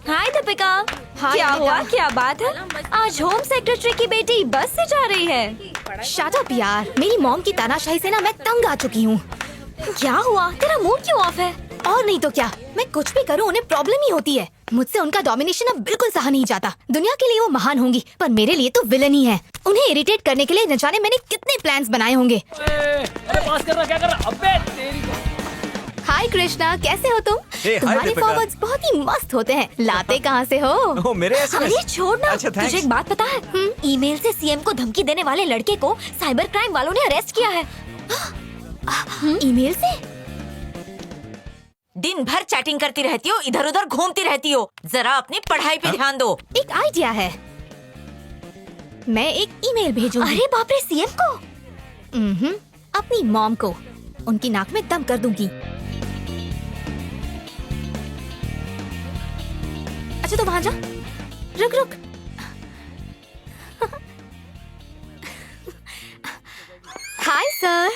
हाय दीपिका। हाय क्या अनीता। हुआ, क्या बात है? आज होम सेक्रेटरी की बेटी बस से जा रही है। शट अप यार, मेरी मॉम की तानाशाही से ना मैं तंग आ चुकी हूँ। क्या हुआ, तेरा मूड क्यों ऑफ है? और नहीं तो क्या, मैं कुछ भी करूँ उन्हें प्रॉब्लम ही होती है। मुझसे उनका डोमिनेशन अब बिल्कुल सहा नहीं जाता। दुनिया के लिए वो महान होंगी, पर मेरे लिए तो विलन ही है। उन्हें इरिटेट करने के लिए न जाने मैंने कितने प्लान्स बनाए होंगे। पास कर रहा, क्या कर रहा? अबे तेरी हाय कृष्णा, कैसे हो तुम? हाय तुम्हारे दीपिका। फॉरवर्ड्स बहुत ही मस्त होते हैं। लाते कहाँ से हो? ओह, मेरे SMS? अरे छोड़ ना। अच्छा, thanks। तुझे एक बात पता है? ईमेल से सीएम को धमकी देने वाले लड़के को साइबर क्राइम वालों ने अरेस्ट किया है। ईमेल से? दिन भर चैटिंग करती रहती हो, इधर उधर घूमती रहती हो। जरा अपनी पढ़ाई पे ध्यान दो। एक आइडिया है, मैं एक ईमेल भेजूंगी। अरे बाप रे, सीएम को? अपनी मॉम को। उनकी नाक में दम कर दूंगी। अच्छा तो वहाँ जा। रुक रुक। हाय सर,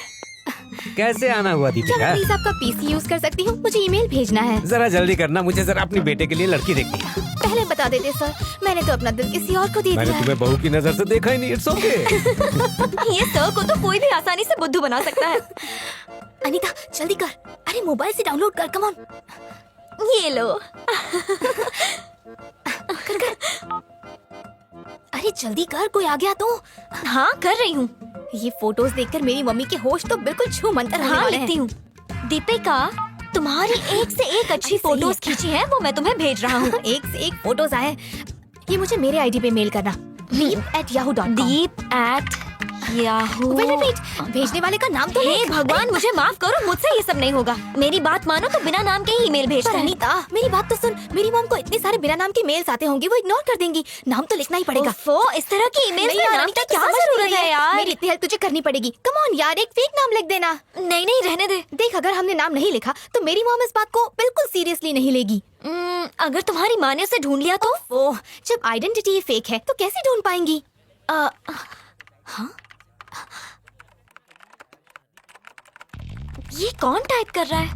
कैसे आना हुआ क्या मैं दीपिका? प्लीज आपका पीसी यूज कर सकती हूँ? मुझे ईमेल भेजना है। जरा जल्दी करना, मुझे जरा अपने बेटे के लिए लड़की देखनी है। पहले बता देते सर, मैंने तो अपना दिल किसी और को दे मैंने दिया है। तुम्हें बहू की नजर से देखा ही नहीं। It's okay. ये सर को तो कोई भी आसानी से बुद्धू बना सकता है। अनीता जल्दी कर। अरे मोबाइल से डाउनलोड कर, कम ऑन। ये लो। अरे जल्दी कर, कोई आ गया तो। हाँ कर रही हूँ। ये फोटोज देखकर मेरी मम्मी के होश तो बिल्कुल छू मंतर होने हाँ वाले लिखती हैं। हूँ। दीपिका, तुम्हारी एक से एक अच्छी फोटोज खींची है, वो मैं तुम्हें भेज रहा हूँ। एक से एक फोटोज आए। ये मुझे मेरे आईडी पे मेल करना, deep@yahoo.com। deep@yahoo। वेट, भेजने वाले का नाम तो हे लिख। भगवान, मुझे माफ करो, मुझसे ये सब नहीं होगा। मेरी बात मानो तो बिना नाम के ही ईमेल भेज पर दो। अनीता मेरी बात तो सुन, मेरी मॉम को इतने सारे बिना नाम के मेल्स आते होंगे, वो इग्नोर कर देंगी। नाम तो लिखना ही पड़ेगा। ओफो, इस तरह की ईमेल नहीं में यार, नाम अनीता, की तू क्या समझ जरूरत नहीं है यार? मेरी इतनी हेल्प तुझे करनी पड़ेगी। कम ऑन यार, एक फेक नाम लिख देना। नहीं नहीं, रहने दे। देख, अगर हमने नाम नहीं लिखा तो मेरी मॉम इस बात को बिल्कुल सीरियसली नहीं लेगी। अगर तुम्हारी माँ ने उसे ढूंढ लिया तो? ओह, जब आइडेंटिटी फेक है तो कैसे ढूंढ पाएंगी? ये कौन टाइप कर रहा है?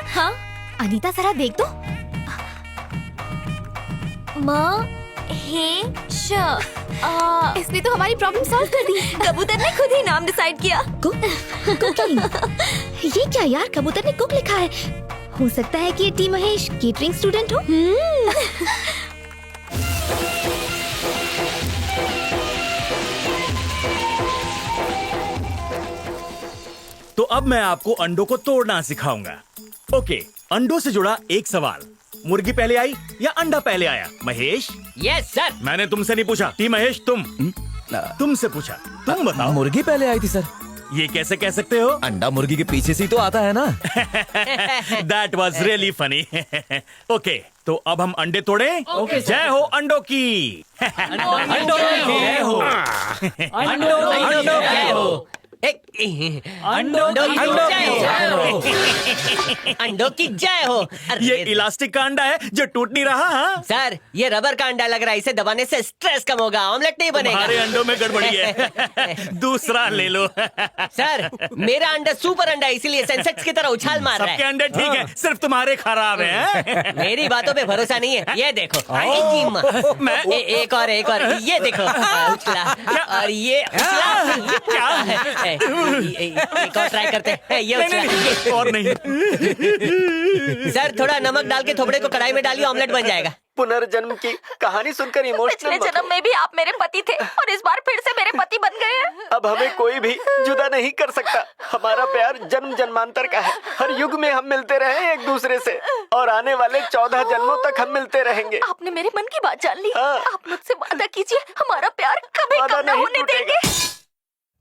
हाँ, अनीता जरा देख तो। इसने तो हमारी प्रॉब्लम सॉल्व कर दी। कबूतर ने खुद ही नाम डिसाइड किया। कुकिंग। ये क्या यार, कबूतर ने कुक लिखा है। हो सकता है कि ये टी महेश केटरिंग स्टूडेंट हो। तो अब मैं आपको अंडों को तोड़ना सिखाऊंगा। ओके, अंडों से जुड़ा एक सवाल। मुर्गी पहले आई या अंडा पहले आया? महेश। Yes sir. मैंने तुमसे नहीं पूछा। टी महेश, तुमसे पूछा। तुम बताओ। मुर्गी पहले आई थी सर। ये कैसे कह सकते हो? अंडा मुर्गी के पीछे से ही तो आता है ना। That was really funny. Okay, तो अब हम अंडे तोड़े। जय हो अंडों की। अंडों की जय हो। अंडों की जय हो। अंडों की जय हो। ये इलास्टिक का अंडा है जो टूट नहीं रहा। हाँ? सर, ये रबर का अंडा लग रहा है, इसे दबाने से स्ट्रेस कम होगा, ऑमलेट नहीं बनेगा। तुम्हारे अंडों में गड़बड़ी है। दूसरा ले लो। सर, मेरा अंडा सुपर अंडा है, इसीलिए सेंसेक्स की तरह उछाल मार रहा सबके है। अंडे ठीक है, सिर्फ तुम्हारे खराब हैं। मेरी बातों पे भरोसा नहीं है। ये देखो। एक और ये देखो। उछला और ये उछला। क्या? एक और ट्राई करते हैं। ये उछला। और नहीं। सर, थोड़ा नमक डाल के थोबड़े को कढ़ाई में डालिए, ऑमलेट बन जाएगा। पुनर्जन्म की कहानी सुनकर इमोशनल पिछले जन्म में भी आप मेरे पति थे और इस बार फिर से मेरे पति बन गए हैं। अब हमें कोई भी जुदा नहीं कर सकता। हमारा प्यार जन्म जन्मांतर का है। हर युग में हम मिलते रहे एक दूसरे से, और आने वाले 14 जन्मों तक हम मिलते रहेंगे। आपने मेरे मन की बात जान ली। हाँ। आप मुझसे वादा कीजिए, हमारा प्यार कभी वादा कम न नहीं होने टूटेगा। देंगे।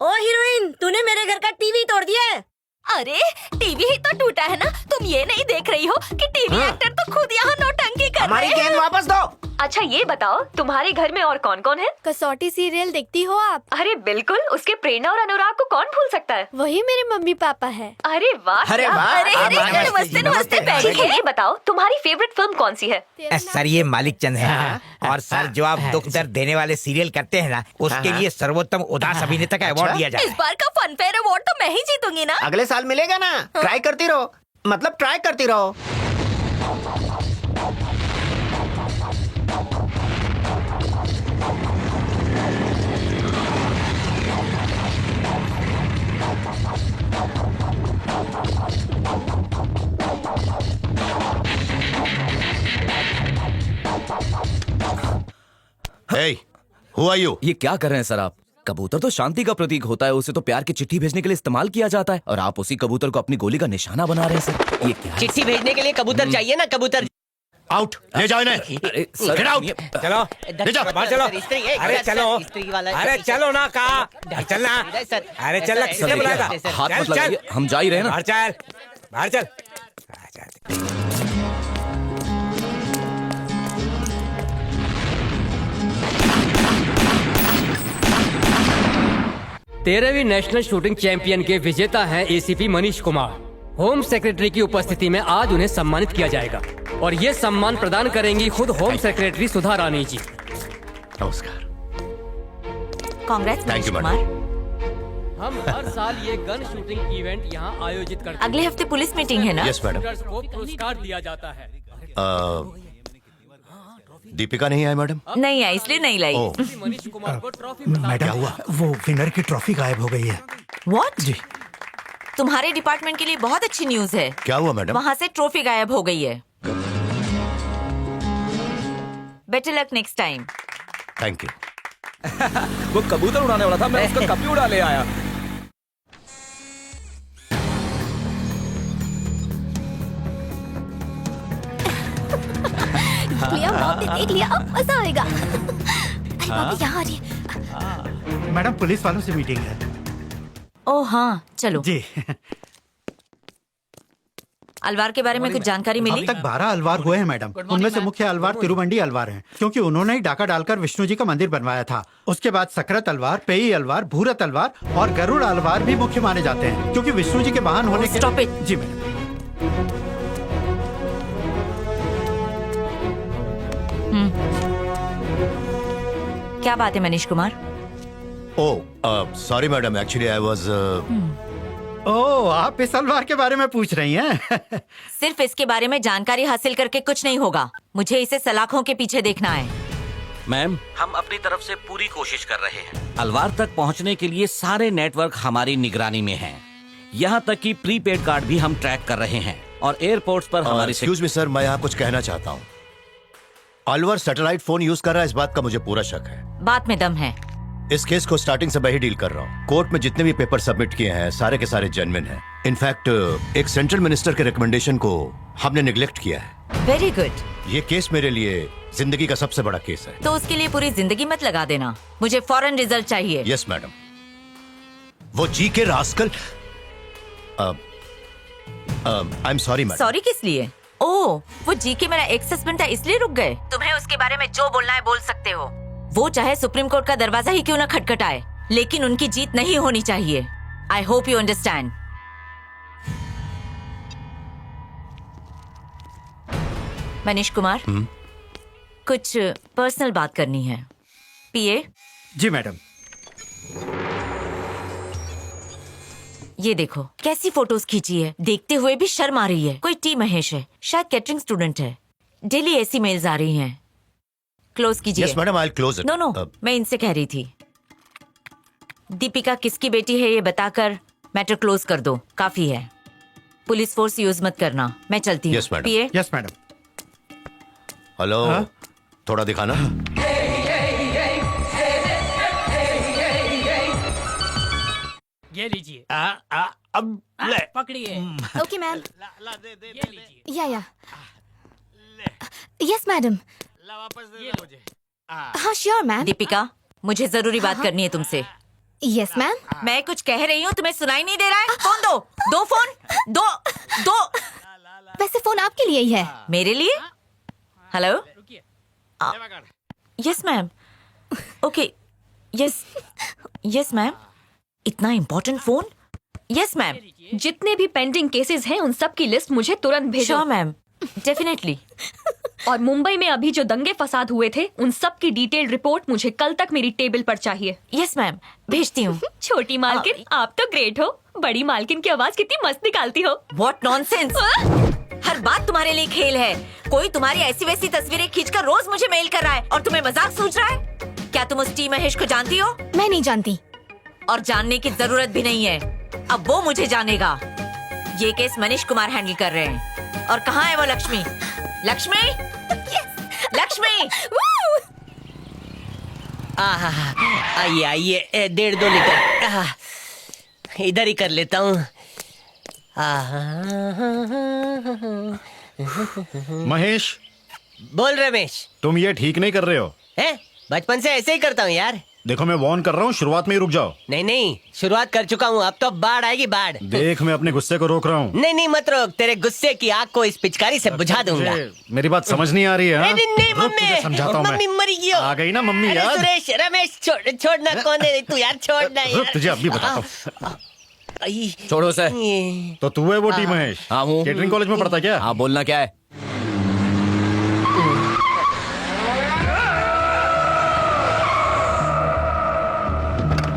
ओ हीरोइन, तूने मेरे घर का टीवी तोड़ दिया है। अरे टीवी ही तो टूटा है ना, तुम ये नहीं देख रही हो कि टीवी एक्टर तो खुद यहाँ नौटंकी कर रहे हैं। गेंद वापस दो। अच्छा ये बताओ, तुम्हारे घर में और कौन कौन है? कसौटी सीरियल देखती हो आप? अरे बिल्कुल, उसके प्रेरणा और अनुराग को कौन भूल सकता है? वही मेरे मम्मी पापा है। अरे वाह! अरे क्या- वाह! अरे अरे, नमस्ते नमस्ते। ठीक है, ये बताओ तुम्हारी फेवरेट फिल्म कौन सी है? सर ये मालिक चंद है और सर जो आप दुख दर्द देने वाले सीरियल करते हैं ना, उसके लिए सर्वोत्तम उदास अभिनेता का अवार्ड दिया जाता इस बार का फन फेयर अवार्ड तो मैं ही जीतूंगी ना। अगले साल मिलेगा ना। ट्राई करती रहो, मतलब ट्राई करती रहो। Hey, who are you? ये क्या कर रहे हैं सर आप? कबूतर तो शांति का प्रतीक होता है, उसे तो प्यार की चिट्ठी भेजने के लिए इस्तेमाल किया जाता है, और आप उसी कबूतर को अपनी गोली का निशाना बना रहे हैं सर। ये क्या है? चिट्ठी भेजने के लिए कबूतर चाहिए ना, कबूतर। आउट, ले जाओ इन्हें। अरे सर, Get out! ये- चलो ले जाओ। बाहर चलो। सर, स्त्री- एक अरे मिनट, चलो, सर, स्त्री वाला- अरे चलो ना, कहा चलना। सर, अरे चल, सर, किसने सर, बुलाया था? सर, सर, हाथ मत चल, लगाइए, चल। हम जा ही रहे हैं ना। बाहर चल, बाहर चल। तेरहवीं नेशनल शूटिंग चैंपियन के विजेता हैं ACP Manish Kumar. Home secretary की उपस्थिति में आज उन्हें सम्मानित किया जाएगा और ये सम्मान प्रदान करेंगी खुद होम सेक्रेटरी सुधा रानी जी। नमस्कार। Congress Thank Manish you, Kumar. हम हर साल ये गन शूटिंग इवेंट यहाँ आयोजित करते हैं। अगले हफ्ते पुलिस मीटिंग है ना? Yes madam. शूटर्स को पुरस्कार दिया जाता है। दीपिका नहीं आई मैडम? नहीं आई, इसलिए नहीं लाई। ओह, मनीष कुमार को ट्रॉफी प्रदान मैडम हुआ वो विनर की ट्रॉफी गायब हो गई है। व्हाट? जी तुम्हारे डिपार्टमेंट के लिए बहुत अच्छी न्यूज है। क्या हुआ मैडम? वहाँ से ट्रॉफी गायब हो गई है। Better luck next time. Thank you. वो कबूतर उड़ाने वाला था, मैं उसका कभी उड़ा ले आया। लिया मॉम ने देख लिया, अब मजा आएगा। अरे मम्मी यहाँ आ रही है। मैडम पुलिस वालों से मीटिंग है। ओह हाँ, चलो। जी अलवार के बारे में कुछ जानकारी अब मिली? तक 12 अलवार हुए हैं मैडम। उनमें से मुख्य अलवार तिरुवंडी अलवार हैं, क्योंकि उन्होंने ही डाका डालकर विष्णु जी का मंदिर बनवाया था। उसके बाद सकरत अलवार, पेई अलवार, भूरत अलवार और गरुड़ अलवार भी मुख्य माने जाते हैं, क्योंकि विष्णु जी के वाहन होने के। Stop it. जी मैडम। क्या बात है Manish Kumar? Oh, sorry madam, actually I was oh, आप इस अलवार के बारे में पूछ रही हैं? सिर्फ इसके बारे में जानकारी हासिल करके कुछ नहीं होगा, मुझे इसे सलाखों के पीछे देखना है। मैम, हम अपनी तरफ से पूरी कोशिश कर रहे हैं। अलवार तक पहुंचने के लिए सारे नेटवर्क हमारी निगरानी में हैं। यहाँ तक कि प्रीपेड कार्ड भी हम ट्रैक कर रहे हैं और एयरपोर्ट्स पर हमारी एक्सक्यूज मी सर, मैं यहाँ कुछ कहना चाहता हूँ। अलवर सैटेलाइट फोन यूज कर रहा है, इस बात का मुझे पूरा शक है। बात में दम है। इस केस को स्टार्टिंग से मैं ही डील कर रहा हूँ। कोर्ट में जितने भी पेपर सबमिट किए हैं सारे के सारे जेन्युइन हैं। इनफैक्ट एक सेंट्रल मिनिस्टर के रिकमेंडेशन को हमने निगलेक्ट किया है। Very good. ये केस मेरे लिए जिंदगी का सबसे बड़ा केस है। तो उसके लिए पूरी जिंदगी मत लगा देना, मुझे फौरन रिजल्ट चाहिए। Yes madam. वो जी के rascal. I am sorry madam. Sorry किस लिए? ओह, वो जी के मेरा एक्स हस्बैंड था इसलिए रुक गए। तुम्हें उसके बारे में जो बोलना है बोल सकते हो। वो चाहे सुप्रीम कोर्ट का दरवाजा ही क्यों न खटखटाए, लेकिन उनकी जीत नहीं होनी चाहिए। I hope you understand. Manish Kumar, कुछ पर्सनल बात करनी है। पीए। जी मैडम। ये देखो कैसी फोटोज खींची है, देखते हुए भी शर्म आ रही है। कोई टी महेश है, शायद कैटरिंग स्टूडेंट है। डेली ऐसी मेल्स आ रही हैं। क्लोज कीजिए। Yes madam, I will close it. No no, मैं इनसे कह रही थी। दीपिका किसकी बेटी है ये बताकर मैटर क्लोज कर दो, काफी है। पुलिस फोर्स यूज मत करना, मैं चलती हूँ। Yes, madam. PA. Yes madam. Hello, थोड़ा दिखाना। ये लीजिए। अब ले। पकड़िए। Okay ma'am. ये लीजिए। या यस मैडम। ये मुझे। हाँ श्योर मैम। दीपिका, मुझे जरूरी बात करनी है तुमसे। Yes ma'am. मैं कुछ कह रही हूँ, तुम्हें सुनाई नहीं दे रहा है? फोन दो, दो फोन, दो दो। वैसे फोन आपके लिए ही है। मेरे लिए? Hello, yes ma'am. Okay, yes ma'am. इतना इम्पोर्टेंट फोन? Yes ma'am. जितने भी पेंडिंग केसेस हैं उन सब की लिस्ट मुझे तुरंत भेजो। Sure ma'am, definitely. और मुंबई में अभी जो दंगे फसाद हुए थे उन सब की डिटेल्ड रिपोर्ट मुझे कल तक मेरी टेबल पर चाहिए। यस मैम, भेजती हूँ। छोटी मालकिन, आप तो ग्रेट हो। बड़ी मालकिन की आवाज कितनी मस्त निकालती हो। What nonsense! हर बात तुम्हारे लिए खेल है। कोई तुम्हारी ऐसी वैसी तस्वीरें खींचकर रोज मुझे मेल कर रहा है और तुम्हें मजाक सूझ रहा है? क्या तुम उस टी महेश को जानती हो? मैं नहीं जानती। और जानने की जरूरत भी नहीं है। अब वो मुझे जानेगा। ये केस मनीष कुमार हैंडल कर रहे हैं। और कहाँ है वो लक्ष्मी? लक्ष्मी! लक्ष्मी! आइए आइए, 1.5-2 लीटर इधर ही कर लेता हूँ। महेश, बोल रमेश। तुम ये ठीक नहीं कर रहे हो। हैं? बचपन से ऐसे ही करता हूँ यार। देखो मैं वार्न कर रहा हूँ, शुरुआत में ही रुक जाओ। नहीं, शुरुआत कर चुका हूँ। अब तो बाढ़ आएगी, बाढ़। देख, मैं अपने गुस्से को रोक रहा हूँ। नहीं मत रोक। तेरे गुस्से की आग को इस पिचकारी से बुझा दूंगा। मेरी बात समझ नहीं आ रही है? नहीं रुक, तुझे समझाता हूँ मैं। मम्मी मरी गई हो। आ गई ना मम्मी याद? सुरेश, रमेश, छोड़ना। कौन है तू यार? छोड़ना रुक, यार। तुझे अभी बताता हूँ। छोड़ो उसे। तो तू है वो टी महेश? हाँ हूँ। केटरिंग कॉलेज में पढ़ता क्या? हाँ, बोलना क्या है?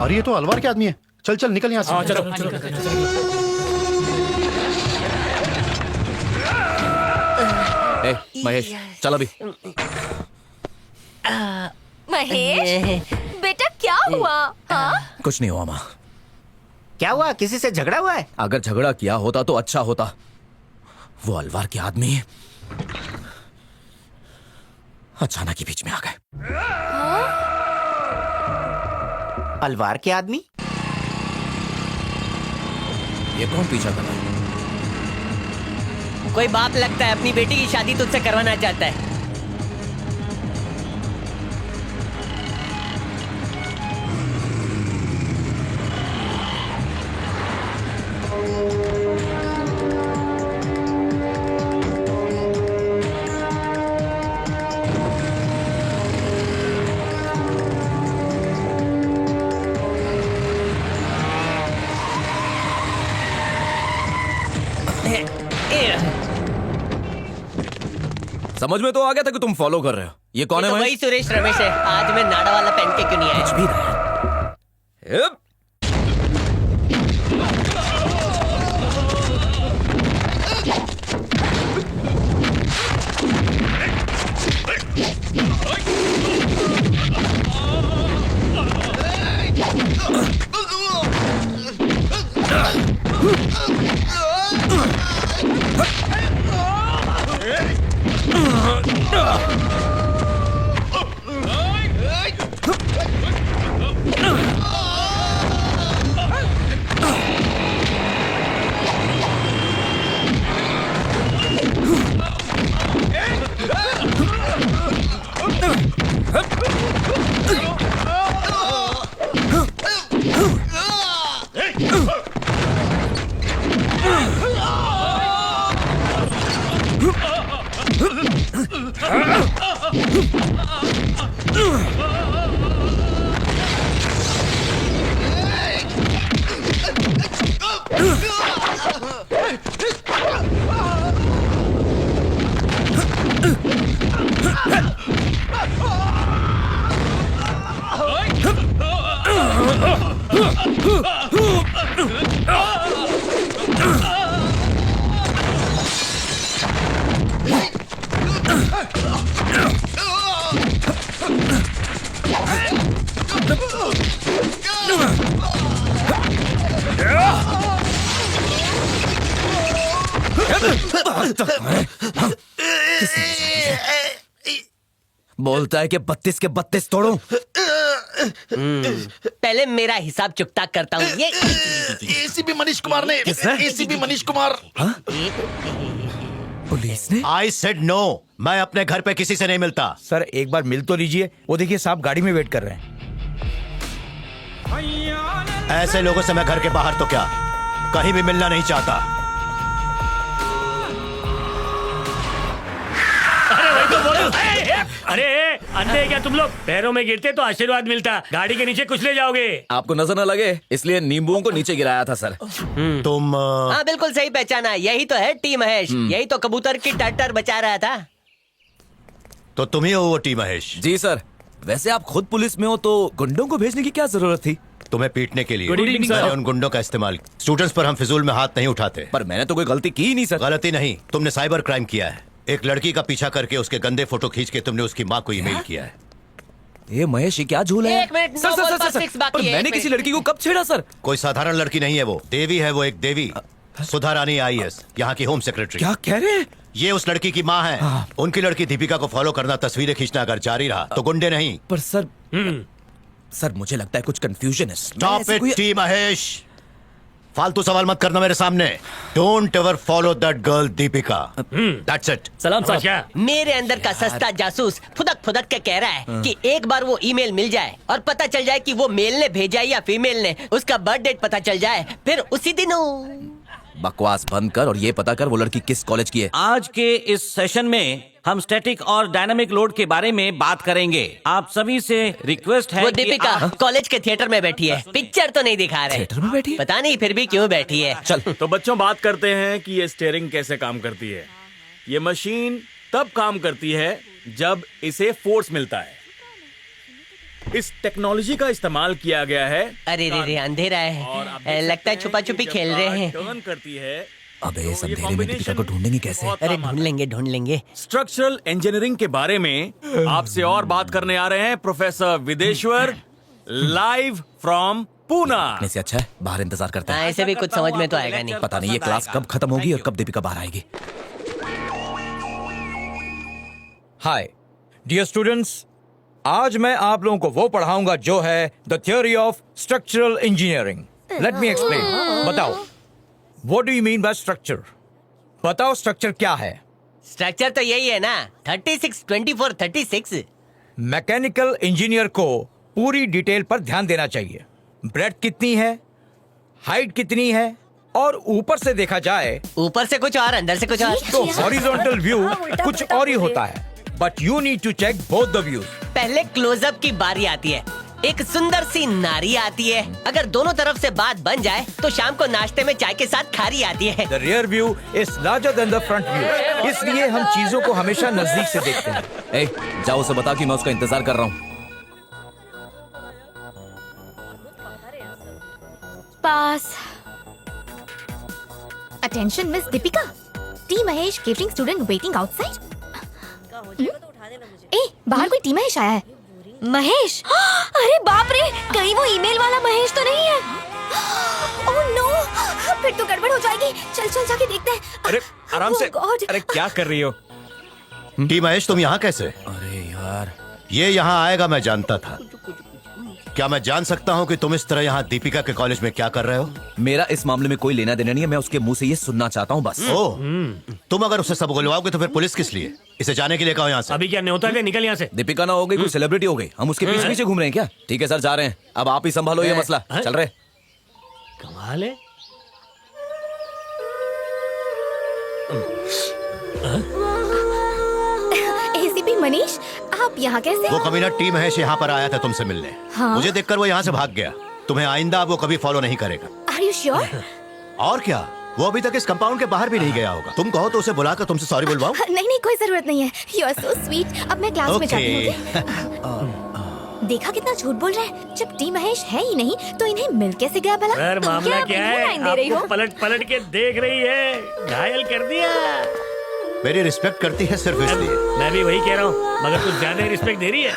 अरे ये तो अलवार के आदमी है। चल निकल यहाँ से। चलो। महेश, चल अभी। महेश, बेटा क्या हुआ? हाँ? कुछ नहीं हुआ माँ। क्या हुआ? किसी से झगड़ा हुआ है? अगर झगड़ा किया होता तो अच्छा होता। वो अलवार के आदमी अचानक ही बीच में आ गए। अलवार के आदमी? ये कौन पीछा कर रहा है? कोई बाप लगता है, अपनी बेटी की शादी तुझसे करवाना चाहता है। समझ में तो आ गया था कि तुम फॉलो कर रहे हो। ये कौन है? वही सुरेश रमेश है। आज मैं नाड़ा वाला पहन के क्यों नहीं आया? कुछ भी रहा। बोलता है कि 32 के 32 तोड़ो। पहले मेरा हिसाब चुकता करता हूँ। ये एसीपी मनीष कुमार ने। एसीपी मनीष कुमार। पुलिस ने? I said no. मैं अपने घर पे किसी से नहीं मिलता। सर एक बार मिल तो लीजिए। वो देखिए साहब गाड़ी में वेट कर रहे हैं। ऐसे लोगों से मैं घर के बाहर तो क्या कहीं भी मिलना नहीं चाहता। अरे वही तो बोलो। अरे अंधे क्या तुम लोग? पैरों में गिरते तो आशीर्वाद मिलता, गाड़ी के नीचे कुछ ले जाओगे। आपको नजर न लगे इसलिए नींबुओं को नीचे गिराया था सर। तुम हाँ बिल्कुल सही पहचाना, यही तो है टी महेश। यही तो कबूतर की टटर बचा रहा था। तो तुम ही हो वो टी महेश? जी सर। वैसे आप खुद पुलिस में हो तो गुंडों को भेजने की क्या जरूरत थी? तुम्हें पीटने के लिए। Good evening, sir. मैंने उन गुंडों का इस्तेमाल। स्टूडेंट्स पर हम फिजूल में हाथ नहीं उठाते। पर मैंने तो कोई गलती की ही नहीं सर। गलती नहीं, तुमने साइबर क्राइम किया है। एक लड़की का पीछा करके उसके गंदे फोटो खींच के तुमने उसकी माँ को ईमेल किया है। ये महेश ये क्या झूल है? एक minute, sir, no sir, ball sir, पर सर, six बाकी पर है, मैंने एक किसी मिनट। लड़की को कब छेड़ा सर? कोई साधारण लड़की नहीं है वो, देवी है वो, एक देवी। सुधा रानी IAS, यहाँ की होम सेक्रेटरी। क्या कह रहे हैं? ये उस लड़की की माँ है। उनकी लड़की दीपिका को फॉलो करना, तस्वीरें खींचना अगर जारी रहा तो गुंडे नहीं। पर सर मुझे लगता है कुछ कंफ्यूजन है। स्टॉप इट टी महेश, फालतू सवाल मत करना मेरे सामने। Don't ever follow that girl Deepika. That's it. सलाम साहब। मेरे अंदर का सस्ता जासूस फुदक फुदक के कह रहा है कि एक बार वो ईमेल मिल जाए और पता चल जाए कि वो मेल ने भेजा है या फीमेल ने, उसका बर्थ डेट पता चल जाए, फिर उसी दिन बकवास बंद कर और ये पता कर वो लड़की किस कॉलेज की है। आज के इस सेशन में हम स्टैटिक और डायनामिक लोड के बारे में बात करेंगे। आप सभी से रिक्वेस्ट है वो कि दीपिका आप... कॉलेज के थिएटर में बैठी है, पिक्चर तो नहीं दिखा रहे। थिएटर में बैठी है? पता नहीं फिर भी क्यों बैठी है। चल तो बच्चों बात करते हैं कि ये स्टीयरिंग कैसे काम करती है। ये मशीन तब काम करती है जब इसे फोर्स मिलता है। इस टेक्नोलॉजी का इस्तेमाल किया गया है। अरे रे अंधेरा है, लगता है छुपा छुपी खेल रहे हैं। टर्न करती है। अबे इस अंधेरे में दीपिका को ढूंढेंगे कैसे? अरे ढूंढ लेंगे। स्ट्रक्चरल इंजीनियरिंग के बारे में आपसे और बात करने आ रहे हैं professor Videshwar, live from Poona. इससे अच्छा है बाहर इंतजार करते हैं। ऐसे भी कुछ समझ में तो आएगा नहीं। पता नहीं ये क्लास कब खत्म होगी और कब दीपिका बाहर आएगी। हाय डियर स्टूडेंट्स, आज मैं आप लोगों को वो पढ़ाऊंगा जो है the theory of structural engineering. Let me explain. बताओ what do you mean by structure? बताओ स्ट्रक्चर क्या है? स्ट्रक्चर तो यही है ना, 36, 24, 36। मैकेनिकल इंजीनियर को पूरी डिटेल पर ध्यान देना चाहिए। ब्रेड्थ कितनी है, हाइट कितनी है, और ऊपर से देखा जाए, ऊपर से कुछ और अंदर से कुछ और, तो हॉरिजॉन्टल व्यू कुछ और ही होता है। But you need to check both the views. पहले क्लोजअप की बारी आती है, एक सुंदर सी नारी आती है। अगर दोनों तरफ से बात बन जाए तो शाम को नाश्ते में चाय के साथ खारी आती है। The rear view is larger than the front view, इसलिए हम चीजों को हमेशा नजदीक से देखते हैं। ए, जाओ उसे बता कि मैं उसका इंतजार कर रहा हूँ। Pass. Attention miss Deepika, T Mahesh catering student waiting outside. ए, बाहर कोई टी महेश आया है। महेश, अरे बाप रे, कहीं वो ईमेल वाला महेश तो नहीं है? ओह नो, फिर तो गड़बड़ हो जाएगी। चल चल जाके देखते हैं। अरे आराम से। Oh God. अरे क्या कर रही हो? टी महेश तुम यहाँ कैसे? अरे यार, ये यहाँ आएगा मैं जानता था। क्या मैं जान सकता हूँ कि तुम इस तरह यहाँ दीपिका के कॉलेज में क्या कर रहे हो? मेरा इस मामले में कोई लेना देना नहीं है, मैं उसके मुंह से ये सुनना चाहता हूँ बस। ओह, तुम अगर उसे सब बुलवाओगे तो फिर पुलिस किस लिए? इसे जाने के लिए कहो यहाँ से। अभी क्या न्योता है, निकल यहाँ से। दीपिका ना हो गई कोई सेलिब्रिटी हो गई, हम उसके पीछे पीछे घूम रहे हैं क्या? ठीक है सर, जा रहे हैं। अब आप ही संभालो ये मसला। चल रहे। कमाल है। एसीपी मनीष, आप यहाँ कैसे? वो कमीना टी महेश यहाँ पर आया था तुमसे मिलने। हाँ? मुझे देखकर वो यहाँ से भाग गया। तुम्हें आइंदा वो कभी फॉलो नहीं करेगा। Are you sure? और क्या, वो अभी तक इस कंपाउंड के बाहर भी नहीं गया होगा। तुम कहो तो उसे बुलाकर तुमसे सॉरी बुलवाऊं? नहीं नहीं, कोई जरूरत नहीं है। You are so sweet. अब मैं क्लास में जाती हूँ। देखा कितना झूठ बोल रहा है। जब टी महेश है ही नहीं तो इन्हें मिल कैसे गया भला? सर तुम मामला क्या है? लाइन दे रही हो? आपको पलट पलट के देख रही है, घायल कर दिया। मेरी रिस्पेक्ट करती है सिर्फ इसलिए। मैं भी वही कह रहा हूँ, मगर कुछ ज्यादा ही रिस्पेक्ट दे रही है।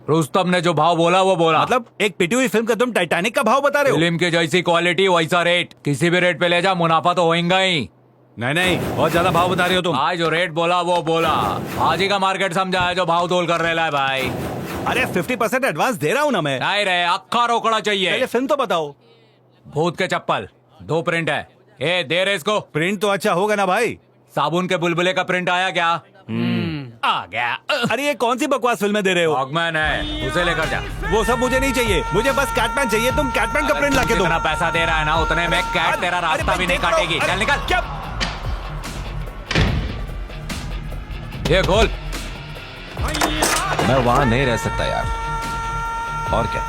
रुस्तम ने जो भाव बोला वो बोला। मतलब एक पिटी हुई फिल्म का तुम टाइटैनिक का भाव बता रहे हो? फिल्म की जैसी क्वालिटी वैसा रेट, किसी भी रेट पे ले जा मुनाफा तो होगा ही। नहीं नहीं, बहुत ज्यादा भाव बता रहे हो तुम। आज जो रेट बोला वो बोला, आज ही का मार्केट समझा है जो भाव तोल कर रहा है भाई। अरे 50% एडवांस दे रहा हूँ ना मैं। नहीं रे, अक्खा रोकड़ा चाहिए। पहले फिल्म तो बताओ। भूत के चप्पल 2 प्रिंट है। ए दे रहे इसको। प्रिंट तो अच्छा होगा ना भाई। साबुन के बुलबुले का प्रिंट आया क्या? आ गया। अरे ये कौन सी बकवास फिल्में दे रहे हो? वॉकमैन है, उसे लेकर जा। वो सब मुझे नहीं चाहिए, मुझे बस कैटमैन चाहिए। तुम कैटमैन का प्रिंट लाके दो। जितना पैसा दे रहा है ना उतने में कैट तेरा रास्ता भी नहीं काटेगी। चल निकल। क्या? ये खोल। मैं वहां नहीं रह सकता यार, और क्या,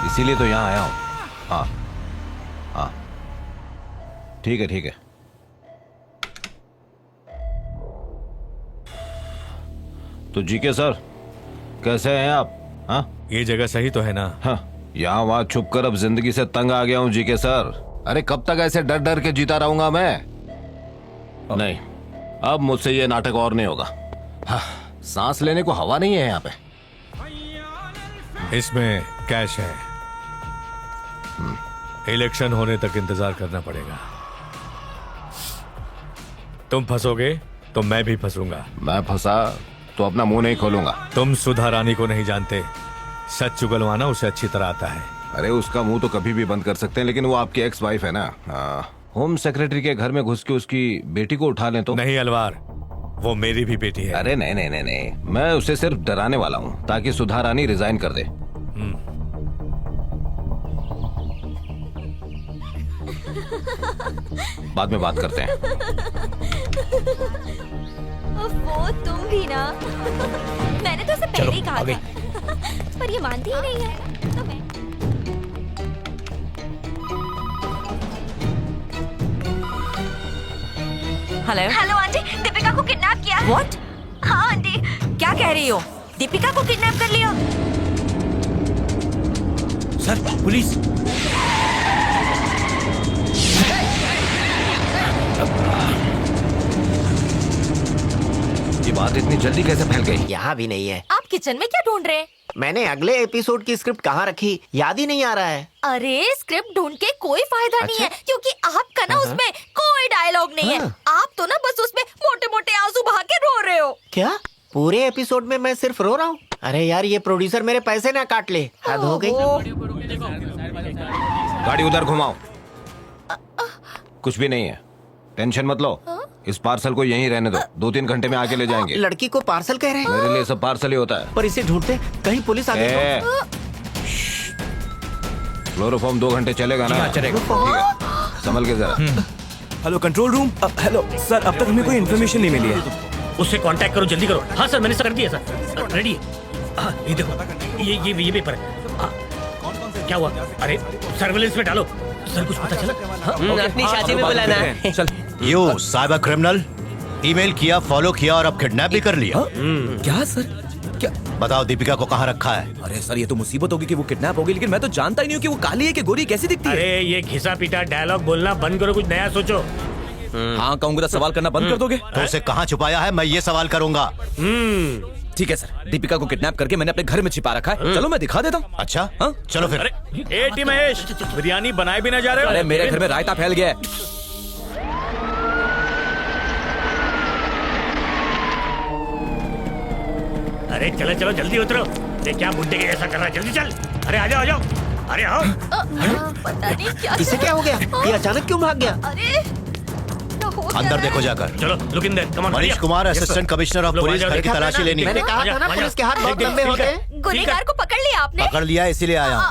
इसीलिए तो यहाँ आया हूं। हाँ हाँ ठीक है ठीक है। तो जीके सर कैसे हैं आप? हाँ ये जगह सही तो है ना? हाँ यहाँ वहां छुप कर अब जिंदगी से तंग आ गया हूँ जीके सर। अरे कब तक ऐसे डर डर के जीता रहूंगा मैं? नहीं, अब मुझसे ये नाटक और नहीं होगा। हाँ, सांस लेने को हवा नहीं है यहाँ पे। इसमें कैश है, इलेक्शन होने तक इंतजार करना पड़ेगा। तुम फंसोगे तो मैं भी फंसूंगा। मैं फंसा तो अपना मुंह नहीं खोलूंगा। तुम सुधा रानी को नहीं जानते, सच चुगलवाना उसे अच्छी तरह आता है। अरे उसका मुंह तो कभी भी बंद कर सकते हैं, लेकिन वो आपकी एक्स वाइफ है ना। होम सेक्रेटरी के घर में घुस के उसकी बेटी को उठा लें तो? नहीं अलवार, वो मेरी भी बेटी है। अरे नहीं नहीं नहीं नहीं, मैं उसे सिर्फ डराने वाला हूँ ताकि सुधा रानी रिजाइन कर दे। बाद में बात करते हैं। वो तुम भी ना, मैंने तो उसे पहले ही कहा था, पर ये मानती ही नहीं है। तो मैं हेलो हेलो आंटी, दीपिका को किडनैप किया। व्हाट? हाँ आंटी। क्या कह रही हो? दीपिका को किडनैप कर लिया? Sir police. ये बात इतनी जल्दी कैसे फैल गई? यहाँ भी नहीं है। आप किचन में क्या ढूंढ रहे हैं? मैंने अगले एपिसोड की स्क्रिप्ट कहाँ रखी, याद ही नहीं आ रहा है। अरे स्क्रिप्ट ढूंढ के कोई फायदा नहीं है, क्योंकि आपका ना उसमें कोई डायलॉग नहीं है। आप तो ना बस उसमें मोटे मोटे आंसू बहा के रो रहे हो। क्या पूरे एपिसोड में मैं सिर्फ रो रहा हूँ? अरे यार ये प्रोड्यूसर मेरे पैसे ना काट ले, हद हो गई। गाड़ी उधर घुमाओ। कुछ भी नहीं है, टेंशन मत लो। इस पार्सल को यहीं रहने दो, 2-3 घंटे में आके ले जाएंगे। लड़की को पार्सल कह रहे हैं? मेरे लिए सब पार्सल ही होता है। पर इसे ढूंढते कहीं पुलिस आ गई तो। क्लोरोफॉर्म 2 घंटे चलेगा ना? चलेगा। ठीक है, संभल के जरा। Hello control room. Hello sir, अब तक हमें कोई इन्फॉर्मेशन नहीं मिली है। उससे कांटेक्ट करो, जल्दी करो। हाँ सर, मैंने कर दिया सर, रेडी है। हाँ ये देखो, ये पेपर है। हाँ, क्या हुआ? अरे सर्वेलेंस में डालो सर, कुछ पता चला? अपनी शादी में बुलाना है। चल। यू साइबर क्रिमिनल, ईमेल किया, फॉलो किया और अब किडनैप भी कर लिया। क्या सर? क्या? बताओ दीपिका को कहाँ रखा है? अरे सर, ये तो मुसीबत होगी कि वो किडनैप होगी, लेकिन मैं तो जानता ही नहीं हूँ कि वो काली है कि गोरी, कैसी दिखती है। अरे ये घिसा पीटा डायलॉग बोलना बंद करो, कुछ नया सोचो। हाँ कहूंगा तो सवाल करना बंद कर दोगे? तो उसे कहाँ छुपाया है, मैं ये सवाल करूंगा। ठीक है सर, दीपिका को किडनैप करके मैंने अपने घर में छिपा रखा है। चलो मैं दिखा देता हूँ। अच्छा हाँ? चलो फिर। ए टी महेश, बिरयानी बनाए भी ना जा रहे हो? अरे मेरे घर में रायता फैल गया है। अरे चलो चलो जल्दी उतरो। ये क्या बुड्ढे के ऐसा कर रहा है? जल्दी चल। अरे आ जाओ आ जाओ। अरे आओ। पता नहीं क्या इसे क्या हो गया? ये अचानक क्यों भाग गया? अरे अंदर देखो जाकर। चलो look in their, come on. Manish Kumar, assistant commissioner of police, घर की तलाशी लेनी है। मैंने कहा था ना पुलिस के हाथ बहुत लंबे होते हैं। गुनहगार को पकड़ लिया आपने? पकड़ लिया, इसीलिए आया हूँ।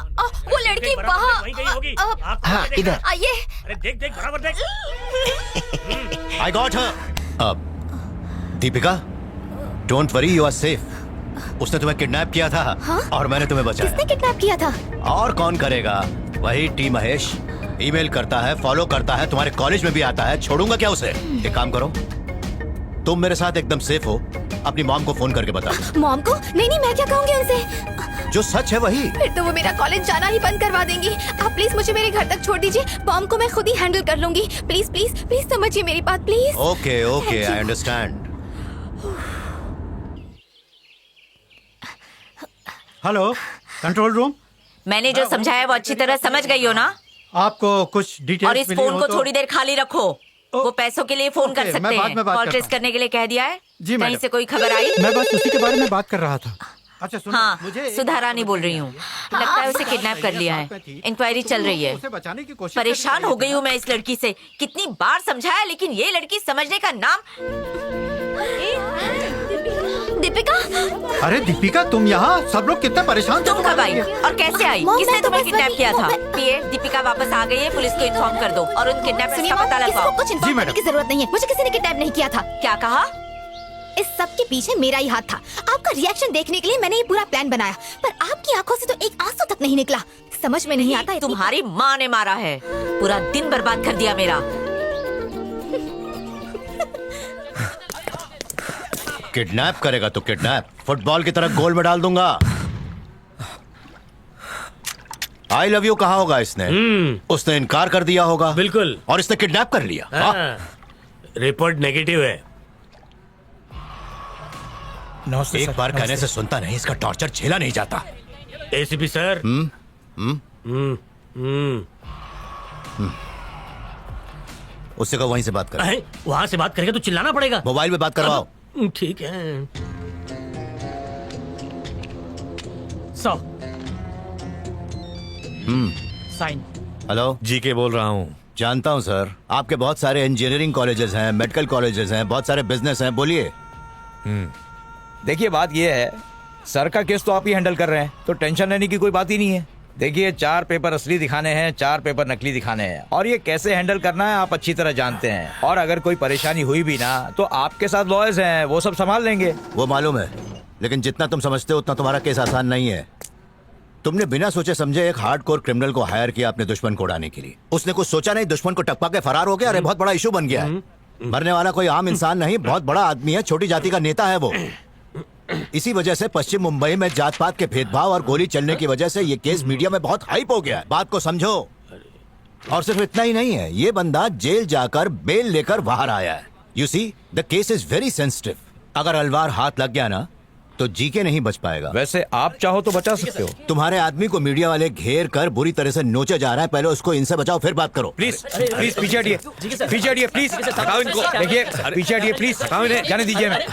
वो लड़की वहाँ। हाँ इधर। आइए। अरे देख देख बराबर देख। I got her. अब Deepika, don't worry, you are safe. उसने तुम्हें किडनैप किया था। हाँ? और मैंने तुम्हें बचाया। किसने किडनैप किया था? और कौन करेगा? वही टी महेश। ईमेल करता है, फॉलो करता है, तुम्हारे कॉलेज में भी आता है। छोड़ूंगा क्या उसे? एक काम करो, तुम मेरे साथ एकदम सेफ हो, अपनी मॉम को फोन करके बता दो। मॉम को? नहीं नहीं, मैं क्या कहूँगी उनसे? जो सच है वही। फिर तो वो मेरा कॉलेज जाना ही बंद करवा देंगी। आप प्लीज मुझे मेरे घर तक छोड़ दीजिए, मॉम को मैं खुद ही हैंडल कर लूंगी। प्लीज प्लीज प्लीज समझिए मेरी बात, please. Okay okay, I understand. Hello control room. मैंने जो समझाया वो अच्छी तरह समझ गई हो ना? आपको कुछ डिटेल्स और इस मिली फोन हो को तो? थोड़ी देर खाली रखो। वो पैसों के लिए फोन कर ओके, सकते मैं बाद हैं। में बात कॉल करता ट्रेस हूँ। करने के लिए कह दिया है। जी कहीं मैडम। से कोई खबर आई? मैं बस उसी के बारे में बात कर रहा था। अच्छा सुनो, हाँ, मुझे सुधा रानी बोल रही हूँ। लगता है उसे किडनैप कर लिया है। इंक्वायरी चल रही है। उसे बचाने की कोशिश परेशान हो गई हूँ मैं इस लड़की से। कितनी बार समझाया, लेकिन ये लड़की समझने का नाम। दीपिका, अरे दीपिका तुम यहाँ, सब लोग कितने परेशान थे तुम कब आई और कैसे आई? मॉम, किसने मैं तो तुम्हें बस किडनैप वही- किया था? पीए, दीपिका वापस आ गई है, पुलिस को इन्फॉर्म कर दो और उन किडनैपर्स सुनिए का मॉम, पता किसी लगाओ। को कुछ इन्फॉर्म करने की जरूरत नहीं है। मुझे किसी ने किडनैप नहीं किया था। क्या कहा? इस सब के पीछे मेरा ही हाथ था। आपका रिएक्शन देखने के लिए मैंने ये पूरा प्लान बनाया, पर आपकी आंखों से तो एक आंसू तक नहीं निकला। समझ में नहीं आता। तुम्हारी माँ ने मारा है, पूरा दिन बर्बाद कर दिया मेरा। किडनैप करेगा तो किडनैप, फुटबॉल की तरह गोल में डाल दूंगा। आई लव यू कहा होगा इसने? उसने इनकार कर दिया होगा। बिल्कुल। और इसने किडनैप कर लिया। रिपोर्ट नेगेटिव है। एक बार कहने से सुनता नहीं, इसका टॉर्चर झेला नहीं जाता। ACP sir. उससे कहो वहीं से बात कर। वहाँ से बात करेगा तो चिल्लाना पड़ेगा। मोबाइल पे बात करवाओ। ठीक है। 100 साइन। हेलो, जीके बोल रहा हूँ। जानता हूँ सर, आपके बहुत सारे इंजीनियरिंग कॉलेजेस हैं, मेडिकल कॉलेजेस हैं, बहुत सारे बिजनेस हैं, बोलिए। देखिए बात ये है, सर का केस तो आप ही हैंडल कर रहे हैं, तो टेंशन लेने की कोई बात ही नहीं है। देखिए 4 पेपर असली दिखाने हैं, 4 पेपर नकली दिखाने हैं, और ये कैसे हैंडल करना है आप अच्छी तरह जानते हैं। और अगर कोई परेशानी हुई भी ना तो आपके साथ लॉयर्स हैं, वो सब संभाल लेंगे। वो मालूम है, लेकिन जितना तुम समझते हो उतना तुम्हारा केस आसान नहीं है। तुमने बिना सोचे समझे एक हार्डकोर क्रिमिनल को हायर किया अपने दुश्मन को उड़ाने के लिए। उसने कुछ सोचा नहीं, दुश्मन को टपका के फरार हो गया। अरे बहुत बड़ा इशू बन गया है। मरने वाला कोई आम इंसान नहीं, बहुत बड़ा आदमी है, छोटी जाति का नेता है वो। इसी वजह से पश्चिम मुंबई में जात पात के भेदभाव और गोली चलने की वजह से ये केस मीडिया में बहुत हाइप हो गया है। बात को समझो। और सिर्फ इतना ही नहीं है, ये बंदा जेल जाकर बेल लेकर बाहर आया है। You see, the case is very sensitive. अगर अलवार हाथ लग गया ना तो जीके नहीं बच पाएगा। वैसे आप चाहो तो बचा सकते हो। तुम्हारे आदमी को मीडिया वाले घेर कर बुरी तरह से नोचा जा रहा है, पहले उसको इनसे बचाओ फिर बात करो। प्लीज प्लीज पीछे हटिए, पीछे हटिए प्लीज, हटाओ इनको। देखिए पीछे हटिए प्लीज, हटाओ इन्हें, जाने दीजिए हमें।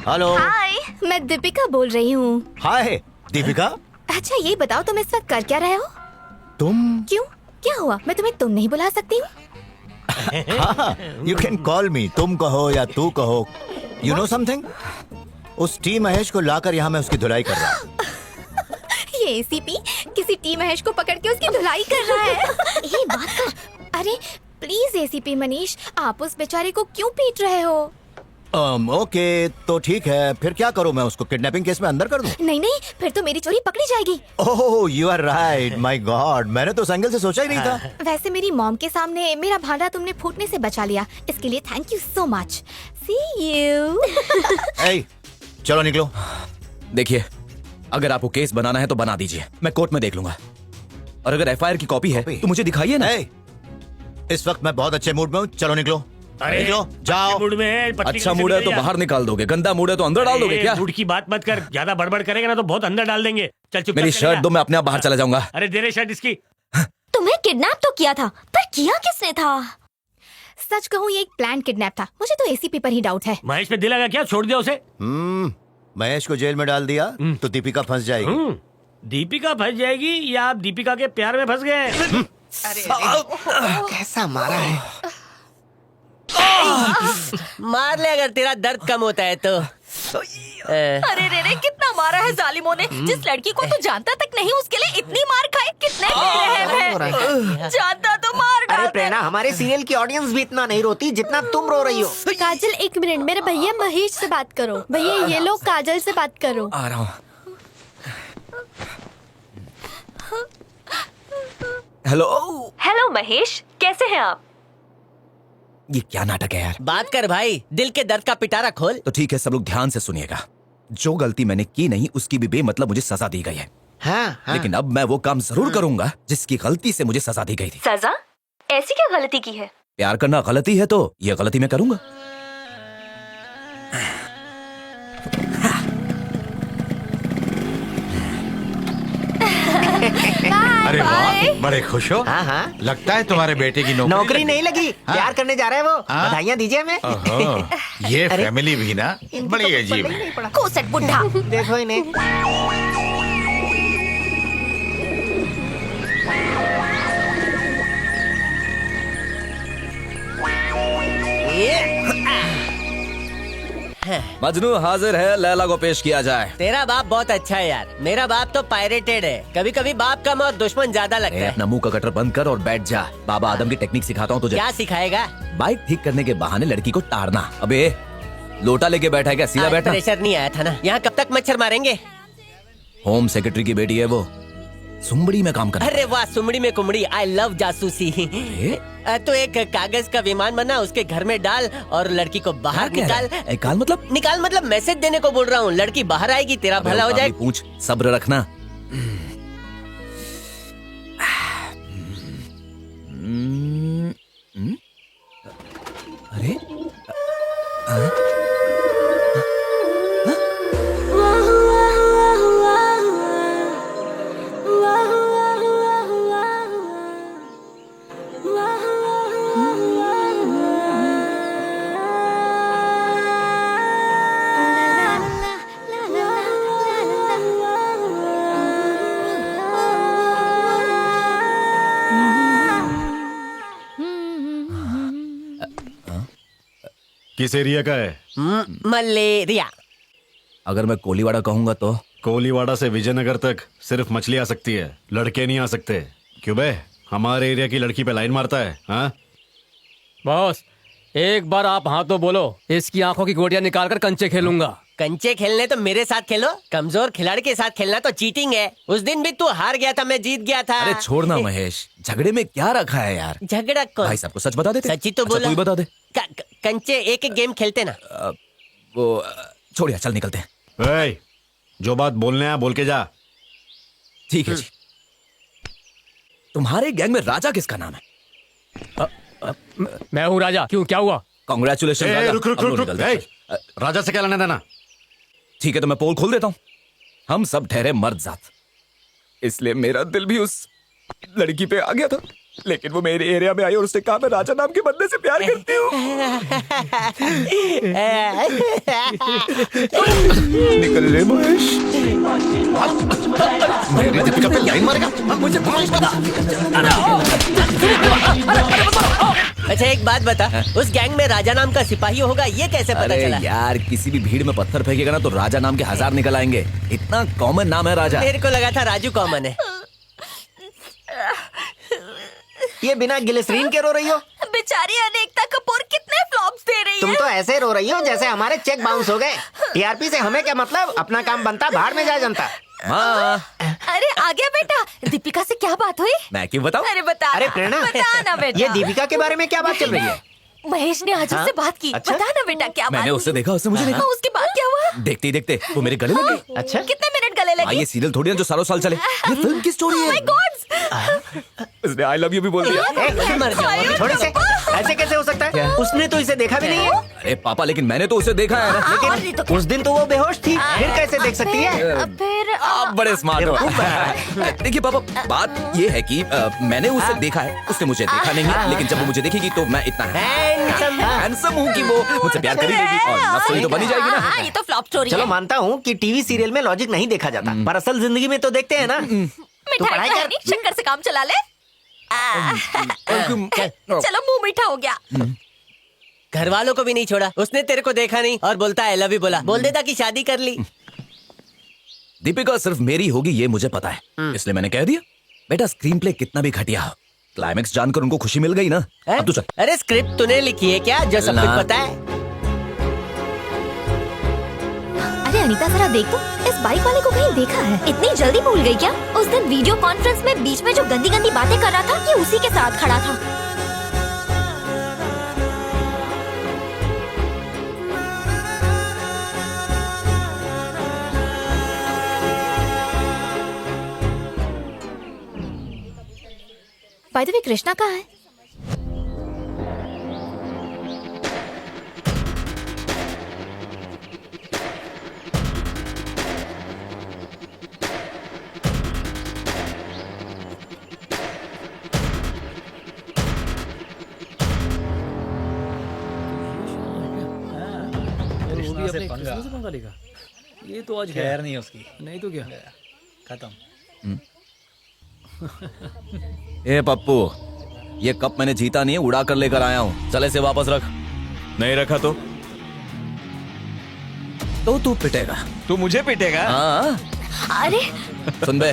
हेलो। हाय, मैं दीपिका बोल रही हूँ। हाय दीपिका। अच्छा ये बताओ तुम इस वक्त कर क्या रहे हो? तुम क्यों, क्या हुआ? मैं तुम्हें तुम नहीं बुला सकती हूँ? यू कैन कॉल मी, तुम कहो या तू कहो। यू नो समथिंग, उस टी महेश को लाकर यहाँ मैं उसकी धुलाई कर रहा हूँ। ये एसीपी किसी टी महेश को पकड़ के उसकी धुलाई कर रहा है। ये बात कर। अरे प्लीज एसीपी मनीष, आप उस बेचारे को क्यों पीट रहे हो? ओके तो ठीक है, फिर क्या करूँ मैं? उसको किडनैपिंग केस में अंदर कर दूँ? नहीं नहीं, फिर तो मेरी चोरी पकड़ी जाएगी। Oh you are right, my God, मैंने तो उस एंगल से सोचा ही नहीं था। वैसे मेरी मॉम के सामने मेरा भांडा तुमने फूटने से बचा लिया, इसके लिए thank you so much. See you. ए, चलो निकलो। देखिए, अगर आपको केस बनाना है तो बना दीजिए, मैं कोर्ट में देख लूंगा। और अगर एफआईआर की कॉपी है तो मुझे दिखाइए ना। इस वक्त मैं बहुत अच्छे मूड में हूँ, चलो निकलो। अरे निकलो, जाओ। मूड में है, पत्नी अच्छा कैसे मूड है तो निकल बाहर निकाल दोगे, गंदा मूड है तो अंदर डाल दोगे क्या? मूड की बात मत कर, ज्यादा बड़बड़ करेगा ना तो बहुत अंदर डाल देंगे। चल चुप। मेरी शर्ट दो, मैं अपने आप बाहर चला जाऊंगा। अरे दे रहे शर्ट इसकी। तुम्हें किडनैप तो किया था, पर किया किसने था? सच कहूँ ये एक प्लान किडनैप था। मुझे तो एसीपी पर ही डाउट है। महेश पे दिल लगा क्या? छोड़ दिया उसे। महेश को जेल में डाल दिया तो दीपिका फंस जाएगी। दीपिका फंस जाएगी या आप दीपिका के प्यार में फंस गए? कैसा मारा है? मार ले अगर तेरा दर्द कम होता है तो। अरे रे रे, कितना मारा है जालिमों ने। जिस लड़की को तू जानता तक नहीं उसके लिए इतनी मार खाई। कितने बेरहम है। जानता तो मार डालता। अरे प्रेरणा, हमारे सीरियल की ऑडियंस भी इतना नहीं रोती जितना तुम रो रही हो। काजल एक मिनट, मेरे भैया महेश से बात करो। भैया ये लोग काजल से बात करो। आ रहा हूँ। हेलो। हेलो महेश, कैसे हैं आप? ये क्या नाटक है यार? बात कर भाई, दिल के दर्द का पिटारा खोल। तो ठीक है, सब लोग ध्यान से सुनिएगा। जो गलती मैंने की नहीं उसकी भी बेमतलब मुझे सजा दी गई है। हाँ। लेकिन अब मैं वो काम जरूर करूंगा जिसकी गलती से मुझे सजा दी गई थी। सजा? ऐसी क्या गलती की है? प्यार करना गलती है तो ये गलती मैं करूंगा। अरे वाह, बड़े खुश हो। हाँ। लगता है तुम्हारे बेटे की नौकरी नहीं लगी, प्यार करने जा रहे हैं वो। बधाइयाँ दीजिए हमें। ओहो, ये फैमिली भी ना बड़ी अजीब है। कोसट बुढ़ा। देखो इन्हें। ये मजनू हाजिर है, लैला को पेश किया जाए। तेरा बाप बहुत अच्छा है यार, मेरा बाप तो पायरेटेड है। कभी कभी बाप कम और दुश्मन ज्यादा लगता है। अपना मुंह का कटर बंद कर और बैठ जा। बाबा आदम की टेक्निक सिखाता हूँ तुझे। क्या सिखाएगा? बाइक ठीक करने के बहाने लड़की को टारना। अबे लोटा लेके बैठा है क्या? सीधा बैठा। प्रेशर नहीं आया था ना। यहाँ कब तक मच्छर मारेंगे? होम सेक्रेटरी की बेटी है वो, सुमबड़ी में काम कर। अरे वाह, सुमड़ी में कुमड़ी। आई लव जासूसी। तो एक कागज का विमान बना, उसके घर में डाल और लड़की को बाहर निकाल। निकाल मतलब मैसेज देने को बोल रहा हूँ। लड़की बाहर आएगी, तेरा भला हो जाए। पूछ, सब्र रखना। अरे किस एरिया का है? मलेरिया। अगर मैं कोलीवाड़ा कहूंगा तो? कोलीवाड़ा से विजयनगर तक सिर्फ मछली आ सकती है, लड़के नहीं आ सकते। क्यों बे, हमारे एरिया की लड़की पे लाइन मारता है? हाँ बॉस, एक बार आप हाँ तो बोलो, इसकी आंखों की गोटियां निकालकर कंचे खेलूंगा। कंचे खेलने तो मेरे साथ खेलो, कमजोर खिलाड़ी के साथ खेलना तो चीटिंग है। उस दिन भी तू हार गया था, मैं जीत गया था। अरे छोड़ना महेश, झगड़े में क्या रखा है यार? झगड़ा कौन? भाई साहब को सच बता देते। सच्ची तो बोला। तू ही बता दे। कंचे एक गेम खेलते ना। वो छोड़िया, चल निकलते हैं। जो बात बोलने है बोल के जा। ठीक है जी। तुम्हारे गैंग में राजा किसका नाम है? मैं हूँ राजा। क्यों, क्या हुआ? कांग्रेचुलेशन राजा। रुक रुक रुक रुक। राजा से क्या लेना देना? ठीक है तो मैं पोल खोल देता हूँ। हम सब ठहरे मर्द जात, इसलिए मेरा दिल भी उस लड़की पे आ गया था। लेकिन वो मेरे एरिया में आई और उसने कहा मैं राजा नाम के बंदे से प्यार करती हूँ। निकल ले महेश। मेरी दीपिका पे लाइन मारेगा? मुझे पता। अच्छा एक बात बता, उस गैंग में राजा नाम का सिपाही होगा, ये कैसे पता चला? यार किसी भी भीड़ में पत्थर फेंकेगा ना तो राजा नाम के 1000 निकल आएंगे। इतना कॉमन नाम है राजा। मेरे को लगा था राजू कॉमन है। ये बिना ग्लिसरीन के रो रही हो? बेचारी अनेकता कपूर कितने फ्लॉप्स दे रही है। तुम तो ऐसे रो रही हो जैसे हमारे चेक बाउंस हो गए। टीआरपी से हमें क्या मतलब? अपना काम बनता, बाहर में जा जनता। अरे आ गया बेटा। दीपिका से क्या बात हुई? मैं क्यों बताऊं? अरे बता। अरे प्रेरणा, बता ना बेटा। ये दीपिका के बारे में क्या बात चल रही है? महेश ने आज उससे बात की। अच्छा? बता ना बेटा क्या बात? मैंने उससे देखा, उसने मुझे देखा। उसके बाद क्या हुआ? देखते ही देखते वो मेरे गले लग गई। अच्छा, कितने मिनट गले लगे? ये सीरियल थोड़ी ना जो सालों साल चले, ये फिल्म की स्टोरी है। Oh my God! उसने आई लव यू भी बोल दिया। मर जाओ। थोड़े से ऐसे कैसे हो सकता है? उसने तो इसे देखा भी नहीं है। अरे पापा, लेकिन मैंने तो उसे देखा है ना। लेकिन उस दिन तो वो बेहोश थी, फिर कैसे देख सकती है? फिर आप बड़े स्मार्ट हो। देखिए पापा, बात ये है कि मैंने उसे देखा है, उसने मुझे देखा नहीं है। लेकिन जब वो मुझे देखेगी तो मैं इतना हैंडसम हूँ कि वो मुझसे प्यार कर ही लेगी और लव स्टोरी तो बनी जाएगी ना। ये तो फ्लॉप स्टोरी है। चलो मानता हूँ कि टीवी सीरियल में लॉजिक नहीं देखा जाता, पर असल जिंदगी में तो देखते हैं ना। तू पढ़ाई मिठाई कर। शक्कर से काम चला ले। चलो मुंह मीठा हो गया। घर वालों को भी नहीं छोड़ा, उसने तेरे को देखा नहीं और बोलता है लव यू बोला। बोल देता कि शादी कर ली। दीपिका सिर्फ मेरी होगी ये मुझे पता है, इसलिए मैंने कह दिया। बेटा स्क्रीन प्ले कितना भी घटिया हो, क्लाइमेक्स जानकर उनको खुशी मिल गई ना। अब तू चल। अरे स्क्रिप्ट तूने लिखी है क्या जो सब कुछ पता है? अरे अनीता जरा देख तो, इस बाइक वाले को कहीं देखा है। इतनी जल्दी भूल गई क्या? उस दिन वीडियो कॉन्फ्रेंस में बीच में जो गंदी गंदी बातें कर रहा था, ये उसी के साथ खड़ा था। बाय द वे कृष्णा कहाँ है? ये तो आज खैर नहीं है उसकी, नहीं तो क्या खत्म। ए पप्पू, ये कप मैंने जीता नहीं है, उड़ा कर लेकर आया हूँ। चले से वापस रख। नहीं रखा तो तो तू पिटेगा। तू मुझे पिटेगा? हाँ। अरे सुन बे,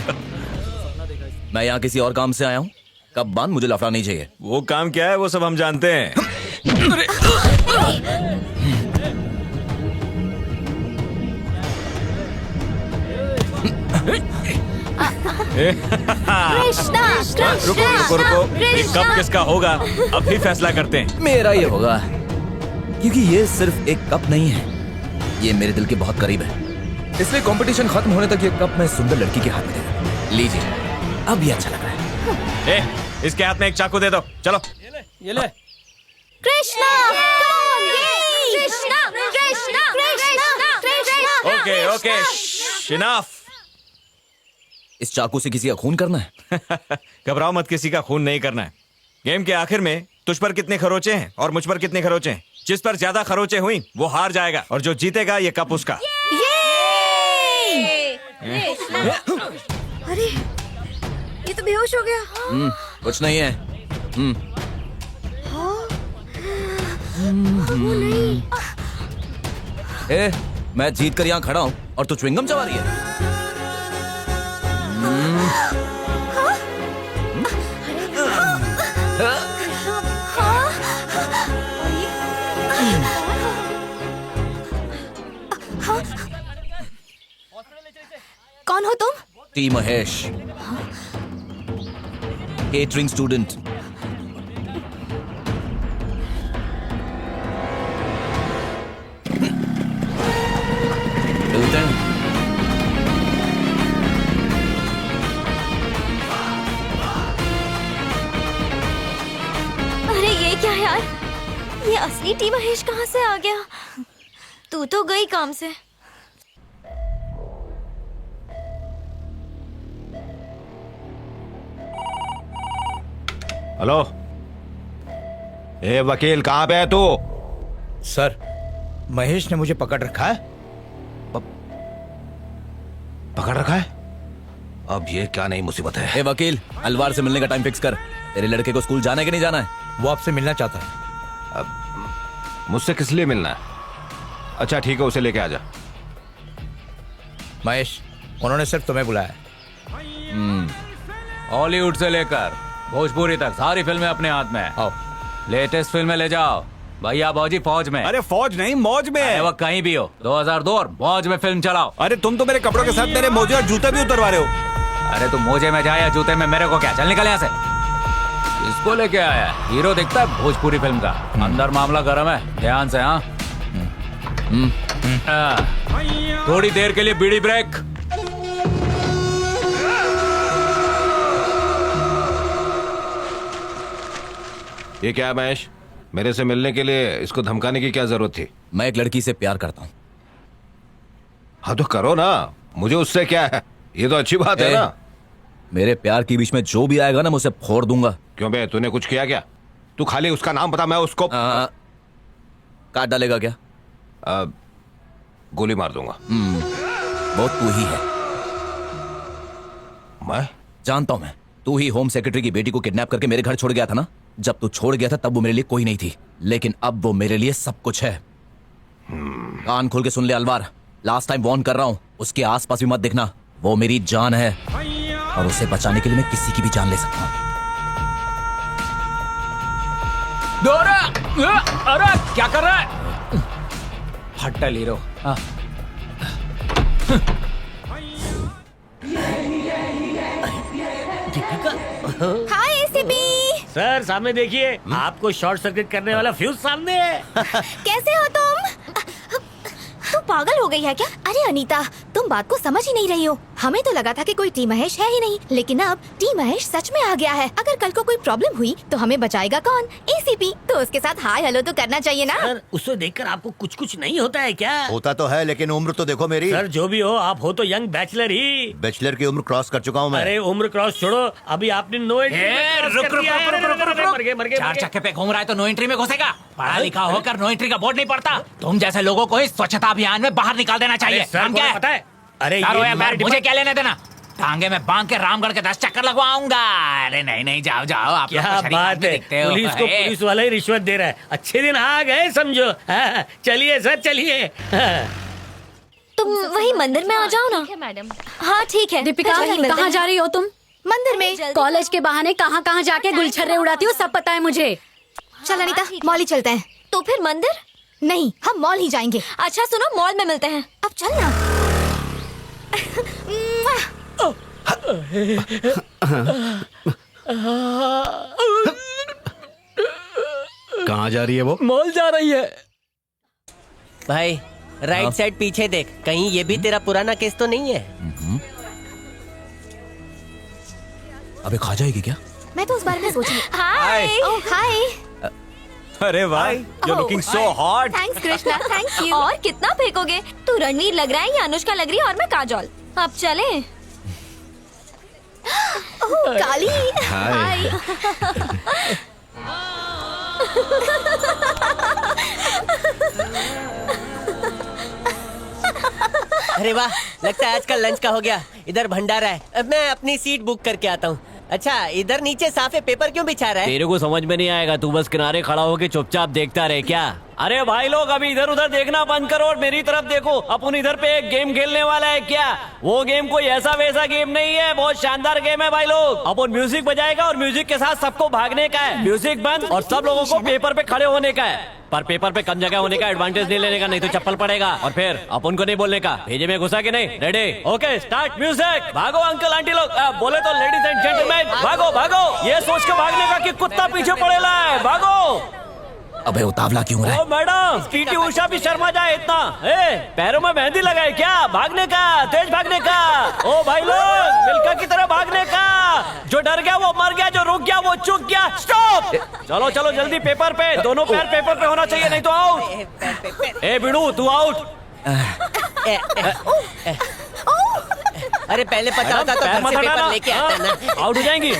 मैं यहाँ किसी और काम से आया हूँ। कब बांध, मुझे लफड़ा नहीं चाहिए। वो काम क्या है वो सब हम जानते हैं। कृष्णा, रुको रुको रुको, ये कब किसका होगा अभी फैसला करते हैं। मेरा ये होगा, क्योंकि ये सिर्फ एक कप नहीं है, ये मेरे दिल के बहुत करीब है। इसलिए कंपटीशन खत्म होने तक ये कप मैं सुंदर लड़की के हाथ में देगा। लीजिए, अब ये अच्छा लग रहा है। इसके हाथ में एक चाकू दे दो, चलो। ये ले। Krishna, Krishna, Krishna, Krishna, Krishna. Okay okay, enough. इस चाकू से किसी का खून करना है? घबराओ मत, किसी का खून नहीं करना है। गेम के आखिर में तुझ पर कितने खरोचे हैं और मुझ पर कितने खरोचे हैं, जिस पर ज्यादा खरोचे हुई वो हार जाएगा, और जो जीतेगा ये कप उसका। अरे ये तो बेहोश हो गया। कुछ नहीं है। वो नहीं। मैं जीत कर यहाँ खड़ा हूँ और तू च्युइंगम चबा रही है। कौन हो तुम? T Mahesh, catering student. मिलते हैं। अरे ये क्या यार, ये असली टी महेश कहाँ से आ गया? तू तो गई काम से। हेलो, ए वकील, कहाँ पे है तू? सर, महेश ने मुझे पकड़ रखा है। पकड़ रखा है? अब ये क्या नई मुसीबत है? ए वकील, अलवार से मिलने का टाइम फिक्स कर। तेरे लड़के को स्कूल जाना है कि नहीं जाना है? वो आपसे मिलना चाहता है। अब मुझसे किस लिए मिलना है? अच्छा ठीक है, उसे लेके आ जा। महेश, उन्होंने सिर्फ तुम्हें बुलाया। हॉलीवुड से लेकर भोजपुरी तक सारी फिल्में अपने हाथ में है। आओ, लेटेस्ट फिल्में ले जाओ। भैया भौजी फौज में। अरे फौज नहीं, मौज में है। वो कहीं भी हो, 2002 और मौज में फिल्म चलाओ। अरे तुम तो मेरे कपड़ों के साथ मेरे मोजे और जूते भी उतरवा रहे हो। अरे तुम मोजे में जाए या जूते में, मेरे को क्या, चल निकल यहाँ से। इसको लेके आया, हीरो दिखता है भोजपुरी फिल्म का, अंदर मामला गर्म है, ध्यान से। हाँ, थोड़ी देर के लिए बीड़ी ब्रेक। ये क्या है महेश? मेरे से मिलने के लिए इसको धमकाने की क्या जरूरत थी? मैं एक लड़की से प्यार करता हूँ। हाँ तो करो ना, मुझे उससे क्या है? ये तो अच्छी बात है ना। मेरे प्यार के बीच में जो भी आएगा ना, मैं उसे फोड़ दूंगा। क्यों बे, तूने कुछ किया क्या? तू खाली उसका नाम बता, मैं उसको काट डालेगा क्या? गोली मार दूंगा। वो तू ही है। मैं जानता हूं, मैं तू ही होम सेक्रेटरी की बेटी को किडनैप करके मेरे घर छोड़ गया था ना। जब तू छोड़ गया था तब वो मेरे लिए कोई नहीं थी, लेकिन अब वो मेरे लिए सब कुछ है। कान खोल के सुन ले अलवार, लास्ट टाइम वार्न कर रहा हूं, उसके आसपास भी मत दिखना। वो मेरी जान है और उसे बचाने के लिए मैं किसी की भी जान ले सकता हूं। अरे क्या कर रहा है? हट्टा लीरो। हाय एसीपी। सर सामने देखिए, आपको शॉर्ट सर्किट करने वाला फ्यूज सामने है। कैसे हो तुम? तू पागल हो गई है क्या? अरे अनीता, तुम बात को समझ ही नहीं रही हो। हमें तो लगा था कि कोई टी महेश है ही नहीं, लेकिन अब टी महेश सच में आ गया है। अगर कल को कोई प्रॉब्लम हुई तो हमें बचाएगा कौन? एसीपी। तो उसके साथ हाय हेलो तो करना चाहिए ना। सर उसको देखकर आपको कुछ कुछ नहीं होता है क्या? होता तो है, लेकिन उम्र तो देखो मेरी। सर जो भी हो, आप हो तो यंग बैचलर ही। बैचलर की उम्र क्रॉस कर चुका हूँ मैं। अरे उम्र क्रॉस छोड़ो, अभी आपने नो चार चक्के पे घूम रहा है तो नो एंट्री में घुसेगा? पढ़ा लिखा होकर नो एंट्री का बोर्ड नहीं पड़ता? तुम जैसे लोगों को इस स्वच्छता अभियान में बाहर निकाल देना चाहिए। सर क्या पता है? अरे मुझे क्या लेने देना? टांगे में बांध के रामगढ़ के 10 चक्कर लगवाऊंगा। अरे नहीं नहीं, जाओ जाओ। आप क्या बात है, पुलिस को पुलिस वाला ही रिश्वत दे रहा है। अच्छे दिन आ गए समझो। चलिए सर चलिए। तुम वही मंदिर में आ जाओ ना। मैडम। हाँ ठीक है। दीपिका कहाँ जा रही हो तुम? मंदिर में। कॉलेज के बहाने कहाँ कहाँ जाके गुलछर्रे उड़ाती हो, सब पता है मुझे। चल अनीता, मॉल ही चलते हैं। तो फिर मंदिर नहीं, हम मॉल ही जाएंगे। अच्छा सुनो, मॉल में मिलते हैं। अब चल ना। कहाँ जा रही है वो? मॉल जा रही है। भाई राइट साइड पीछे देख, कहीं ये भी तेरा पुराना केस तो नहीं है? अबे खा जाएगी क्या? मैं तो उस बारे में सोच रही। हाय। ओह हाय। अरे वाह, you looking so hot. Thanks Krishna, thank you. और कितना फेंकोगे? तू रणवीर लग रहा है या अनुष्का लग रही है और मैं काजोल। अब चले। ओह काली। हाय। अरे वाह, लगता है आज का लंच का हो गया। इधर भंडारा है, अब मैं अपनी सीट बुक करके आता हूँ। अच्छा, इधर नीचे साफे पेपर क्यों बिछा रहा है? तेरे को समझ में नहीं आएगा, तू बस किनारे खड़ा होके चुपचाप देखता रहे क्या? अरे भाई लोग, अभी इधर उधर देखना बंद करो और मेरी तरफ देखो। अपन इधर पे एक गेम खेलने वाला है क्या? वो गेम कोई ऐसा वैसा गेम नहीं है, बहुत शानदार गेम है भाई लोग। अपन म्यूजिक बजाएगा और म्यूजिक के साथ सबको भागने का है। म्यूजिक बंद और सब लोगों को पेपर पे खड़े होने का है, पर पेपर पे कम जगह होने का एडवांटेज नहीं लेने का, नहीं तो चप्पल पड़ेगा। और फिर अपन को नहीं बोलने का, भेजे में घुसा कि नहीं। रेडी? Okay start music. भागो अंकल आंटी लोग, बोले तो लेडीज एंड जेंटलमैन, भागो भागो। ये सोच के भागने का कि कुत्ता पीछे पड़ेला है, भागो। अबे उतावला क्यों रहा है? ओ मैडम, पीटी उषा भी शर्मा जाए इतना। पैरों में मेहंदी लगाए क्या? भागने का, तेज भागने का। ओ भाई लोग, मिल्खा की तरह भागने का। जो डर गया वो मर गया, जो रुक गया वो चूक गया। स्टॉप। चलो चलो जल्दी, पेपर पे, दोनों पैर पेपर पे होना चाहिए, नहीं तो आउट। ए बिड़ू, तू आउट। अरे पहले पता होता तो घर से पेपर लेके आता ना। आउट हो जाएंगी।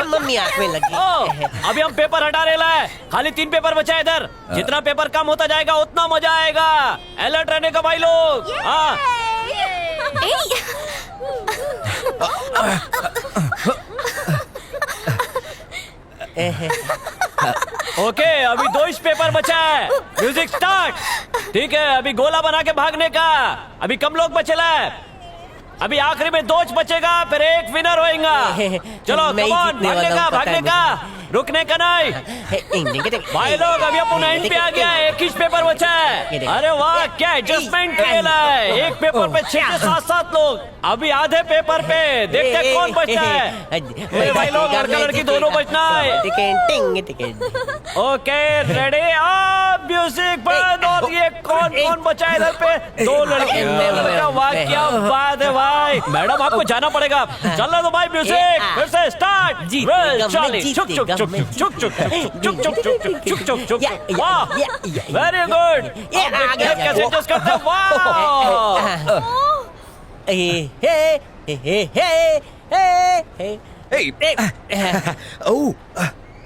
मम्मी आंख में लगी। अभी हम पेपर हटा रहे हैं, खाली 3 पेपर बचा है इधर। जितना पेपर कम होता जाएगा उतना मजा आएगा। अलर्ट रहने का भाई लोग। हाँ। ओके, अभी 2 ही पेपर बचा है। Music start. ठीक है, अभी गोला बना के भागने का। अभी कम लोग बचेला है, अभी आखिरी में 2 बचेगा, फिर एक विनर होएगा। चलो कमॉन, भागने का, रुकने का नहीं। भाई लोग, अभी अपन एंड पे आ गया है, 1 ही पेपर बचा है। अरे वाह, क्या एडजस्टमेंट खेला है। एक पेपर पे 6 से 7 लोग, अभी आधे पेपर पे, देखते हैं कौन बचता है। भाई लोग, लड़का लड़की दोनों बचना है। ओके रेडी, म्यूजिक बंद। और ये कौन बचा है इधर पे? 2 लड़के। वाह क्या बात है भाई। मैडम आपको जाना पड़ेगा, चलना तो भाई। म्यूजिक फिर से स्टार्ट। चलिए, चुक चुक चुक चुक चुक चुक चुक चुक चुक चुक चुक चुक। वाह, वेरी गुड। कैसे एडजस्ट करते हैं? वाह।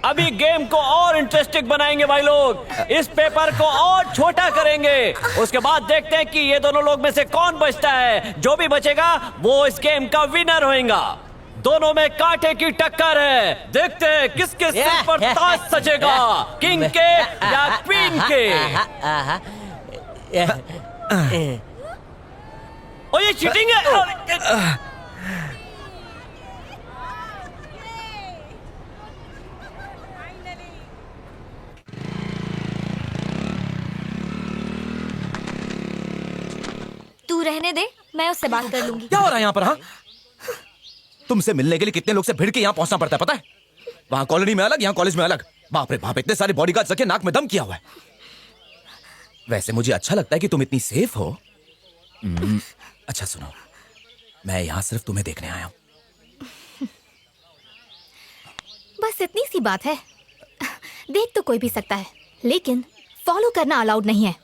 अभी गेम को और इंटरेस्टिंग बनाएंगे भाई लोग। इस पेपर को और छोटा करेंगे, उसके बाद देखते हैं कि ये दोनों लोग में से कौन बचता है। जो भी बचेगा वो इस गेम का विनर होएगा। दोनों में कांटे की टक्कर है, देखते हैं किसके सिर पर ताज सजेगा, किंग के या क्वीन के। ओ ये चीटिंग है। तू रहने दे, मैं उससे बात कर लूंगी। क्या हो रहा है यहाँ पर? हाँ, तुमसे मिलने के लिए कितने लोग से भिड़ के यहाँ पहुंचना पड़ता है, पता है? वहां कॉलोनी में अलग, यहाँ कॉलेज में अलग। बाप रे बाप, इतने सारे बॉडीगार्ड्स रखे, नाक में दम किया हुआ है। वैसे मुझे अच्छा लगता है कि तुम इतनी सेफ हो। अच्छा सुनो, मैं यहाँ सिर्फ तुम्हें देखने आया हूँ। बस इतनी सी बात है। देख तो कोई भी सकता है, लेकिन फॉलो करना अलाउड नहीं है।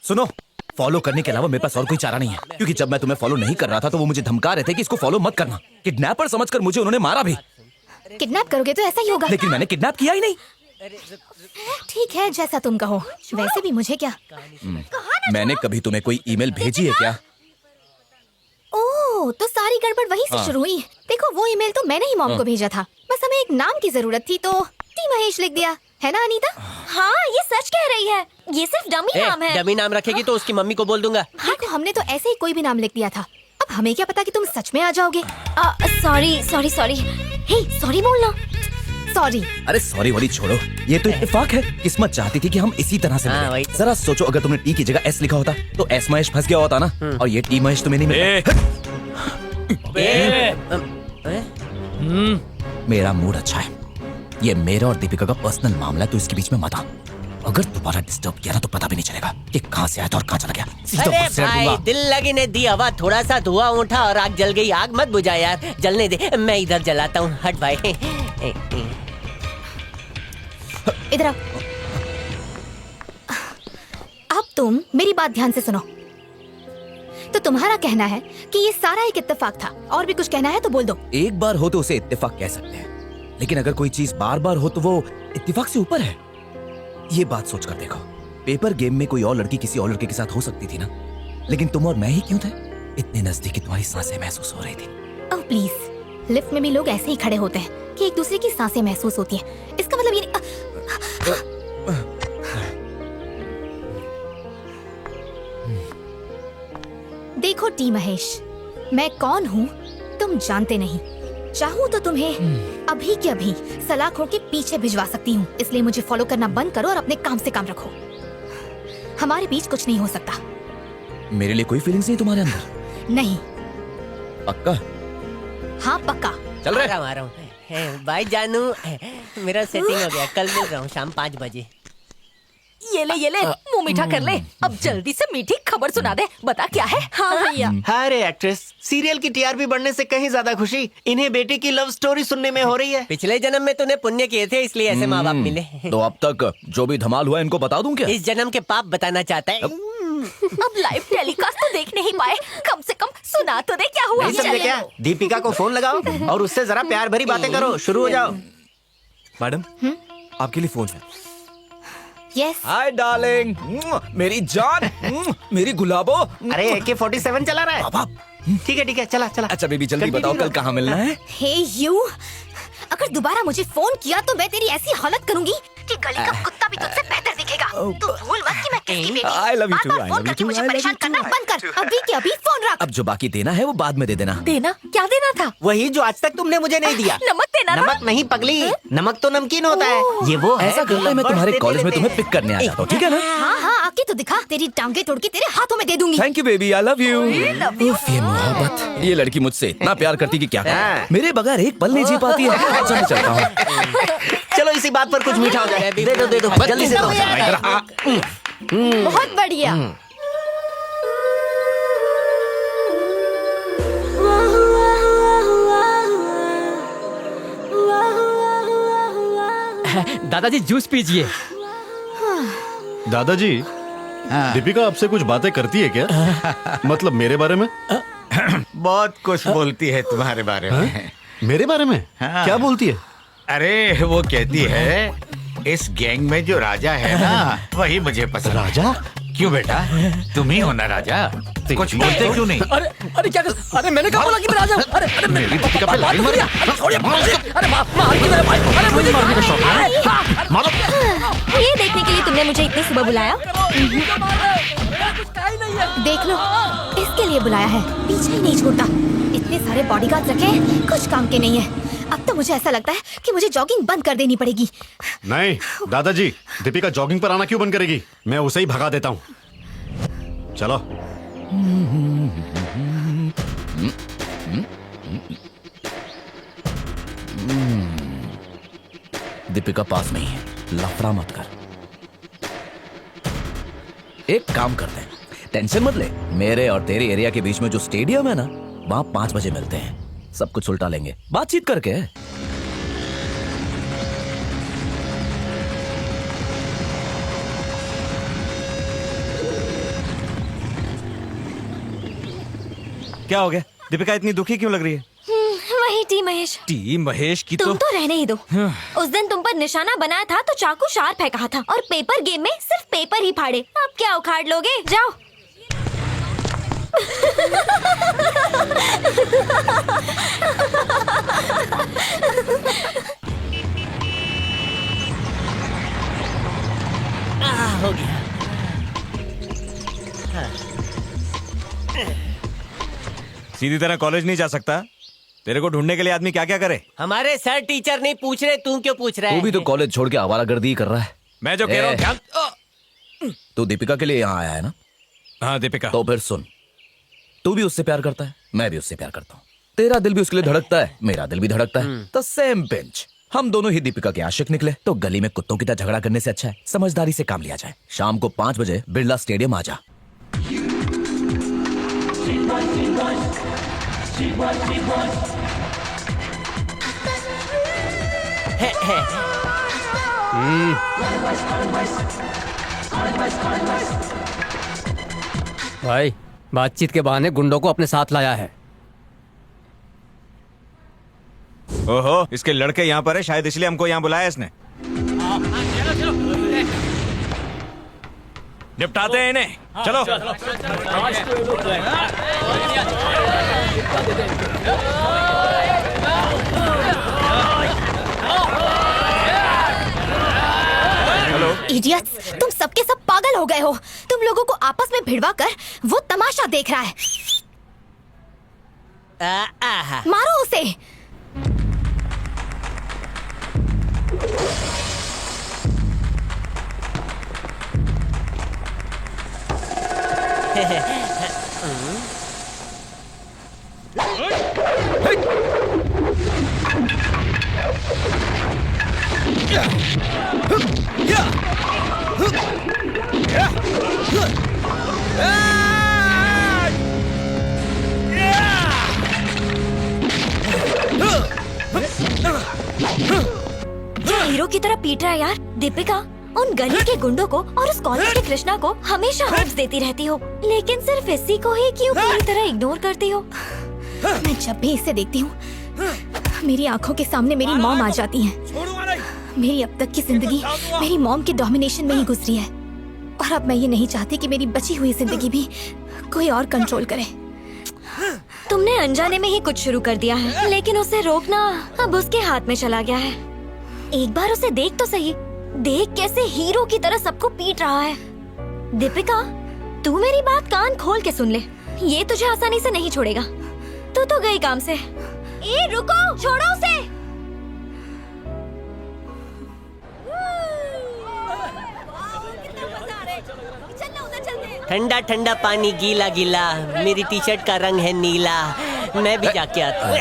सुनो, फॉलो करने के अलावा मेरे पास और कोई चारा नहीं है, क्योंकि जब मैं तुम्हें फॉलो नहीं कर रहा था तो वो मुझे धमका रहे थे कि इसको फॉलो मत करना। किडनैपर समझकर मुझे उन्होंने मारा भी। किडनैप करोगे तो ऐसा ही होगा। लेकिन मैंने किडनैप किया ही नहीं। ठीक है, जैसा तुम कहो। वैसे भी मुझे क्या। मैंने कभी तुम्हें कोई ईमेल भेजी है क्या? ओह, तो सारी गड़बड़ वहीं से हाँ। शुरू हुई। देखो, वो ईमेल तो मैंने ही मॉम को भेजा था, बस हमें एक नाम की जरूरत थी तो टी महेश लिख दिया, है ना अनीता? हाँ ये सच कह रही है, ये सिर्फ डमी नाम है। डमी नाम रखेगी तो उसकी मम्मी को बोल दूंगा। देखो हमने तो ऐसे ही कोई भी नाम लिख दिया था, अब हमें क्या पता कि तुम सच में आ जाओगे। सॉरी सॉरी सॉरी, हे सॉरी बोलना। सॉरी। अरे सॉरी वॉरी छोड़ो, ये तो इत्तेफाक है। किस्मत चाहती थी कि हम इसी तरह से मिले। जरा सोचो, अगर तुमने टी की जगह एस लिखा होता तो एस महेश फंस गया होता ना, और ये टी महेश तुम्हें नहीं मिला। मेरा मूड अच्छा है, ये मेरा और दीपिका का पर्सनल मामला है, तो इसके बीच में मत आ। अगर दोबारा डिस्टर्ब किया ना तो पता भी नहीं चलेगा कि कहाँ से आया था और कहाँ चला गया। अरे भाई, दिल लगी ने दी हवा, थोड़ा सा धुआं उठा और आग जल गई। आग मत बुझा यार, जलने दे, मैं इधर जलाता हूँ। हट भाई। इधर आओ। अब तुम मेरी बात ध्यान से सुनो। तो तुम्हारा कहना है कि ये सारा एक इत्तेफाक था, और भी कुछ कहना है तो बोल दो। एक बार हो तो उसे इत्तेफाक कह सकते हैं, लेकिन अगर कोई चीज बार बार हो तो वो इत्तेफाक से ऊपर है। ये बात सोच कर देखो, पेपर गेम में कोई और लड़की किसी और लड़के के साथ हो सकती थी ना, लेकिन तुम और मैं ही क्यों थे? इतने नजदीक तुम्हारी सांसें महसूस हो रही थी। ओह प्लीज, लिफ्ट में भी लोग ऐसे ही खड़े होते हैं कि एक दूसरे की सांसें महसूस होती हैं। इसका मतलब ये नहीं। देखो टी महेश, मैं कौन हूँ तुम जानते नहीं। चाहूँ तो तुम्हें अभी के अभी सलाखों के पीछे भिजवा सकती हूँ, इसलिए मुझे फॉलो करना बंद करो और अपने काम से काम रखो। हमारे बीच कुछ नहीं हो सकता। मेरे लिए कोई फीलिंग्स नहीं तुम्हारे अंदर? नहीं। पक्का? हाँ पक्का। चल रहे? आ रहा हूँ। भाई जानू, मेरा सेटिंग हो गया, कल मिल रहा हूँ शाम 5 बजे। ये ले मुंह मीठा कर ले। अब जल्दी से मीठी खबर सुना दे, बता क्या है। हाँ भैया। अरे एक्ट्रेस, सीरियल की टीआरपी बढ़ने से कहीं ज्यादा खुशी इन्हें बेटी की लव स्टोरी सुनने में हो रही है। पिछले जन्म में तूने पुण्य किए थे, इसलिए ऐसे माँ बाप मिले। तो अब तक जो भी धमाल हुआ इनको बता दूं क्या? इस जन्म के पाप बताना चाहता है। अब लाइव टेलीकास्ट तो देख नहीं पाए, कम से कम सुना तो दे क्या हुआ। नहीं समझे क्या? दीपिका को फोन लगाओ और उससे जरा प्यार भरी बातें करो। शुरू हो जाओ। मैडम, आपके लिए फोन है। यस। हाय डार्लिंग, मेरी जान, मेरी गुलाबो। अरे AK-47 चला रहा है। ठीक है चला। अच्छा बेबी, जल्दी बताओ कल कहाँ मिलना है? हे यू, अगर दोबारा मुझे फोन किया तो मैं तेरी ऐसी हालत करूंगी कि गली का कुत्ता भी तुझसे बेहतर दिखेगा। तू भूल मत कि मैं किसकी बेटी हूँ। I love you too, I love you too, मुझे I love परेशान you करना too. बंद कर। अभी के अभी फोन रख। अब जो बाकी देना है वो बाद में दे देना। देना? क्या देना था? वही जो आज तक तुमने मुझे नहीं दिया। नमक देना था? नमक नहीं पगली, नमक तो नमकीन होता है। ये वो है ऐसा जो करता है, मैं lovers तुम्हारे देते कॉलेज में रहते तुम्हें हैं। पिक करने आ जाता हूँ, ठीक है ना? हाँ आके तो दिखा, तेरी टांगे तोड़ के तेरे हाथों में दे दूंगी। Thank you baby, I love you. ये मोहब्बत, ये लड़की मुझसे इतना प्यार करती कि क्या कहूं। मेरे बगैर एक पल नहीं जी पाती है। अच्छा मैं चलता हूँ। चलो इसी बात पर कुछ मीठा हो जाए। दे दो जल्दी से दो। बहुत बढ़िया। दादाजी जूस पीजिए। दादाजी, दीपिका आपसे कुछ बातें करती है क्या? मतलब मेरे बारे में? बहुत कुछ बोलती है तुम्हारे बारे में। मेरे बारे में? क्या बोलती है? अरे वो कहती है इस गैंग में जो राजा है ना, वही मुझे पसंद। राजा? क्यों बेटा, तुम ही हो ना राजा? कुछ बोलते क्यों नहीं? अरे क्या कर? अरे मैंने कहा बोला कि मैं राजा हूं। अरे मेरी दीपिका पे लाइन मारी। छोड़िए, अरे मार के मेरे भाई। अरे मुझे मारो। ये देखने के लिए तुमने मुझे इतनी सुबह बुलाया? देख लो, इसके लिए बुलाया है, पीछे ही नहीं छोड़ता। इतने सारे बॉडीगार्ड रखे हैं, कुछ काम के नहीं है। अब तो मुझे ऐसा लगता है कि मुझे जॉगिंग बंद कर देनी पड़ेगी। नहीं दादाजी, दीपिका जॉगिंग पर आना क्यों बंद करेगी? मैं उसे ही भगा देता हूँ। चलो। दीपिका पास नहीं है, लफड़ा मत कर। एक काम करते हैं, टेंशन मत ले। मेरे और तेरे एरिया के बीच में जो स्टेडियम है ना, वहां 5 बजे मिलते हैं। सब कुछ उल्टा लेंगे बातचीत करके। क्या हो गया? दीपिका इतनी दुखी क्यों लग रही है? वही टी महेश। टी महेश की तुम तो रहने ही दो। उस दिन तुम पर निशाना बनाया था तो चाकू शार्प है कहा था, और पेपर गेम में सिर्फ पेपर ही फाड़े। अब क्या उखाड़ लोगे? जाओ। हो गया। सीधी तरह कॉलेज नहीं जा सकता? तेरे को ढूंढने के लिए आदमी क्या क्या करे? हमारे सर टीचर नहीं पूछ रहे, तू क्यों पूछ रहा है? तू भी तो कॉलेज छोड़ के आवारागर्दी कर रहा है। मैं जो कह रहा हूँ ध्यान। तू दीपिका के लिए यहाँ आया है ना? हाँ दीपिका। तो फिर सुन, तू भी उससे प्यार करता है, मैं भी उससे प्यार करता हूँ। तेरा दिल भी उसके लिए धड़कता है, मेरा दिल भी धड़कता है। तो सेम पिंच। हम दोनों ही दीपिका के आशिक निकले, तो गली में कुत्तों की तरह झगड़ा करने से अच्छा है समझदारी से काम लिया जाए। शाम को 5 बजे बिरला स्टेडियम आ जा। भाई बातचीत के बहाने गुंडों को अपने साथ लाया है। ओहो, इसके लड़के यहाँ पर है, शायद इसलिए हमको यहाँ बुलाया इसने। निपटाते हैं इन्हें, चलो। इडियट्स, तुम सबके सब पागल हो गए हो। तुम लोगों को आपस में भिड़वा कर वो तमाशा देख रहा है। मारो उसे। क्या हीरो की तरह पीट रहा है यार। दीपिका, उन गली के गुंडों को और उस कॉलेज के कृष्णा को हमेशा होप्स देती रहती हो, लेकिन सिर्फ इसी को ही क्यों पूरी तरह इग्नोर करती हो? मैं जब भी इसे देखती हूँ मेरी आंखों के सामने मेरी मॉम आ जाती है। मेरी अब तक की जिंदगी मेरी मॉम के डोमिनेशन में ही गुजरी है, और अब मैं ये नहीं चाहती कि मेरी बची हुई जिंदगी भी कोई और कंट्रोल करे। तुमने अनजाने में ही कुछ शुरू कर दिया है, लेकिन उसे रोकना अब उसके हाथ में चला गया है। एक बार उसे देख तो सही, देख कैसे हीरो की तरह सबको पीट रहा है। दीपिका, तू मेरी बात कान खोल के सुन ले, ये तुझे आसानी से नहीं छोड़ेगा। तू तो गई काम से। ए रुको, छोड़ो उसे। ठंडा ठंडा पानी गीला गीला, मेरी टी शर्ट का रंग है नीला। मैं भी जाके आता हूँ।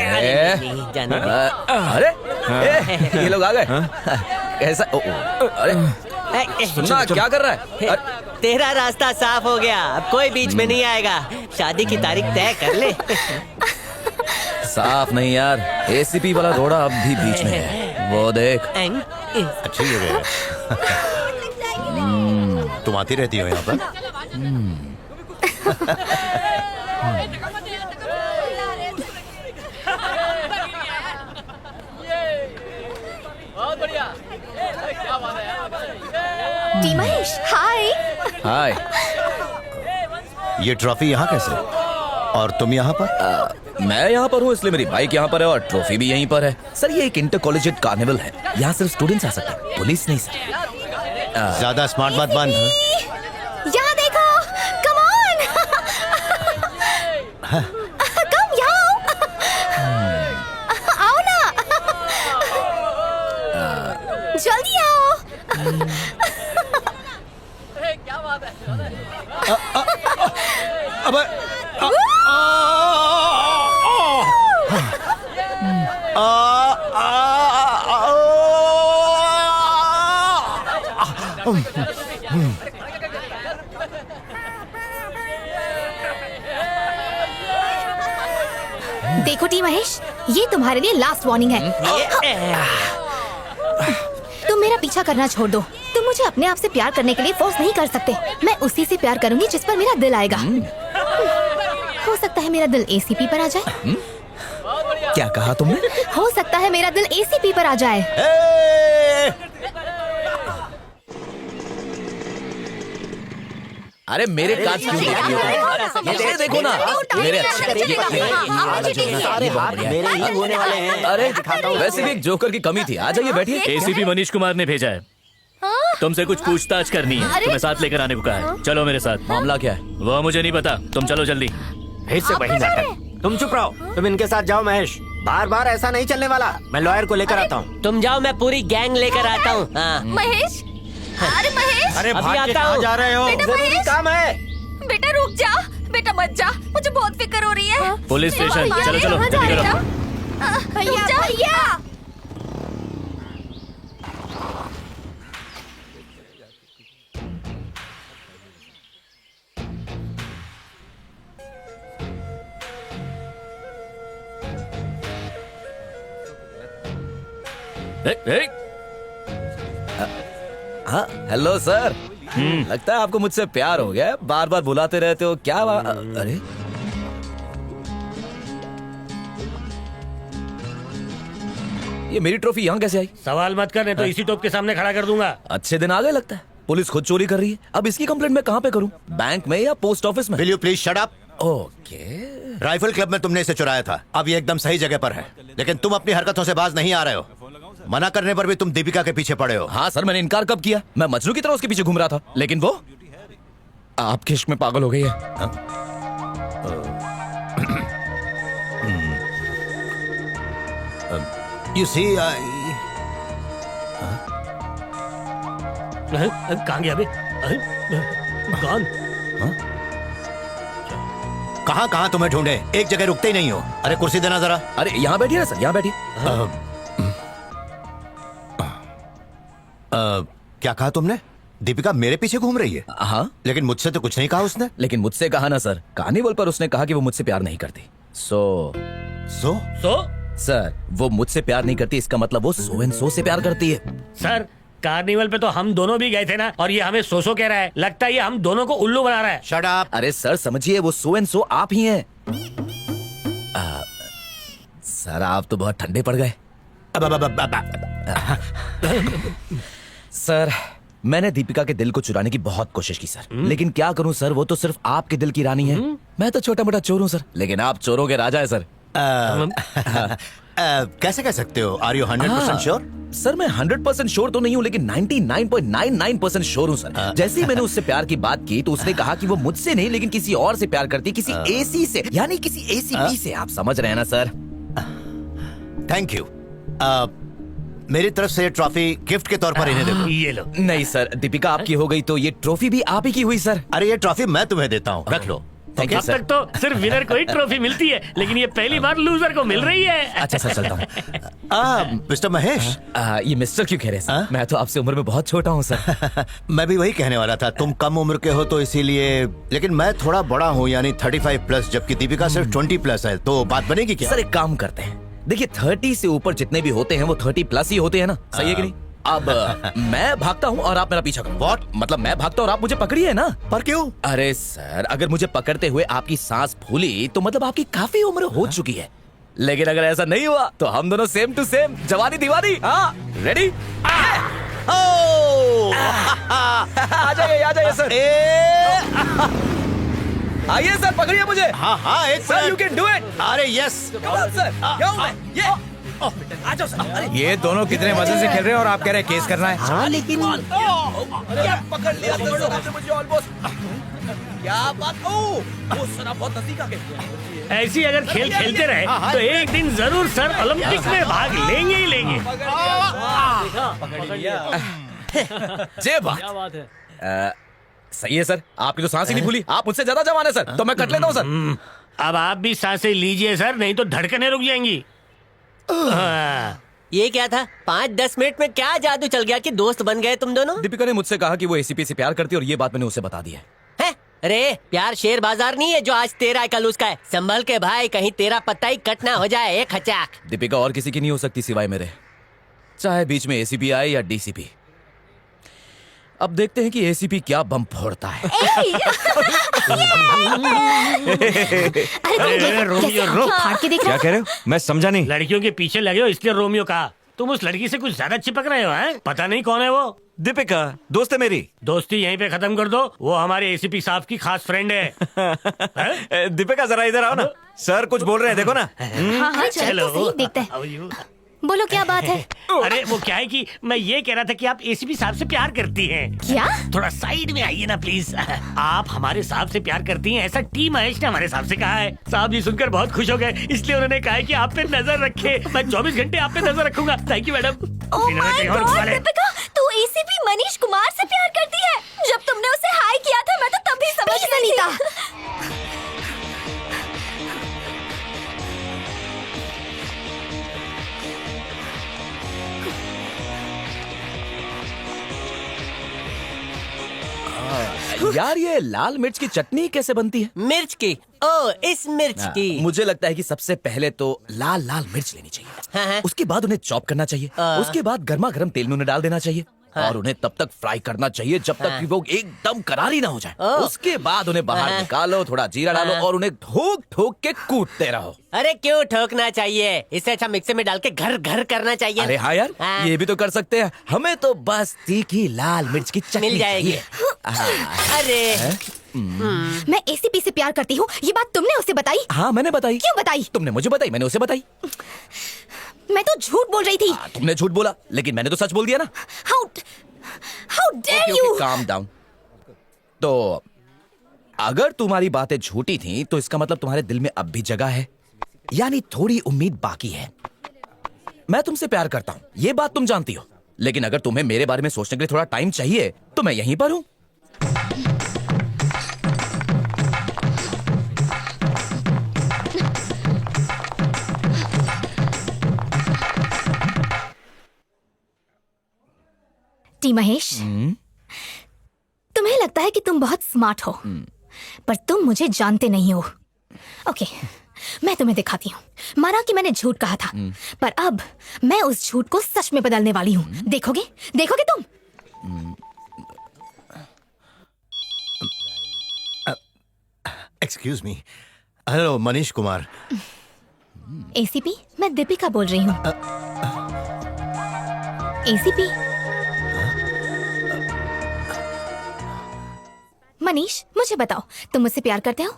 अरे ये लोग आ गए। कैसा? अरे सुनना, क्या कर रहा है? तेरा रास्ता साफ हो गया, अब कोई बीच में नहीं आएगा। शादी की तारीख तय कर ले। साफ नहीं यार, एसीपी वाला रोड़ा अब भी बीच में है, वो देख। अच्छी जगह है। तुम आती रहती हो यहाँ पर? महेश, हाय। हाय। ये ट्रॉफी यहाँ कैसे? और तुम यहाँ पर? मैं यहाँ पर हूँ इसलिए मेरी बाइक यहाँ पर है और ट्रॉफी भी यहीं पर है। सर ये एक इंटर कॉलेजिएट कार्निवल है, यहाँ सिर्फ स्टूडेंट्स आ सकते हैं, पुलिस नहीं सर। ज्यादा स्मार्ट बात बंद। यहाँ देखो, कम ऑन। कम यहाँ आओ ना, जल्दी आओ। क्या बात है? अबे देखो टी महेश, ये तुम्हारे लिए लास्ट वार्निंग है। तुम मेरा पीछा करना छोड़ दो। तुम मुझे अपने आप से प्यार करने के लिए फोर्स नहीं कर सकते। मैं उसी से प्यार करूंगी जिस पर मेरा दिल आएगा। हो सकता है मेरा दिल एसीपी पर आ जाए। क्या कहा तुमने? हो सकता है मेरा दिल एसीपी पर आ जाए। अरे मेरे कांच क्यों देख रही हो? ये देखो ना, मेरे अच्छे मेरे ही होने वाले हैं। अरे वैसे भी एक जोकर की कमी थी। आ जाइए बैठिए। एसीपी मनीष कुमार ने भेजा है। तुमसे कुछ पूछताछ करनी है। अरे! तुम्हें साथ लेकर आने को कहा है। चलो मेरे साथ। मामला क्या है? वो मुझे नहीं पता, तुम चलो जल्दी। फिर से वही नाटक। तुम चुप रहो, तुम इनके साथ जाओ महेश। बार बार ऐसा नहीं चलने वाला। मैं लॉयर को लेकर आता हूँ। तुम जाओ, मैं पूरी गैंग लेकर आता हूँ। हाँ। महेश, अरे महेश, अरे अभी भाग के आता कहाँ हूँ। जा रहे हो? बेटा जरूरी महेश। काम है। बेटा रुक जा, बेटा मत जा, मुझे बहुत फिक्र हो रही है। पुलिस स्टेशन, भैया, चलो चलो कहाँ जा जल्दी रहे करो। हो? भैया भैया, हाँ, हेलो सर। लगता है आपको मुझसे प्यार हो गया है। बार बार बुलाते रहते हो, क्या अरे ये मेरी ट्रॉफी यहाँ कैसे आई? सवाल मत कर, नहीं तो इसी तोप के सामने खड़ा कर दूंगा। अच्छे दिन आ गए लगता है। पुलिस खुद चोरी कर रही है। अब इसकी कंप्लेंट मैं कहाँ पे करूँ? बैंक में या पोस्ट ऑफिस में? Will you please shut up? Okay. Rifle club में तुमने इसे चुराया था। अब ये एकदम सही जगह पर है, लेकिन तुम अपनी हरकतों से बाज नहीं आ रहे हो। मना करने पर भी तुम दीपिका के पीछे पड़े हो। हाँ सर, मैंने इनकार कब किया? मैं मजनू की तरह उसके पीछे घूम रहा था, लेकिन वो आपके इश्क में पागल हो गई है। You see, कहाँ गया बे? कौन? कहाँ तुम्हें ढूंढे? एक जगह रुकते ही नहीं हो। अरे कुर्सी देना जरा। अरे यहाँ बैठिए ना सर, यहाँ बैठिए। क्या कहा तुमने? दीपिका मेरे पीछे घूम रही है? हाँ, लेकिन मुझसे तो कुछ नहीं कहा उसने। लेकिन मुझसे कहा ना सर। कार्निवल पर उसने कहा कि वो मुझसे प्यार नहीं करती। सो सर, वो मुझसे प्यार नहीं करती, इसका मतलब वो सो एंड सो से प्यार करती है। सर, कार्निवल पे तो हम दोनों भी गए थे ना, और ये हमें सो कह रहा है। लगता है ये हम दोनों को उल्लू बना रहा है। Shut up. अरे सर समझिए, वो सो एंड सो आप ही हैं। सर आप तो बहुत ठंडे पड़ गए। सर, मैंने दीपिका के दिल को चुराने की बहुत कोशिश की सर, लेकिन क्या करूं सर, वो तो सिर्फ आपके दिल की रानी है। मैं तो छोटा मोटा चोर हूं सर, लेकिन आप चोरों के राजा है सर। कैसे कह सकते हो? Are you 100% sure? सर मैं 100% श्योर तो नहीं हूँ, लेकिन 99.99% श्योर हूँ सर। जैसे ही मैंने उससे प्यार की बात की तो उसने कहा कि वो मुझसे नहीं लेकिन किसी और से प्यार करती है, किसी एसी से, यानी किसी एसीपी से। आप समझ रहे हैं ना सर? Thank you. मेरी तरफ से ये ट्रॉफी गिफ्ट के तौर पर इन्हें देखो। ये लो। नहीं सर, दीपिका आपकी हो गई तो ये ट्रॉफी भी आप ही की हुई सर। अरे ये ट्रॉफी मैं तुम्हें देता हूँ, रख लो। अब तक तो सिर्फ विनर को ही ट्रॉफी मिलती है, लेकिन ये पहली बार लूजर को मिल रही है। अच्छा सर, चलता हूँ। मिस्टर महेश। ये मिस्टर क्यों कह रहे हैं सर? मैं तो आपसे उम्र में बहुत छोटा हूँ सर। मैं भी वही कहने वाला था, तुम कम उम्र के हो तो इसीलिए, लेकिन मैं थोड़ा बड़ा हूँ, यानी 35+, जबकि दीपिका सिर्फ 20+ है, तो बात बनेगी क्या? सर एक काम करते हैं, देखिए 30 से ऊपर जितने भी होते हैं वो 30+ ही होते हैं ना, सही है कि नहीं? अब मैं भागता हूँ और आप मेरा पीछा करो। What? मतलब मैं भागता हूँ और आप मुझे पकड़िए ना। पर क्यों? अरे सर, अगर मुझे पकड़ते हुए आपकी सांस फूली तो मतलब आपकी काफी उम्र हो चुकी है, लेकिन अगर ऐसा नहीं हुआ तो हम दोनों सेम टू सेम जवानी दीवानी। हाँ, रेडी? आ जाइए सर। आइए सर, पकड़िए मुझे। हाँ एक sir, you can do it. अरे यस सर, ये आ जाओ सर। ये दोनों कितने मजे से खेल रहे हैं और आप कह रहे हैं केस करना है? हाँ लेकिन पकड़ लिया सर मुझे ऑलमोस्ट। क्या बात? वो सर आप बहुत नजदीक आ गए। ऐसी अगर खेल खेलते रहे तो एक दिन जरूर सर ओलंपिक में भाग लेंगे ही लेंगे। जे बात है। सही है सर, आपकी तो सांस ही नहीं फूली। आप मुझसे ज्यादा जवान है सर, तो मैं कट लेता हूँ सर। अब आप भी सांसें लीजिए सर, नहीं तो धड़कनें रुक जाएंगी। ये क्या था? 5-10 मिनट में क्या जादू चल गया कि दोस्त बन गए तुम दोनों? दीपिका ने मुझसे कहा कि वो एसीपी से प्यार करती है और ये बात मैंने उसे बता दी है। अरे प्यार शेयर बाजार नहीं है जो आज तेरा है कल उसका है। संभल के भाई, कहीं तेरा पत्ता ही कट ना हो जाए। एक खचाक। दीपिका और किसी की नहीं हो सकती सिवाय मेरे, चाहे बीच में एसीपी आए या डीसीपी। अब देखते हैं कि एसीपी क्या बम फोड़ता है। अरे रोमियो रुक। क्या कह रहे हो? मैं समझा नहीं। लड़कियों के पीछे लगे हो इसलिए रोमियो कहा। तुम उस लड़की से कुछ ज्यादा चिपक रहे हो हैं? पता नहीं कौन है वो। दीपिका दोस्त है मेरी। दोस्ती यहीं पे खत्म कर दो, वो हमारे एसीपी साहब की खास फ्रेंड है। दीपिका जरा इधर आओ ना, सर कुछ बोल रहे हैं, देखो ना। हाँ, चलो तो सही, देखते हैं। बोलो क्या बात है? अरे वो क्या है कि मैं ये कह रहा था कि आप एसीपी साहब से प्यार करती हैं। क्या? थोड़ा साइड में आइए ना प्लीज। आप हमारे साहब से प्यार करती हैं ऐसा टी महेश ने हमारे साहब से कहा है। साहब जी सुनकर बहुत खुश हो गए, इसलिए उन्होंने कहा है कि आप पे नजर रखे। मैं 24 घंटे आप पे नजर रखूंगा। Thank you madam. Oh my God Deepika, तू एसीपी मनीष कुमार से प्यार करती है। जब तुमने उसे हाई किया था मैं तो तभी समझ गई थी। यार ये लाल मिर्च की चटनी कैसे बनती है? मिर्च की? ओ इस मिर्च की। मुझे लगता है कि सबसे पहले तो लाल लाल मिर्च लेनी चाहिए। हाँ। उसके बाद उन्हें चॉप करना चाहिए। उसके बाद गर्मा गर्म तेल में उन्हें डाल देना चाहिए। और उन्हें तब तक फ्राई करना चाहिए जब तक कि वो एकदम करारी ना हो जाए। उसके बाद उन्हें बाहर निकालो, थोड़ा जीरा डालो और उन्हें ठोक ठोक के कूटते रहो। अरे क्यों ठोकना चाहिए? इससे अच्छा मिक्सर में डाल के घर घर करना चाहिए। अरे हाँ यार, ये भी तो कर सकते हैं। हमें तो बस तीखी लाल मिर्च की चटनी मिल जाएगी। अरे मैं एसीपी से प्यार करती हूँ, ये बात तुमने उसे बताई? हाँ मैंने बताई। क्यों बताई? तुमने मुझे बताई, मैंने उसे बताई। मैं तो झूठ बोल रही थी। तुमने झूठ बोला, लेकिन मैंने तो सच बोल दिया ना। How dare you? Calm down. तो अगर तुम्हारी बातें झूठी थी तो इसका मतलब तुम्हारे दिल में अब भी जगह है, यानी थोड़ी उम्मीद बाकी है। मैं तुमसे प्यार करता हूँ, ये बात तुम जानती हो। लेकिन अगर तुम्हें मेरे बारे में सोचने के लिए थोड़ा टाइम चाहिए तो मैं यहीं पर हूँ। टी महेश, तुम्हें लगता है कि तुम बहुत स्मार्ट हो, पर तुम मुझे जानते नहीं हो। ओके, मैं तुम्हें दिखाती हूँ। माना कि मैंने झूठ कहा था, पर अब मैं उस झूठ को सच में बदलने वाली हूँ। देखोगे? देखोगे तुम? Excuse me. Hello Manish Kumar. ACP, मैं दीपिका बोल रही हूँ। एसीपी मनीष, मुझे बताओ, तुम मुझसे प्यार करते हो?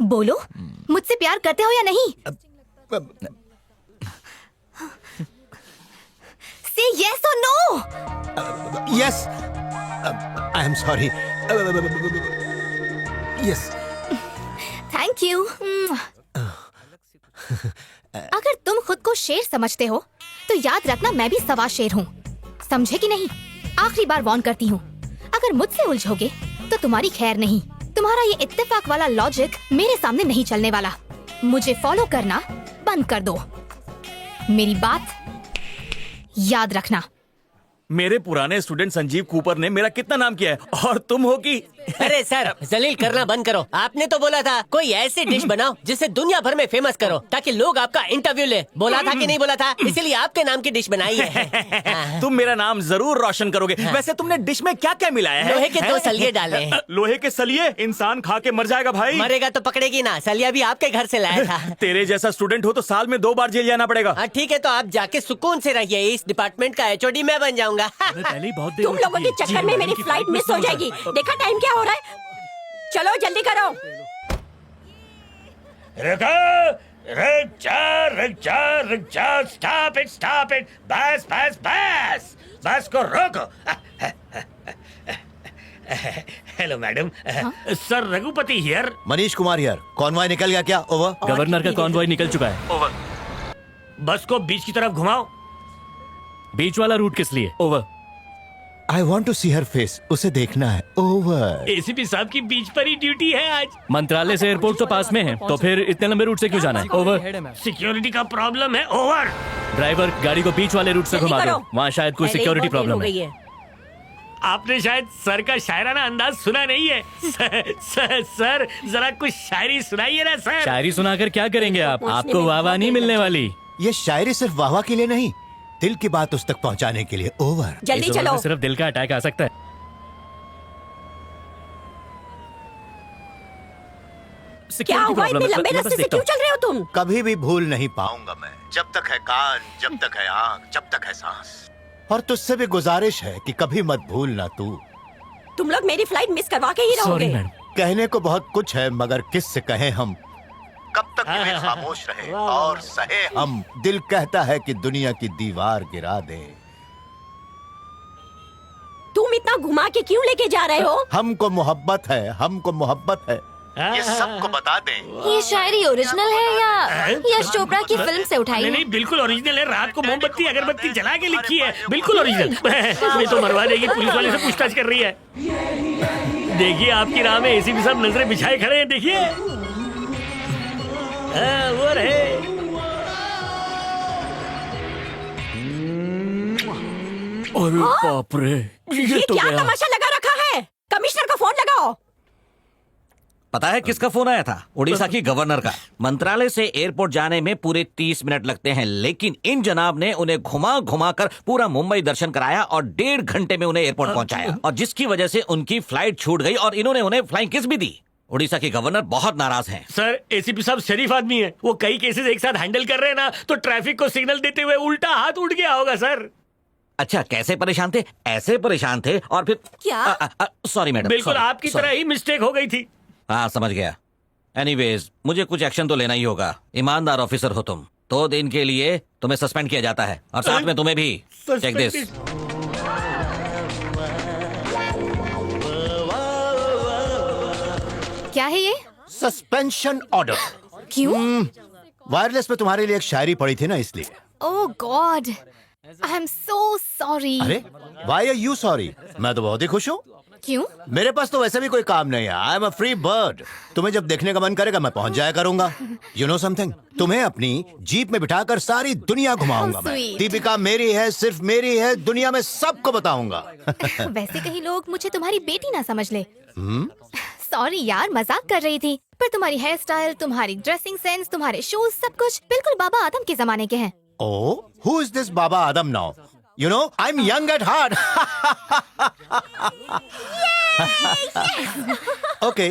बोलो, मुझसे प्यार करते हो या नहीं? Say yes or no? Yes. I am sorry. Yes. Thank you. अगर तुम खुद को शेर समझते हो तो याद रखना मैं भी सवा शेर हूँ, समझे कि नहीं? आखिरी बार वार्न करती हूँ, अगर मुझसे उलझोगे तो तुम्हारी खैर नहीं। तुम्हारा ये इत्तेफाक वाला लॉजिक मेरे सामने नहीं चलने वाला। मुझे फॉलो करना बंद कर दो। मेरी बात याद रखना। मेरे पुराने स्टूडेंट संजीव कूपर ने मेरा कितना नाम किया है और तुम हो कि अरे सर, जलील करना बंद करो। आपने तो बोला था कोई ऐसी डिश बनाओ जिसे दुनिया भर में फेमस करो ताकि लोग आपका इंटरव्यू ले। बोला था कि नहीं बोला था? इसीलिए आपके नाम की डिश बनाई है। तुम मेरा नाम जरूर रोशन करोगे। वैसे तुमने डिश में क्या क्या मिलाया है? लोहे के 2 सलिए डाले हैं। लोहे के सलिए? इंसान खा के मर जाएगा भाई। मरेगा तो पकड़ेगी ना। सलिया भी आपके घर से लाया था। तेरे जैसा स्टूडेंट हो तो साल में 2 बार जेल जाना पड़ेगा। ठीक है, तो आप जाके सुकून से रहिए। इस डिपार्टमेंट का HOD मैं बन जाऊंगा। तुम लोगों के चक्कर में मेरी फ्लाइट मिस हो जाएगी। देखा टाइम क्या हो रहा है? चलो जल्दी करो। रुक जा, स्टॉप इट। बस को रोको। Hello madam, sir Raghupati here. Manish Kumar here. Convoy निकल गया क्या? ओवर। गवर्नर का कॉन्वॉय निकल चुका है। ओवर। बस को बीच की तरफ घुमाओ। बीच वाला रूट किस लिए? Over. I want to see her face. उसे देखना है। ओवर। एसीपी साहब की बीच पर ही ड्यूटी है आज। मंत्रालय से एयरपोर्ट तो पास में है, तो फिर इतने लंबे रूट से क्यों जाना है? ओवर। सिक्योरिटी का प्रॉब्लम है। ओवर। ड्राइवर, गाड़ी को बीच वाले रूट से घुमा दो, वहाँ शायद कोई सिक्योरिटी प्रॉब्लम है। आपने शायद सर का शायराना अंदाज सुना नहीं है। सर जरा कुछ शायरी सुनाइए ना सर। शायरी सुनाकर क्या करेंगे आप? आपको वाह नहीं मिलने वाली। ये शायरी सिर्फ वाह के लिए नहीं, दिल की बात उस तक पहुंचाने के लिए। ओवर। जल्दी चलो। सिर्फ दिल का अटैक आ सकता है। क्या हुआ? इतने लंबे रास्ते से क्यों चल रहे हो तुम? कभी भी भूल नहीं पाऊंगा मैं, जब तक है कान, जब तक है आंख, जब तक है सांस। और तुझसे भी गुजारिश है कि कभी मत भूलना तू। तुम लोग मेरी फ्लाइट मिस करवा के ही रहोगे। कहने को बहुत कुछ है मगर किससे कहें हम, कब तक यूं खामोश रहे और सहे हम। दिल कहता है कि दुनिया की दीवार गिरा दे। तुम इतना घुमा के क्यों लेके जा रहे हो? हमको मोहब्बत है, हमको मोहब्बत है, ये सबको बता दें। ये शायरी ओरिजिनल है या यश चोपड़ा की फिल्म से उठाई है? नहीं, बिल्कुल ओरिजिनल है। रात को मोमबत्ती अगरबत्ती जला के लिखी है, बिल्कुल ओरिजिनल। तुम्हें तो मरवा देगी, पुलिस वाले से पूछताछ कर रही है। देखिए आपकी राह में एसीपी साहब नजरें बिछाए खड़े हैं, देखिए। वो रहे। अरे बाप रे, ये तो क्या गया। तमाशा लगा रखा है? कमिश्नर को फोन लगाओ। पता है किसका फोन आया था? उड़ीसा की गवर्नर का। मंत्रालय से एयरपोर्ट जाने में पूरे 30 मिनट लगते हैं, लेकिन इन जनाब ने उन्हें घुमा घुमा कर पूरा मुंबई दर्शन कराया और 1.5 घंटे में उन्हें एयरपोर्ट पहुंचाया, और जिसकी वजह से उनकी फ्लाइट छूट गई और इन्होंने उन्हें फ्लाइंग किस भी दी। उड़ीसा की गवर्नर बहुत नाराज हैं। सर, एसीपी साहब शरीफ आदमी है, वो कई केसेस एक साथ हैंडल कर रहे हैं ना, तो ट्रैफिक को सिग्नल देते हुए उल्टा हाथ उठ गया होगा सर। अच्छा, कैसे परेशान थे? ऐसे परेशान थे और फिर क्या? सॉरी मैडम, बिल्कुल sorry, आपकी sorry। तरह ही मिस्टेक हो गई थी। हाँ, समझ गया। एनीवेज, मुझे कुछ एक्शन तो लेना ही होगा। ईमानदार ऑफिसर हो तुम। 2 दिन के लिए तुम्हें सस्पेंड किया जाता है और साथ में तुम्हें भी। Check this. क्या है ये? Suspension order. क्यों? वायरलेस पे तुम्हारे लिए एक शायरी पड़ी थी ना, इसलिए। Oh god, I am so sorry. अरे वाई आर यू सॉरी? मैं तो बहुत ही खुश हूँ। क्यों? मेरे पास तो वैसे भी कोई काम नहीं है। I am a free bird. तुम्हें जब देखने का मन करेगा मैं पहुंच जाया करूंगा। यू नो समथिंग, तुम्हें अपनी जीप में बिठाकर सारी दुनिया घुमाऊंगा मैं। sweet. दीपिका मेरी है, सिर्फ मेरी है, दुनिया में सबको बताऊंगा। वैसे कहीं लोग मुझे तुम्हारी बेटी ना समझ ले। सॉरी यार, मजाक कर रही थी। पर तुम्हारी हेयर स्टाइल, तुम्हारी ड्रेसिंग सेंस, तुम्हारे शूज, सब कुछ बिल्कुल बाबा आदम के जमाने के हैं। Oh, who is this Baba Adam now? You know, I'm young at heart. Okay,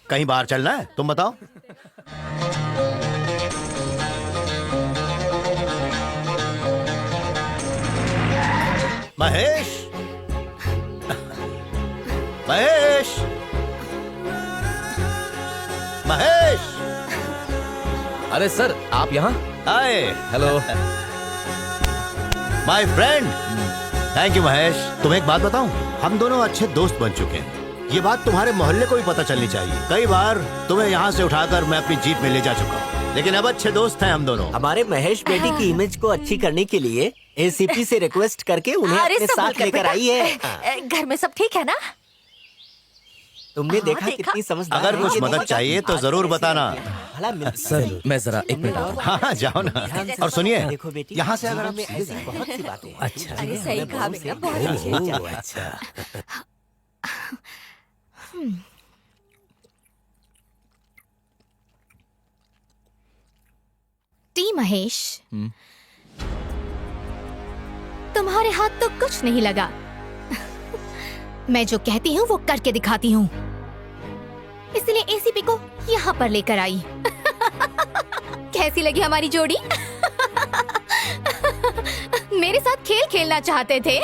कहीं बाहर चलना है? तुम बताओ। महेश, महेश, महेश। अरे सर, आप यहाँ? Hi, hello. My friend. Thank you Mahesh. तुम्हें एक बात बताऊं, हम दोनों अच्छे दोस्त बन चुके हैं। ये बात तुम्हारे मोहल्ले को भी पता चलनी चाहिए। कई बार तुम्हें यहाँ से उठाकर मैं अपनी जीप में ले जा चुका हूँ, लेकिन अब अच्छे दोस्त हैं हम दोनों। हमारे महेश बेटी की इमेज को अच्छी करने के लिए एसीपी से रिक्वेस्ट करके उन्हें अपने साथ लेकर आई है। घर में सब ठीक है ना? तुमने देखा कितनी समझदार अगर है। कुछ ये मदद देखो, चाहिए तो जरूर बताना। सर, मैं जरा 1 मिनट आता हूँ। हाँ, जाओ ना। और सुनिए, देखो बेटी, यहाँ से अगर आप में ऐसी बहुत सी बातें हैं। अच्छा। अरे सही कहा बेटा, बहुत अच्छी है। ओह, अच्छा। टी महेश, तुम्हारे हाथ तो कुछ नहीं लगा। मैं जो कहती हूँ वो करके दिखाती हूँ, इसलिए एसीपी को यहाँ पर लेकर आई। कैसी लगी हमारी जोड़ी? मेरे साथ खेल खेलना चाहते थे,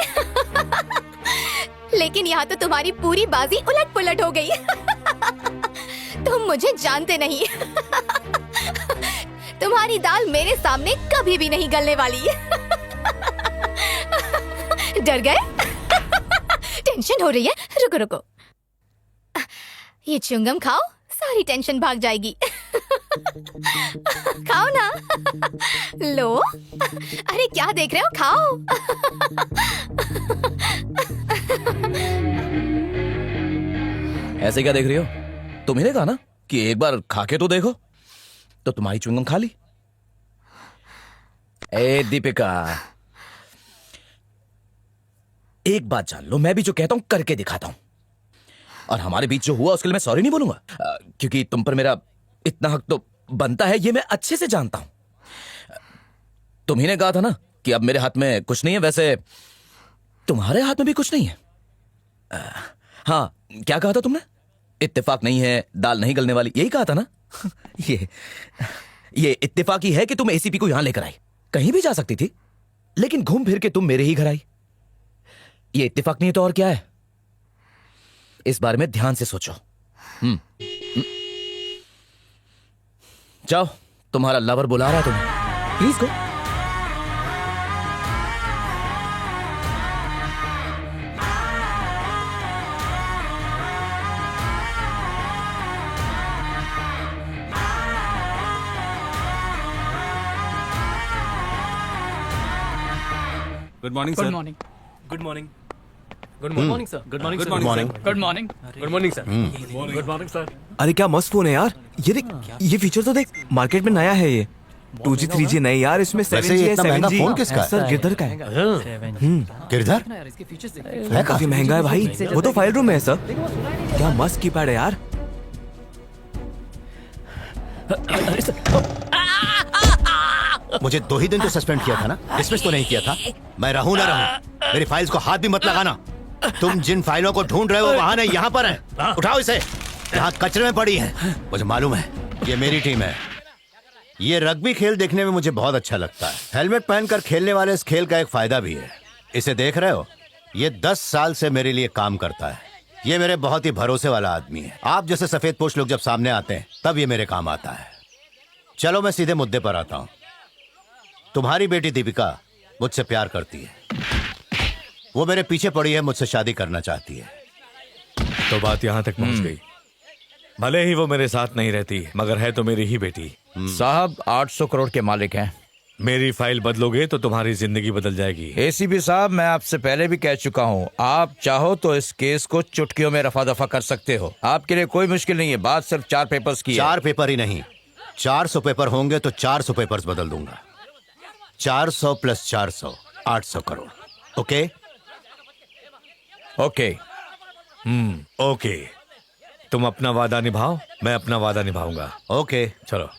लेकिन यहाँ तो तुम्हारी पूरी बाजी उलट पुलट हो गई। तुम मुझे जानते नहीं। तुम्हारी दाल मेरे सामने कभी भी नहीं गलने वाली। डर गए? टेंशन हो रही है? रुको रुको, ये च्युइंगम खाओ, सारी टेंशन भाग जाएगी। खाओ ना। लो, अरे क्या देख रहे हो, खाओ। ऐसे क्या देख रही हो? तुम्हें ने कहा ना कि एक बार खा के तो देखो, तो तुम्हारी च्युइंगम खा ली। ए दीपिका, एक बात जान लो, मैं भी जो कहता हूं करके दिखाता हूं। और हमारे बीच जो हुआ उसके लिए मैं सॉरी नहीं बोलूंगा, क्योंकि तुम पर मेरा इतना हक तो बनता है, ये मैं अच्छे से जानता हूं। तुम्ही ने कहा था ना कि अब मेरे हाथ में कुछ नहीं है, वैसे तुम्हारे हाथ में भी कुछ नहीं है। हाँ, क्या कहा था तुमने? इत्तेफाक नहीं है, दाल नहीं गलने वाली, यही कहा था ना? ये इत्तेफाक ही है कि तुम एसीपी को यहां लेकर आई। कहीं भी जा सकती थी, लेकिन घूम फिर के तुम मेरे ही घर आई। ये इत्तेफाक नहीं है तो और क्या है? इस बारे में ध्यान से सोचो। जाओ, तुम्हारा लवर बुला रहा है तुम्हें, please go. Good morning Good sir. morning. Good morning. Good morning sir. Good morning Good sir. morning. Good morning. Good morning sir. Good morning sir. अरे क्या मस्त फोन है यार। ये देख, ये फीचर तो देख, मार्केट में नया है ये। 2G 3G नहीं यार, इसमें 7G ये है, इतना महंगा 7G। फोन किसका है? सर गिरधर का है। गिरधर है, काफी महंगा है भाई। वो तो फाइल रूम में है सर। क्या मस्त कीपैड है यार। मुझे 2 ही दिन तो सस्पेंड किया था ना, डिसमिस तो नहीं किया था। मैं रहूं ना रहूं, मेरी फाइल्स को हाथ भी मत लगाना। तुम जिन फाइलों को ढूंढ रहे हो वहां नहीं, यहाँ पर है। उठाओ इसे, यहाँ कचरे में पड़ी है। मुझे मालूम है ये मेरी टीम है। ये रग्बी खेल देखने में मुझे बहुत अच्छा लगता है। हेलमेट पहनकर खेलने वाले इस खेल का एक फायदा भी है। इसे देख रहे हो, ये 10 साल से मेरे लिए काम करता है। ये मेरे बहुत ही भरोसे वाला आदमी है। आप जैसे सफेद पोश लोग जब सामने आते हैं तब ये मेरे काम आता है। चलो मैं सीधे मुद्दे पर आता हूँ। तुम्हारी बेटी दीपिका मुझसे प्यार करती है। वो मेरे पीछे पड़ी है, मुझसे शादी करना चाहती है। तो बात यहाँ तक पहुँच गई। भले ही वो मेरे साथ नहीं रहती, मगर है तो मेरी ही बेटी। साहब 800 करोड़ के मालिक हैं। मेरी फाइल बदलोगे तो तुम्हारी जिंदगी बदल जाएगी। एसीपी साहब, मैं आपसे पहले भी कह चुका हूँ, आप चाहो तो इस केस को चुटकियों में रफा दफा कर सकते हो। आपके लिए कोई मुश्किल नहीं है। बात सिर्फ 4 पेपर्स की है। 4 पेपर ही नहीं, 400 पेपर होंगे तो 400 पेपर्स बदल दूंगा। 400 + 400 800 करोड़। Okay okay. ओके, तुम अपना वादा निभाओ, मैं अपना वादा निभाऊंगा। ओके चलो।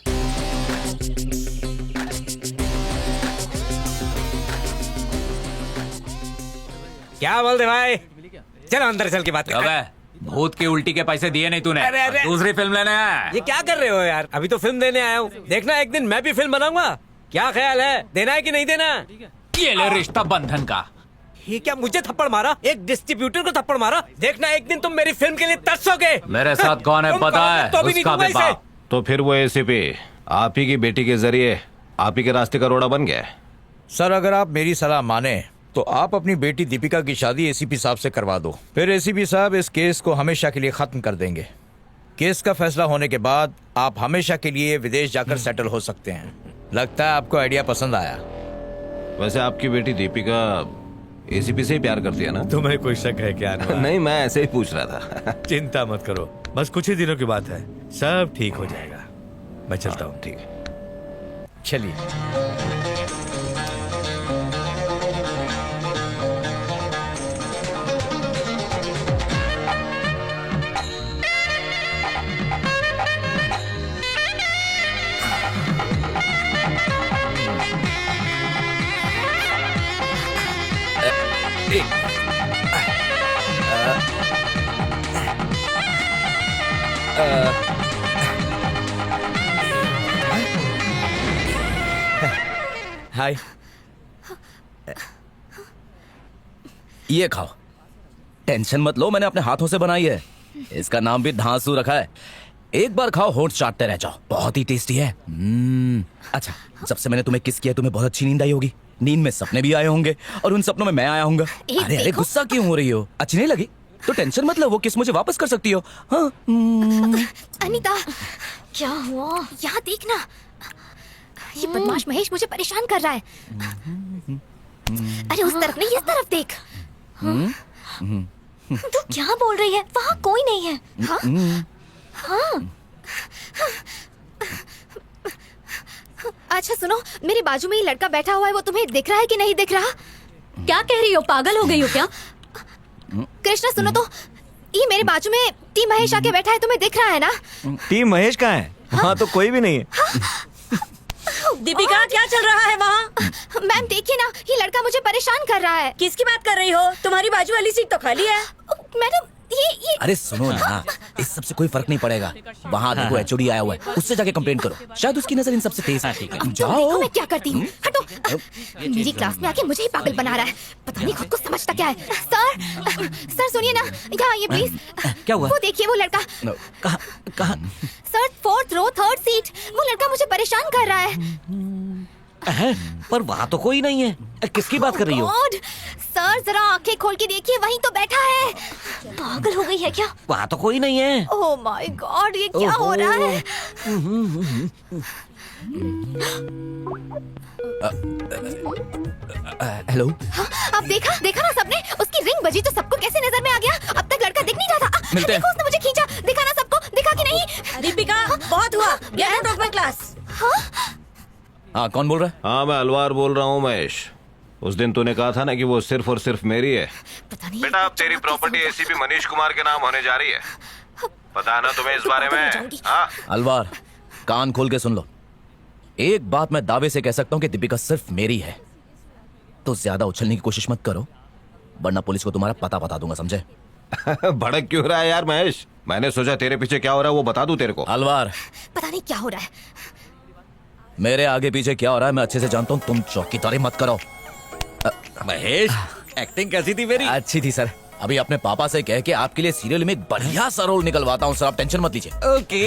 क्या बोल दे भाई, चलो अंदर चल के बात करते हैं। अबे, भूत की उल्टी के पैसे दिए नहीं तूने। अरे, अरे। दूसरी फिल्म लेने आया। ये क्या कर रहे हो यार, अभी तो फिल्म देने आया हूँ। देखना एक दिन मैं भी फिल्म बनाऊंगा। क्या ख्याल है, देना है कि नहीं देना? ये ले रिश्ता बंधन का। ये क्या मुझे थप्पड़ मारा, एक डिस्ट्रीब्यूटर को थप्पड़ मारा। देखना एक दिन तुम मेरी फिल्म के लिए तरसोगे। मेरे साथ कौन है तुम पता कहोगे है? तो भी नहीं उसका दूंगा भी बाप। तो फिर वो एसीपी आप ही की बेटी के जरिए आप ही के रास्ते का रोड़ा बन गया। सर, अगर आप मेरी सलाह माने तो आप अपनी बेटी दीपिका की शादी एसीपी साहब से करवा दो। फिर एसीपी साहब इस केस को हमेशा के लिए खत्म कर देंगे। केस का फैसला होने के बाद आप हमेशा के लिए विदेश जाकर सेटल हो सकते हैं। लगता है आपको आइडिया पसंद आया। वैसे आपकी बेटी दीपिका एसीपी से ही प्यार करती है ना? तुम्हें कोई शक है क्या? नहीं, मैं ऐसे ही पूछ रहा था। चिंता मत करो, बस कुछ ही दिनों की बात है, सब ठीक हो जाएगा। मैं चलता हूँ। ठीक है, चलिए। हाय, ये खाओ। टेंशन मत लो, मैंने अपने हाथों से बनाई है। इसका नाम भी धांसू रखा है। एक बार खाओ, होंठ चाटते रह जाओ। बहुत ही टेस्टी है। अच्छा, जब से मैंने तुम्हें किस किया तुम्हें बहुत अच्छी नींद आई होगी। नींद में सपने भी आए होंगे और उन सपनों में मैं आया होऊंगा। अरे अरे, गुस्सा क्यों हो रही हो? अच्छी नहीं लगी तो टेंशन मत लो, वो किस मुझे वापस कर सकती हो। हाँ। अनीता, क्या हुआ? यहाँ देखना, ये बदमाश महेश मुझे परेशान कर रहा है। अरे उस तरफ नहीं, इस तरफ देख। तू क्या बोल रही है? वहाँ कोई नहीं है। हाँ? हाँ। अच्छा सुनो, मेरे बाजू में ये लड़का बैठा हुआ है, वो तुम्हें दिख रहा है कि नहीं दिख रहा? क्या कह रही हो, पागल हो गई हो क्या? कृष्णा सुनो तो, ये मेरे बाजू में टी महेश आके बैठा है, तुम्हें दिख रहा है ना? टीम महेश कहाँ है? वहाँ तो कोई भी नहीं है। दीपिका, क्या चल रहा है वहाँ? मैम देखिए ना, ये लड़का मुझे परेशान कर रहा है। किसकी बात कर रही हो? तुम्हारी बाजू वाली सीट तो खाली है। मैडम ये अरे सुनो ना, इस सब से कोई फर्क नहीं पड़ेगा। वहाँ देखो एचओडी आया हुआ है, उससे जाके कंप्लेंट करो, शायद उसकी नजर इन सबसे तेज है। देखो जाओ। मैं क्या करती हूँ, हटो। मेरी क्लास में आके मुझे ही पागल बना रहा है, पता नहीं खुद को समझता क्या है। सर सुनिए ना, यहाँ आइए प्लीज। क्या हुआ? वो देखिए वो लड़का। कहाँ? सर 4th रो 3rd सीट, वो लड़का मुझे परेशान कर रहा है। पर वहाँ तो कोई नहीं है। किसकी बात कर रही हो? गॉड, सर जरा आंखें खोल के देखिए, वहीं तो बैठा है। पागल हो गई है क्या? वहाँ तो कोई नहीं है। ओह माय गॉड, ये क्या हो रहा है? हेलो। अब देखा ना सबने, उसकी रिंग बजी तो सबको कैसे नजर में आ गया। अब तक लड़का दिख नहीं रहा था। मिलते हैं। देखो उसने मुझे खींचा, दिखा ना सबको, दिखा कि नहीं? दीपिका, बहुत हुआ, get out of my class. हाँ, कौन बोल रहा है? हाँ, मैं अलवार बोल रहा हूँ महेश। उस दिन तूने कहा था ना कि वो सिर्फ और सिर्फ मेरी है। बेटा, अब तेरी प्रॉपर्टी एसीपी मनीष कुमार के नाम होने जा रही है। पता है ना तुम्हें इस बारे में? हाँ? अलवार, कान खोल के सुन लो। एक बात मैं दावे से कह सकता हूँ कि दीपिका सिर्फ मेरी है। तो ज्यादा उछलने की कोशिश मत करो, वरना पुलिस को तुम्हारा पता बता दूंगा, समझे? भड़क क्यों रहा है यार महेश? मैंने सोचा तेरे पीछे क्या हो रहा है वो बता दूं तेरे को। अलवार, पता नहीं क्या हो रहा है। मेरे आगे पीछे क्या हो रहा है मैं अच्छे से जानता हूँ, तुम चौकीदारी मत करो। महेश, एक्टिंग कैसी थी मेरी? अच्छी थी सर। अभी अपने पापा से कह के आपके लिए सीरियल में एक बढ़िया सा रोल निकलवाता हूँ सर, आप टेंशन मत लीजिए। ओके।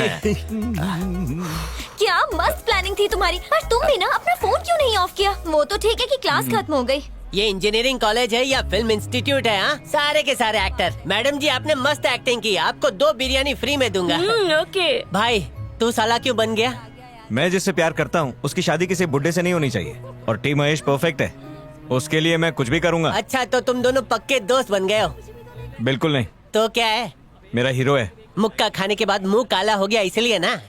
क्या मस्त प्लानिंग थी तुम्हारी। पर तुम भी ना अपना फोन क्यों नहीं ऑफ किया? वो तो ठीक है कि क्लास खत्म हो गई। ये इंजीनियरिंग कॉलेज है या फिल्म इंस्टीट्यूट है? हाँ, सारे के सारे एक्टर। मैडम जी आपने मस्त एक्टिंग की, आपको 2 बिरयानी फ्री में दूंगा। ओके। भाई तू साला क्यों बन गया? मैं जिससे प्यार करता हूँ उसकी शादी किसी बुड्ढे से नहीं होनी चाहिए, और टी महेश परफेक्ट है, उसके लिए मैं कुछ भी करूँगा। अच्छा, तो तुम दोनों पक्के दोस्त बन गए हो? बिल्कुल नहीं। तो क्या है? मेरा हीरो है। मुक्का खाने के बाद मुंह काला हो गया इसलिए ना?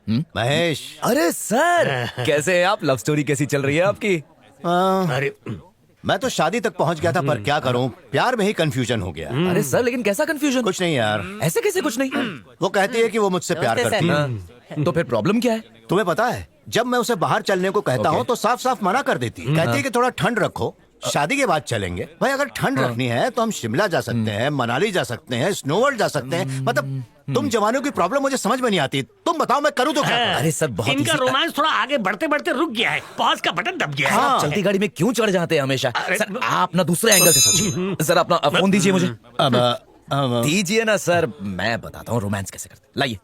महेश। अरे सर, कैसे हैं आप? लव स्टोरी कैसी चल रही है आपकी? अरे मैं तो शादी तक पहुंच गया था, पर क्या करूं, प्यार में ही कंफ्यूजन हो गया। अरे सर, लेकिन कैसा कंफ्यूजन? कुछ नहीं यार। ऐसे कैसे कुछ नहीं? वो कहती है कि वो मुझसे प्यार करती है। तो फिर प्रॉब्लम क्या है? तुम्हें पता है, जब मैं उसे बाहर चलने को कहता हूँ तो साफ साफ मना कर देती है। कहती है कि थोड़ा ठंड रखो, शादी के बाद चलेंगे। भाई अगर ठंड रखनी है तो हम शिमला जा सकते हैं, मनाली जा सकते हैं, स्नोवर्ल्ड जा सकते हैं। मतलब तुम जवानों की प्रॉब्लम मुझे समझ में नहीं आती। तुम बताओ मैं करूँ तो क्या? अरे सर, बहुत इनका रोमांस थोड़ा आगे बढ़ते बढ़ते रुक गया है, पॉज का बटन दब गया है। आप चलती गाड़ी में क्यों चढ़ जाते हैं हमेशा? सर आप ना दूसरे एंगल से सोचिए। सर अपना फोन दीजिए मुझे। अब दीजिए ना सर, मैं बताता हूँ रोमांस कैसे करते। लाइए।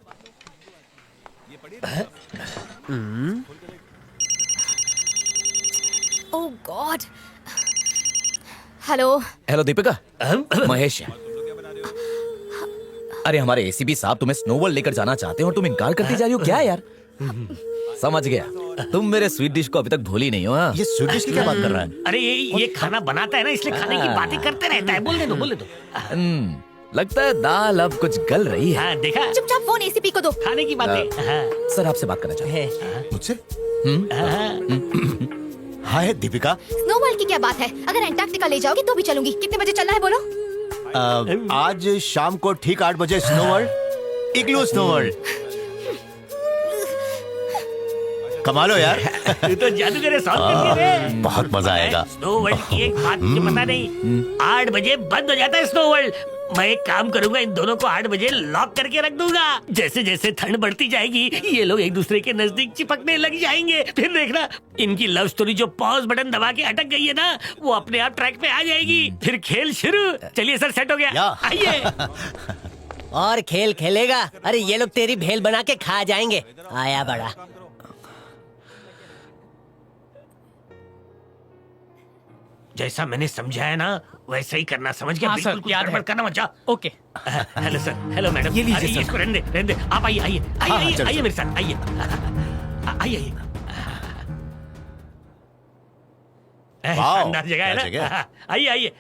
Oh god. Hello. Hello Deepika, Mahesh है। अरे हमारे एसीपी साहब तुम्हें स्नोवर्ल्ड लेकर जाना चाहते हैं और तुम इनकार करती जा रही हो, क्या है यार? समझ गया, तुम मेरे स्वीट डिश को अभी तक भूली नहीं हो। हाँ? ये स्वीट डिश की क्या बात कर रहा है? अरे ये खाना बनाता है ना, इसलिए खाने की बातें करते रहता है। बोलने दो। लगता है दाल अब कुछ गल रही है। हाँ, देखा? चुपचाप फोन एसीपी को दो। खाने की बातें। हाँ। सर आपसे बात करना चाहते हैं। मुझसे? हाय दीपिका। स्नोवर्ल्ड की क्या बात है? अगर एंटार्क्टिका ले जाओगी तो भी चलूंगी। कितने बजे चलना है बोलो? आज शाम को ठीक 8 बजे स्नोवर्ल्ड, इग्लू स्नोवर्ल्ड। कमालो यार। तू तो जादूगर है, सॉल्व कर दिया रे। बहुत मजा आएगा। स्नोवर्ल्ड की एक बात मुझे पता नहीं, 8 बजे बंद हो जाता है स्नोवर्ल्ड। मैं एक काम करूंगा, इन दोनों को 8 बजे लॉक करके रख दूंगा। जैसे जैसे ठंड बढ़ती जाएगी ये लोग एक दूसरे के नजदीक चिपकने लग जाएंगे। फिर देखना, इनकी लव स्टोरी जो पॉज बटन दबा के अटक गई है ना, वो अपने आप ट्रैक पे आ जाएगी। फिर खेल शुरू। चलिए सर, सेट हो गया, आइए। और खेल खेलेगा? अरे ये लोग तेरी भेल बना के खा जाएंगे। आया बड़ा। जैसा मैंने समझाया ना वैसा ही करना, समझ गया? हाँ, बिल्कुल सर, कुछ याद गड़बड़ है। करना मत जा। Okay. Hello sir, hello madam. ये लीजिए अरे सर। इसको रहने दे। आप आइए आइए मेरे साथ, आइए आइए। शानदार जगह है ना? आइए।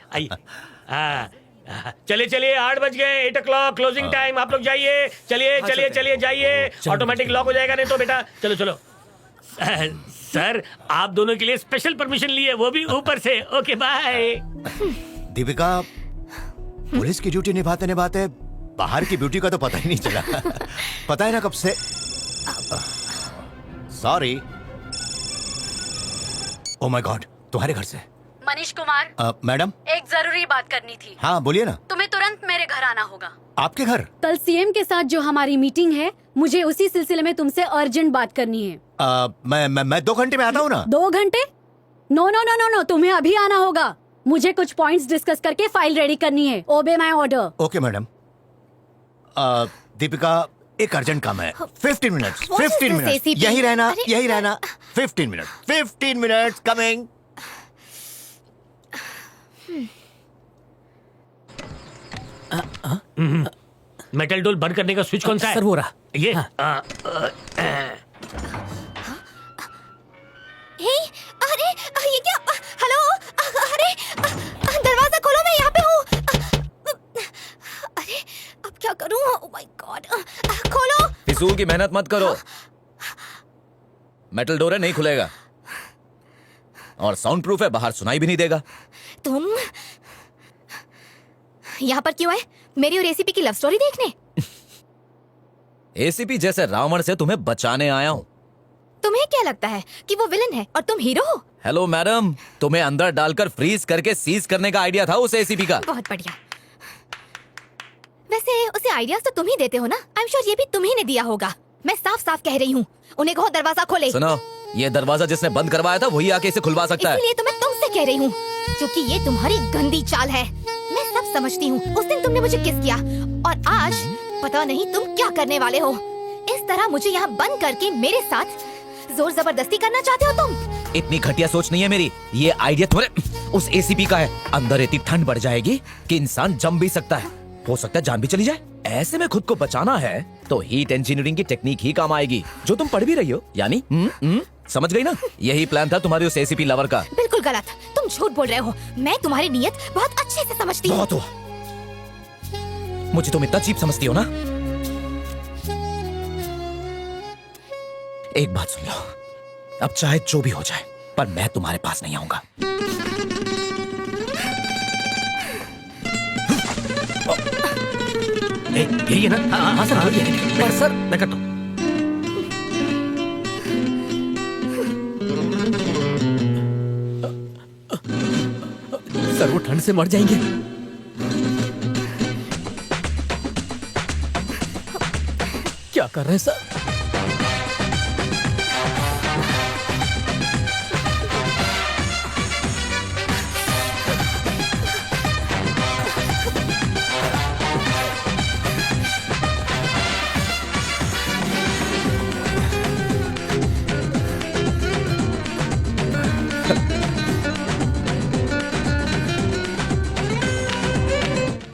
चलिए 8 बज गए, 8 o'clock क्लोजिंग टाइम। आप लोग जाइए, चलिए जाइए। ऑटोमेटिक लॉक हो जाएगा नहीं तो बेटा। चलो। सर आप दोनों के लिए स्पेशल परमिशन लिए, वो भी ऊपर से। Okay bye. दीपिका, पुलिस की ड्यूटी निभाते निभाते बाहर की ब्यूटी का तो पता ही नहीं चला। पता है ना कब से। सॉरी। ओह माय गॉड, तुम्हारे घर से। मनीष कुमार, मैडम, एक जरूरी बात करनी थी। हाँ बोलिए ना। तुम्हें तुरंत मेरे घर आना होगा। आपके घर? कल सीएम के साथ जो हमारी मीटिंग है, मुझे उसी सिलसिले में तुमसे अर्जेंट बात करनी है। मैं 2 घंटे में आता हूँ ना। 2 घंटे? No no no no no, तुम्हें अभी आना होगा। मुझे कुछ पॉइंट्स डिस्कस करके फाइल रेडी करनी है। Obey my order. Okay madam. Deepika, एक अर्जेंट काम है। 15 मिनट्स। 15 मिनट्स यही रहना, यही रहना। 15 मिनट, 15 मिनट्स कमिंग। मेटल डोल बंद करने का स्विच कौन सा है? सर वो रहा। ये हे, अरे ये क्या? हेलो, अरे दरवाजा खोलो, मैं यहाँ पे हूँ। अरे अब क्या करूँ? ओह माय गॉड, खोलो। फिजूल की मेहनत मत करो, मेटल डोर है, नहीं खुलेगा और साउंड प्रूफ है, बाहर सुनाई भी नहीं देगा। तुम यहाँ पर क्यों है? मेरी और एसीपी की लव स्टोरी देखने? एसीपी जैसे रावण से तुम्हें बचाने आया हूँ। तुम्हें क्या लगता है कि वो विलन है और तुम हीरो हो? हेलो मैडम, तुम्हें अंदर डालकर फ्रीज करके सीज करने का आइडिया था उस एसीपी का। बहुत बढ़िया। वैसे उसे आइडियाज तो तुम ही देते हो ना? आई एम श्योर ये भी तुम ही ने दिया होगा। मैं साफ साफ कह रही हूँ, उन्हें कहो दरवाजा खोले। सुनो, ये दरवाजा जिसने बंद करवाया था वही आके इसे खुलवा सकता है। इसलिए तो मैं तुमसे कह रही हूँ, क्योंकि ये तुम्हारी गंदी चाल है। मैं सब समझती हूँ। उस दिन तुमने मुझे किस किया और आज पता नहीं तुम क्या करने वाले हो। इस तरह मुझे यहाँ बंद करके मेरे साथ जोर जबरदस्ती करना चाहते हो तुम? इतनी घटिया सोच नहीं है मेरी। ये आइडिया तुम्हारे उस एसीपी का है। अंदर इतनी ठंड बढ़ जाएगी कि इंसान जम भी सकता है, हो सकता है जान भी चली जाए। ऐसे में खुद को बचाना है तो हीट इंजीनियरिंग की टेक्निक ही काम आएगी, जो तुम पढ़ भी रही हो। यानी समझ गई ना? यही प्लान था तुम्हारी उस एसीपी लवर का। बिल्कुल गलत, तुम झूठ बोल रहे हो। मैं तुम्हारी नीयत बहुत अच्छे से समझती हूँ। बहुत हुआ, मुझे तुम इतना चीप समझती हो ना। एक बात सुन लो, अब चाहे जो भी हो जाए, पर मैं तुम्हारे पास नहीं आऊंगा। यही है ना? हाँ सर, पर सर मैं करता हूँ। सर वो ठंड से मर जाएंगे। क्या कर रहे हैं सर?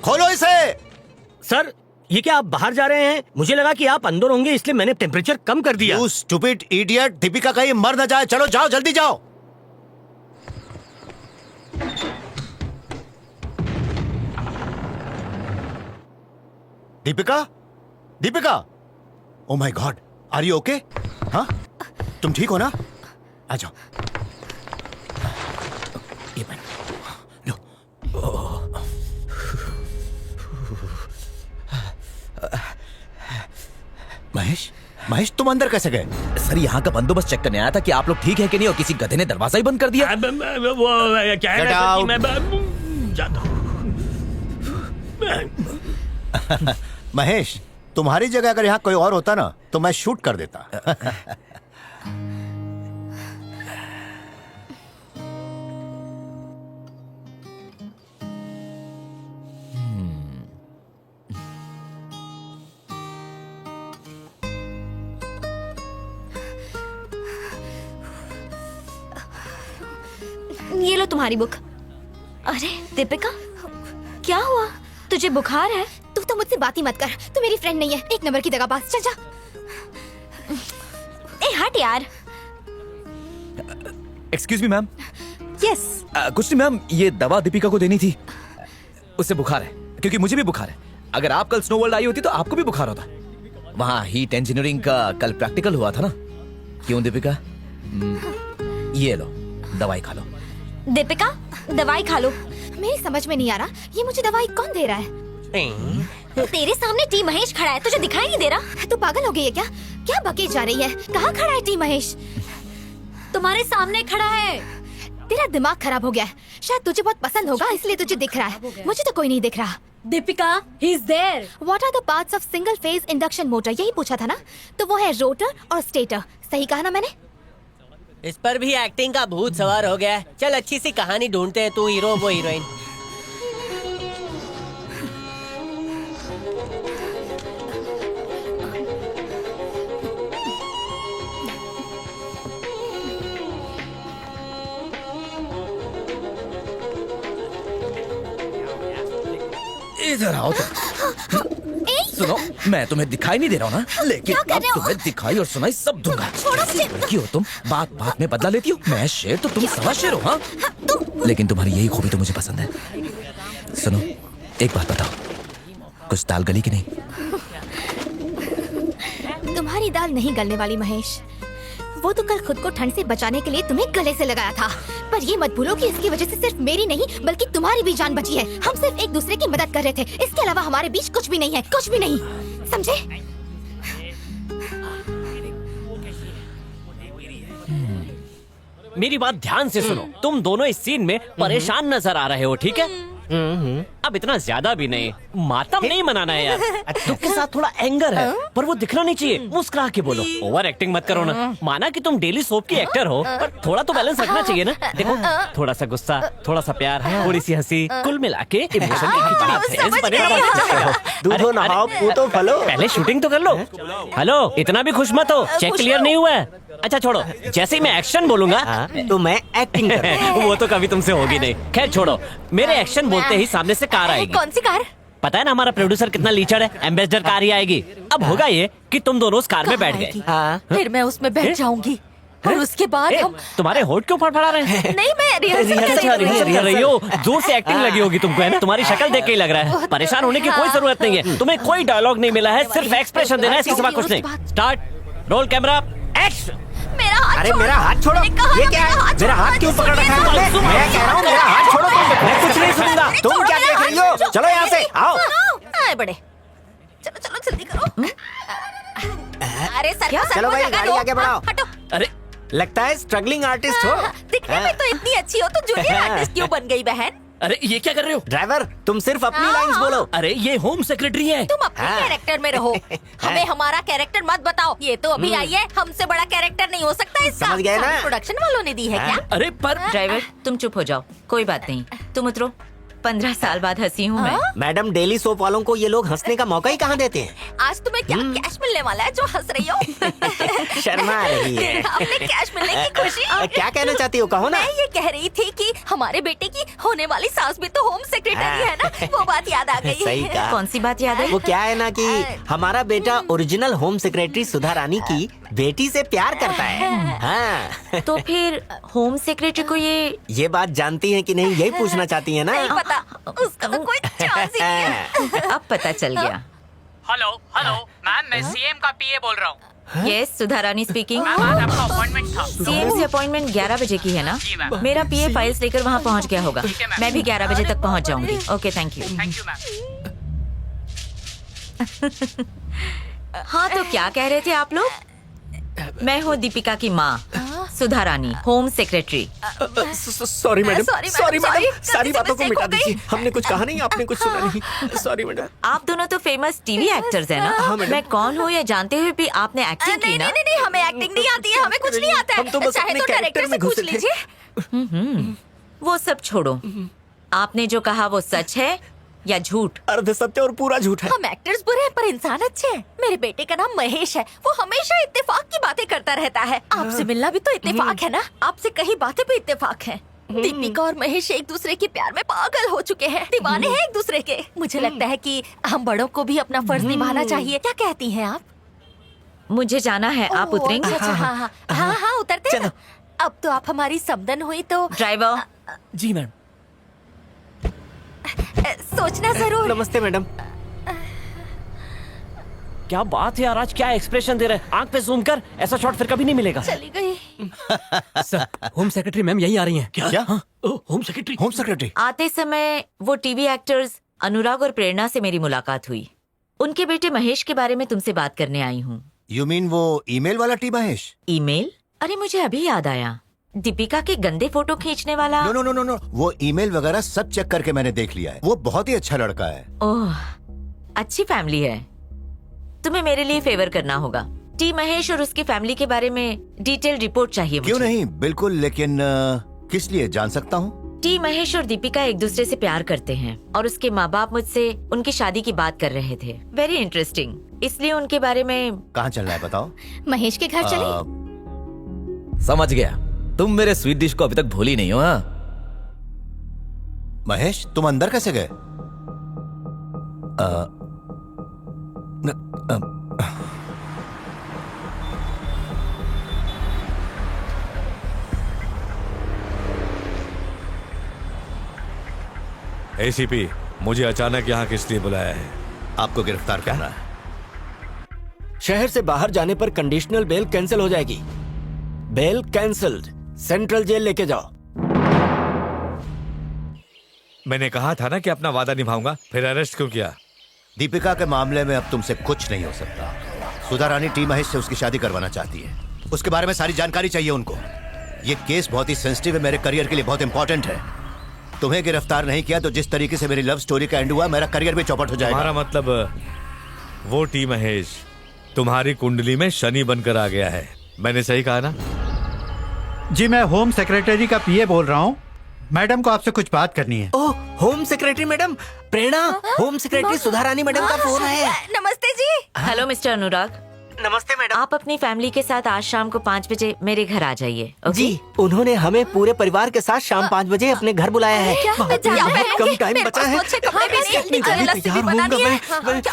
खोलो इसे। सर ये क्या आप बाहर जा रहे हैं? मुझे लगा कि आप अंदर होंगे, इसलिए मैंने टेम्परेचर कम कर दिया। You stupid idiot, दीपिका कहीं मर न जाए। चलो जाओ, जल्दी जाओ। Deepika, Deepika, oh my God, are you okay? हाँ, तुम ठीक हो ना? आ जाओ। ये पहन लो। महेश, महेश तुम अंदर कैसे गए? सर यहाँ का बंदोबस्त चेक करने आया था कि आप लोग ठीक है कि नहीं, और किसी गधे ने दरवाजा ही बंद कर दिया। वो क्या है ना कि मैं जाता हूँ। महेश, तुम्हारी जगह अगर यहाँ कोई और होता ना तो मैं शूट कर देता। ये लो तुम्हारी बुक। अरे दीपिका, क्या हुआ? तुझे बुखार है? तू तो मुझसे बात ही मत कर। तू मेरी फ्रेंड नहीं है। 1 नंबर की दगाबाज। चल जा। ए हट यार। Excuse me ma'am. यस। कुछ नहीं मैम, ये दवा दीपिका को देनी थी। उससे बुखार है, क्योंकि मुझे भी बुखार है। अगर आप कल स्नो वर्ल्ड आई होती तो आपको भी बुखार होता। वहाँ हीट इंजीनियरिंग का कल प्रैक्टिकल हुआ था ना। क्यों दीपिका? ये लो, दवाई खा लो। दीपिका, दवाई खा लो। मेरी समझ में नहीं आ रहा, ये मुझे दवाई कौन दे रहा है? तेरे सामने टी महेश खड़ा है, तुझे दिखाई नहीं दे रहा? तू पागल हो गई है क्या? क्या बके जा रही है? कहाँ खड़ा है टी महेश? तुम्हारे सामने खड़ा है। तेरा दिमाग खराब हो गया है। शायद तुझे बहुत पसंद होगा इसलिए तुझे दिख रहा है, मुझे तो कोई नहीं दिख रहा। Deepika, he is there. What are the parts of single phase induction motor? यही पूछा था ना? तो वो है रोटर और स्टेटर। सही कहा ना मैंने? इस पर भी एक्टिंग का भूत सवार हो गया है। चल अच्छी सी कहानी ढूंढते हैं, तू हीरो वो हीरोइन। इधर आओ तुम। सुनो, मैं तुम्हें दिखाई नहीं दे रहा हूँ ना, लेकिन अब तुम्हें दिखाई और सुनाई सब दूंगा। लड़की हो तुम, बात बात में बदला लेती हो। मैं शेर तो तुम सवा शेर हो। हाँ, लेकिन तुम्हारी यही खूबी तो मुझे पसंद है। सुनो, एक बात बताओ, कुछ दाल गली की नहीं? तुम्हारी दाल नहीं गलने वाली महेश। वो तो कल खुद को ठंड से बचाने के लिए तुम्हें गले से लगाया था, पर ये मत भूलो कि इसकी वजह से सिर्फ मेरी नहीं बल्कि तुम्हारी भी जान बची है। हम सिर्फ एक दूसरे की मदद कर रहे थे, इसके अलावा हमारे बीच कुछ भी नहीं है, कुछ भी नहीं। समझे? मेरी बात ध्यान से सुनो, तुम दोनों इस सीन में परेशान नजर आ रहे हो, ठीक है? अब इतना ज्यादा भी नहीं, मातम नहीं मनाना है यार। दुख के साथ थोड़ा एंगर है, पर वो दिखना नहीं चाहिए। मुस्कुरा के बोलो, ओवर एक्टिंग मत करो ना। माना कि तुम डेली सोप की एक्टर हो, पर थोड़ा तो बैलेंस रखना चाहिए ना। देखो, थोड़ा सा गुस्सा, थोड़ा सा प्यार, थोड़ी सी हंसी, कुल मिला के इमोशन दूधो नहाओ पूतो फलो। पहले शूटिंग तो कर लो। हेलो, इतना भी खुश मत हो, चेक क्लियर नहीं हुआ है। अच्छा छोड़ो, जैसे ही मैं एक्शन बोलूंगा तो मैं एक्टिंग वो तो कभी तुमसे होगी नहीं। खैर छोड़ो, मेरे एक्शन बोलते ही सामने से कार आएगी। कौन सी कार? पता है ना हमारा प्रोड्यूसर कितना लीचड़ है, एम्बेसडर कार ही आएगी। अब होगा ये कि तुम दोनों उस कार में बैठ गए। फिर मैं उसमें बैठ जाऊंगी और उसके बाद हम। तुम्हारे होठ क्यों फड़फड़ा रहे हैं? नहीं, मैं रिहर्सल कर रही हो। जोर से एक्टिंग लगी होगी तुमको, है ना? तुम्हारी शक्ल देख के ही लग रहा है। परेशान होने की कोई जरूरत नहीं है। तुम्हें कोई डायलॉग नहीं मिला है, सिर्फ एक्सप्रेशन देना है, इसके सिवा कुछ नहीं। Start, roll camera, action. अरे मेरा हाथ छोड़ो। ये क्या है? मेरा हाथ क्यों पकड़ रखा है तुमने? मैं कह रहा हूँ मेरा हाथ छोड़ो। मैं कुछ नहीं सुनूंगा। तुम क्या देख रही हो? चलो यहाँ से आओ। आए बड़े, चलो चलो जल्दी करो। अरे सर, चलो भाई, गाड़ी आगे बढ़ाओ। हटो। अरे लगता है स्ट्रगलिंग आर्टिस्ट हो। दिखने में तो इतनी अच्छी हो तो जूनियर आर्टिस्ट क्यों बन गई बहन? अरे ये क्या कर रहे हो? ड्राइवर, तुम सिर्फ अपनी लाइंस बोलो। अरे ये होम सेक्रेटरी है। तुम अपने कैरेक्टर में रहो, हमें हमारा कैरेक्टर मत बताओ। ये तो अभी आई है, हमसे बड़ा कैरेक्टर नहीं हो सकता इसका। समझ गए ना? प्रोडक्शन वालों ने दी है क्या? अरे पर ड्राइवर तुम चुप हो जाओ, कोई बात नहीं, तुम उतरो। 15 साल बाद हंसी हूँ मैं। मैडम, डेली सोप वालों को ये लोग हंसने का मौका ही कहाँ देते हैं? आज तुम्हें क्या कैश मिलने वाला है जो हंस रही हो? शर्मा रही है। अपने कैश मिलने की खुशी। क्या कहना चाहती हो, कहो ना। मैं ये कह रही थी कि हमारे बेटे की होने वाली सास भी तो होम सेक्रेटरी है ना, वो बात याद आ गई। सही कहा। कौन सी बात याद है? वो क्या है ना कि हमारा बेटा ओरिजिनल होम सेक्रेटरी सुधा रानी की बेटी से प्यार करता है। हाँ। तो फिर होम सेक्रेटरी को ये बात जानती हैं कि नहीं, यही पूछना चाहती है ना? नहीं पता, उसका तो कोई चांस ही नहीं है। अब पता चल गया। हेलो हेलो मैम, मैं सीएम का पीए बोल रहा हूँ। यस, सुधा रानी स्पीकिंग। मैम आज आपका अपॉइंटमेंट था। सीएम से अपॉइंटमेंट 11 बजे की है ना? मेरा पीए फाइल्स लेकर वहाँ पहुँच गया होगा। मैं भी 11 बजे तक पहुँच जाऊंगी। Okay, thank you. Thank you ma'am. हाँ, तो क्या कह रहे थे आप लोग? मैं हूँ दीपिका की माँ, Sudha Rani, home secretary. Sorry madam, sorry madam, सारी बातों को मिटा दीजिए। हमने कुछ कहा नहीं, आपने कुछ सुना नहीं। Sorry madam. आप दोनों तो फेमस टीवी एक्टर्स हैं ना? हाँ, मैडम। मैं कौन हूँ ये जानते हुए भी आपने एक्टिंग की ना? नहीं, हमें एक्टिंग नहीं आती है, हमें कुछ नहीं आता है। हम तो बस चाहे अपने तो कैरेक्टर डायरेक्टर से में पूछ घुसे थे। लीजिए। वो सब छोड़ो, आपने जो कहा वो सच है या झूठ? अर्ध सत्य और पूरा झूठ है। हम एक्टर्स बुरे हैं पर इंसान अच्छे हैं। मेरे बेटे का नाम महेश है, वो हमेशा इत्तेफाक की बातें करता रहता है। आपसे मिलना भी तो इत्तेफाक है ना? आपसे कई बातें भी इत्तेफाक हैं। दीपिका और महेश एक दूसरे के प्यार में पागल हो चुके हैं, दीवाने हैं एक दूसरे के। मुझे लगता है कि हम बड़ों को भी अपना फर्ज निभाना चाहिए। क्या कहती हैं आप? मुझे जाना है, आप उतरेंगे? हाँ, उतरते हैं। अब तो आप हमारी समदन हुई तो। ड्राइवर। जी मैम। सोचना जरूर। नमस्ते मैडम। क्या बात है यार, आज क्या एक्सप्रेशन दे रहे हैं? आंख पे जूम कर, ऐसा शॉट फिर कभी नहीं मिलेगा। चली गई। सर, होम सेक्रेटरी मैम यही आ रही हैं। क्या? Home secretary? Home secretary? आते समय वो टीवी एक्टर्स अनुराग और प्रेरणा से मेरी मुलाकात हुई। उनके बेटे महेश के बारे में तुमसे बात करने आई हूँ। यू मीन वो ईमेल वाला टी महेश? ईमेल? अरे मुझे अभी याद आया, दीपिका के गंदे फोटो खींचने वाला? No no no no no, वो ईमेल वगैरह सब चेक करके मैंने देख लिया है। वो बहुत ही अच्छा लड़का है। ओह, अच्छी फैमिली है। तुम्हें मेरे लिए फेवर करना होगा। टी महेश और उसकी फैमिली के बारे में डिटेल रिपोर्ट चाहिए मुझे। क्यों नहीं, बिल्कुल, लेकिन किस लिए जान सकता हूँ? टी महेश और दीपिका एक दूसरे से प्यार करते हैं और उसके माँ बाप मुझसे उनकी शादी की बात कर रहे थे। वेरी इंटरेस्टिंग, इसलिए उनके बारे में। कहाँ चलना है बताओ? महेश के घर चले। समझ गया, तुम मेरे स्वीट डिश को अभी तक भूली नहीं हो। हाँ महेश, तुम अंदर कैसे गए? एसीपी, मुझे अचानक यहाँ किस लिए बुलाया है? आपको गिरफ्तार करना है। शहर से बाहर जाने पर कंडीशनल बेल कैंसिल हो जाएगी। बेल कैंसल्ड, सेंट्रल जेल लेके जाओ। मैंने कहा था ना कि अपना वादा निभाऊंगा, फिर अरेस्ट क्यों किया? दीपिका के मामले में अब तुमसे कुछ नहीं हो सकता। सुधा रानी टी महेश से उसकी शादी करवाना चाहती है। उसके बारे में सारी जानकारी चाहिए उनको। ये केस बहुत ही सेंसिटिव है, मेरे करियर के लिए बहुत इंपॉर्टेंट है। तुम्हें गिरफ्तार नहीं किया तो जिस तरीके से मेरी लव स्टोरी का एंड हुआ, मेरा करियर भी चौपट हो जाएगा। हमारा मतलब वो टी महेश तुम्हारी कुंडली में शनि बनकर आ गया है। मैंने सही कहा ना? जी, मैं होम सेक्रेटरी का पीए बोल रहा हूँ। मैडम को आपसे कुछ बात करनी है। ओह, होम सेक्रेटरी मैडम, प्रेरणा, होम सेक्रेटरी सुधा रानी मैडम का फोन है। नमस्ते जी। हेलो मिस्टर अनुराग। नमस्ते मैडम। आप अपनी फैमिली के साथ आज शाम को 5 बजे मेरे घर आ जाइए। ओके? जी, उन्होंने हमें पूरे परिवार के साथ शाम 5 बजे अपने घर बुलाया है। बहुत कम टाइम बचा है।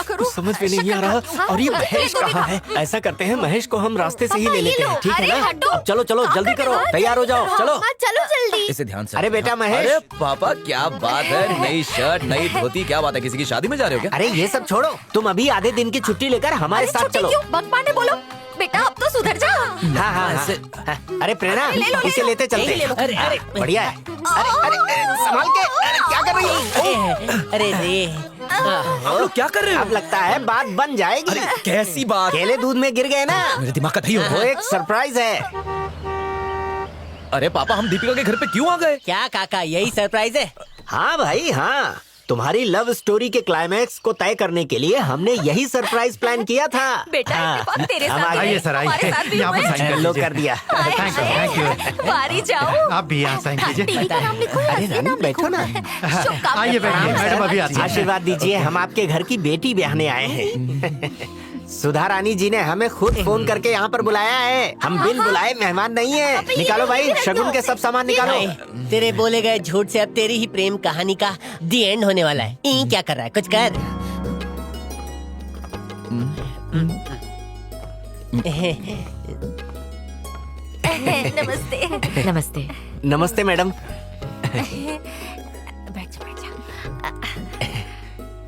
कुछ समझ में नहीं आ रहा। और ये महेश कहाँ है? ऐसा करते हैं, महेश को हम रास्ते से ही ले लेते हैं, ठीक है ना? अब चलो चलो जल्दी करो, तैयार हो जाओ, चलो चलो जल्दी। इसे ध्यान से। अरे बेटा महेश। अरे पापा, क्या बात है, नई शर्ट, नई धोती, क्या बात है? किसी की शादी में जा रहे हो क्या? अरे ये सब छोड़ो, तुम अभी आधे दिन की छुट्टी लेकर हमारे साथ चलो। पांडे बोलो बेटा, अब तो सुधर जा। हाँ हाँ हाँ। अरे प्रेरणा, इसे लेते चलते हैं। अरे अरे बढ़िया है। अरे अरे संभाल के। अरे क्या कर रही हो? अरे रे, आप लोग क्या कर रहे हो? अब लगता है बात बन जाएगी। अरे कैसी बात? केले दूध में गिर गए ना। मेरे दिमाग का दही हो वो एक सरप्राइज है। अरे पापा, हम दीपिका के घर पे क्यों आ गए? क्या काका, यही सरप्राइज है? हाँ भाई हाँ, तुम्हारी लव स्टोरी के क्लाइमैक्स को तय करने के लिए हमने यही सरप्राइज प्लान किया था। बेटा, तेरे साथ आइए सर, आइए। यहाँ पर साइन कर लो लीजिए। कर दिया। Thank you. बारी जाओ। आप भी यहाँ साइन कीजिए। टीवी का नाम लिखो। अरे रानी बैठो ना। आइए बैठिए, मैडम अभी आती है। आशीर्वाद दीजिए, हम आपके घर की बेटी ब्याहने आए हैं। सुधा रानी जी ने हमें खुद फोन करके यहाँ पर बुलाया है। हम बिन बुलाए मेहमान नहीं है। निकालो भाई, शगुन के सब सामान निकालो। तेरे बोले गए झूठ से अब तेरी ही प्रेम कहानी का दी एंड होने वाला है। क्या कर रहा है, कुछ कर। नमस्ते। नमस्ते। नमस्ते मैडम।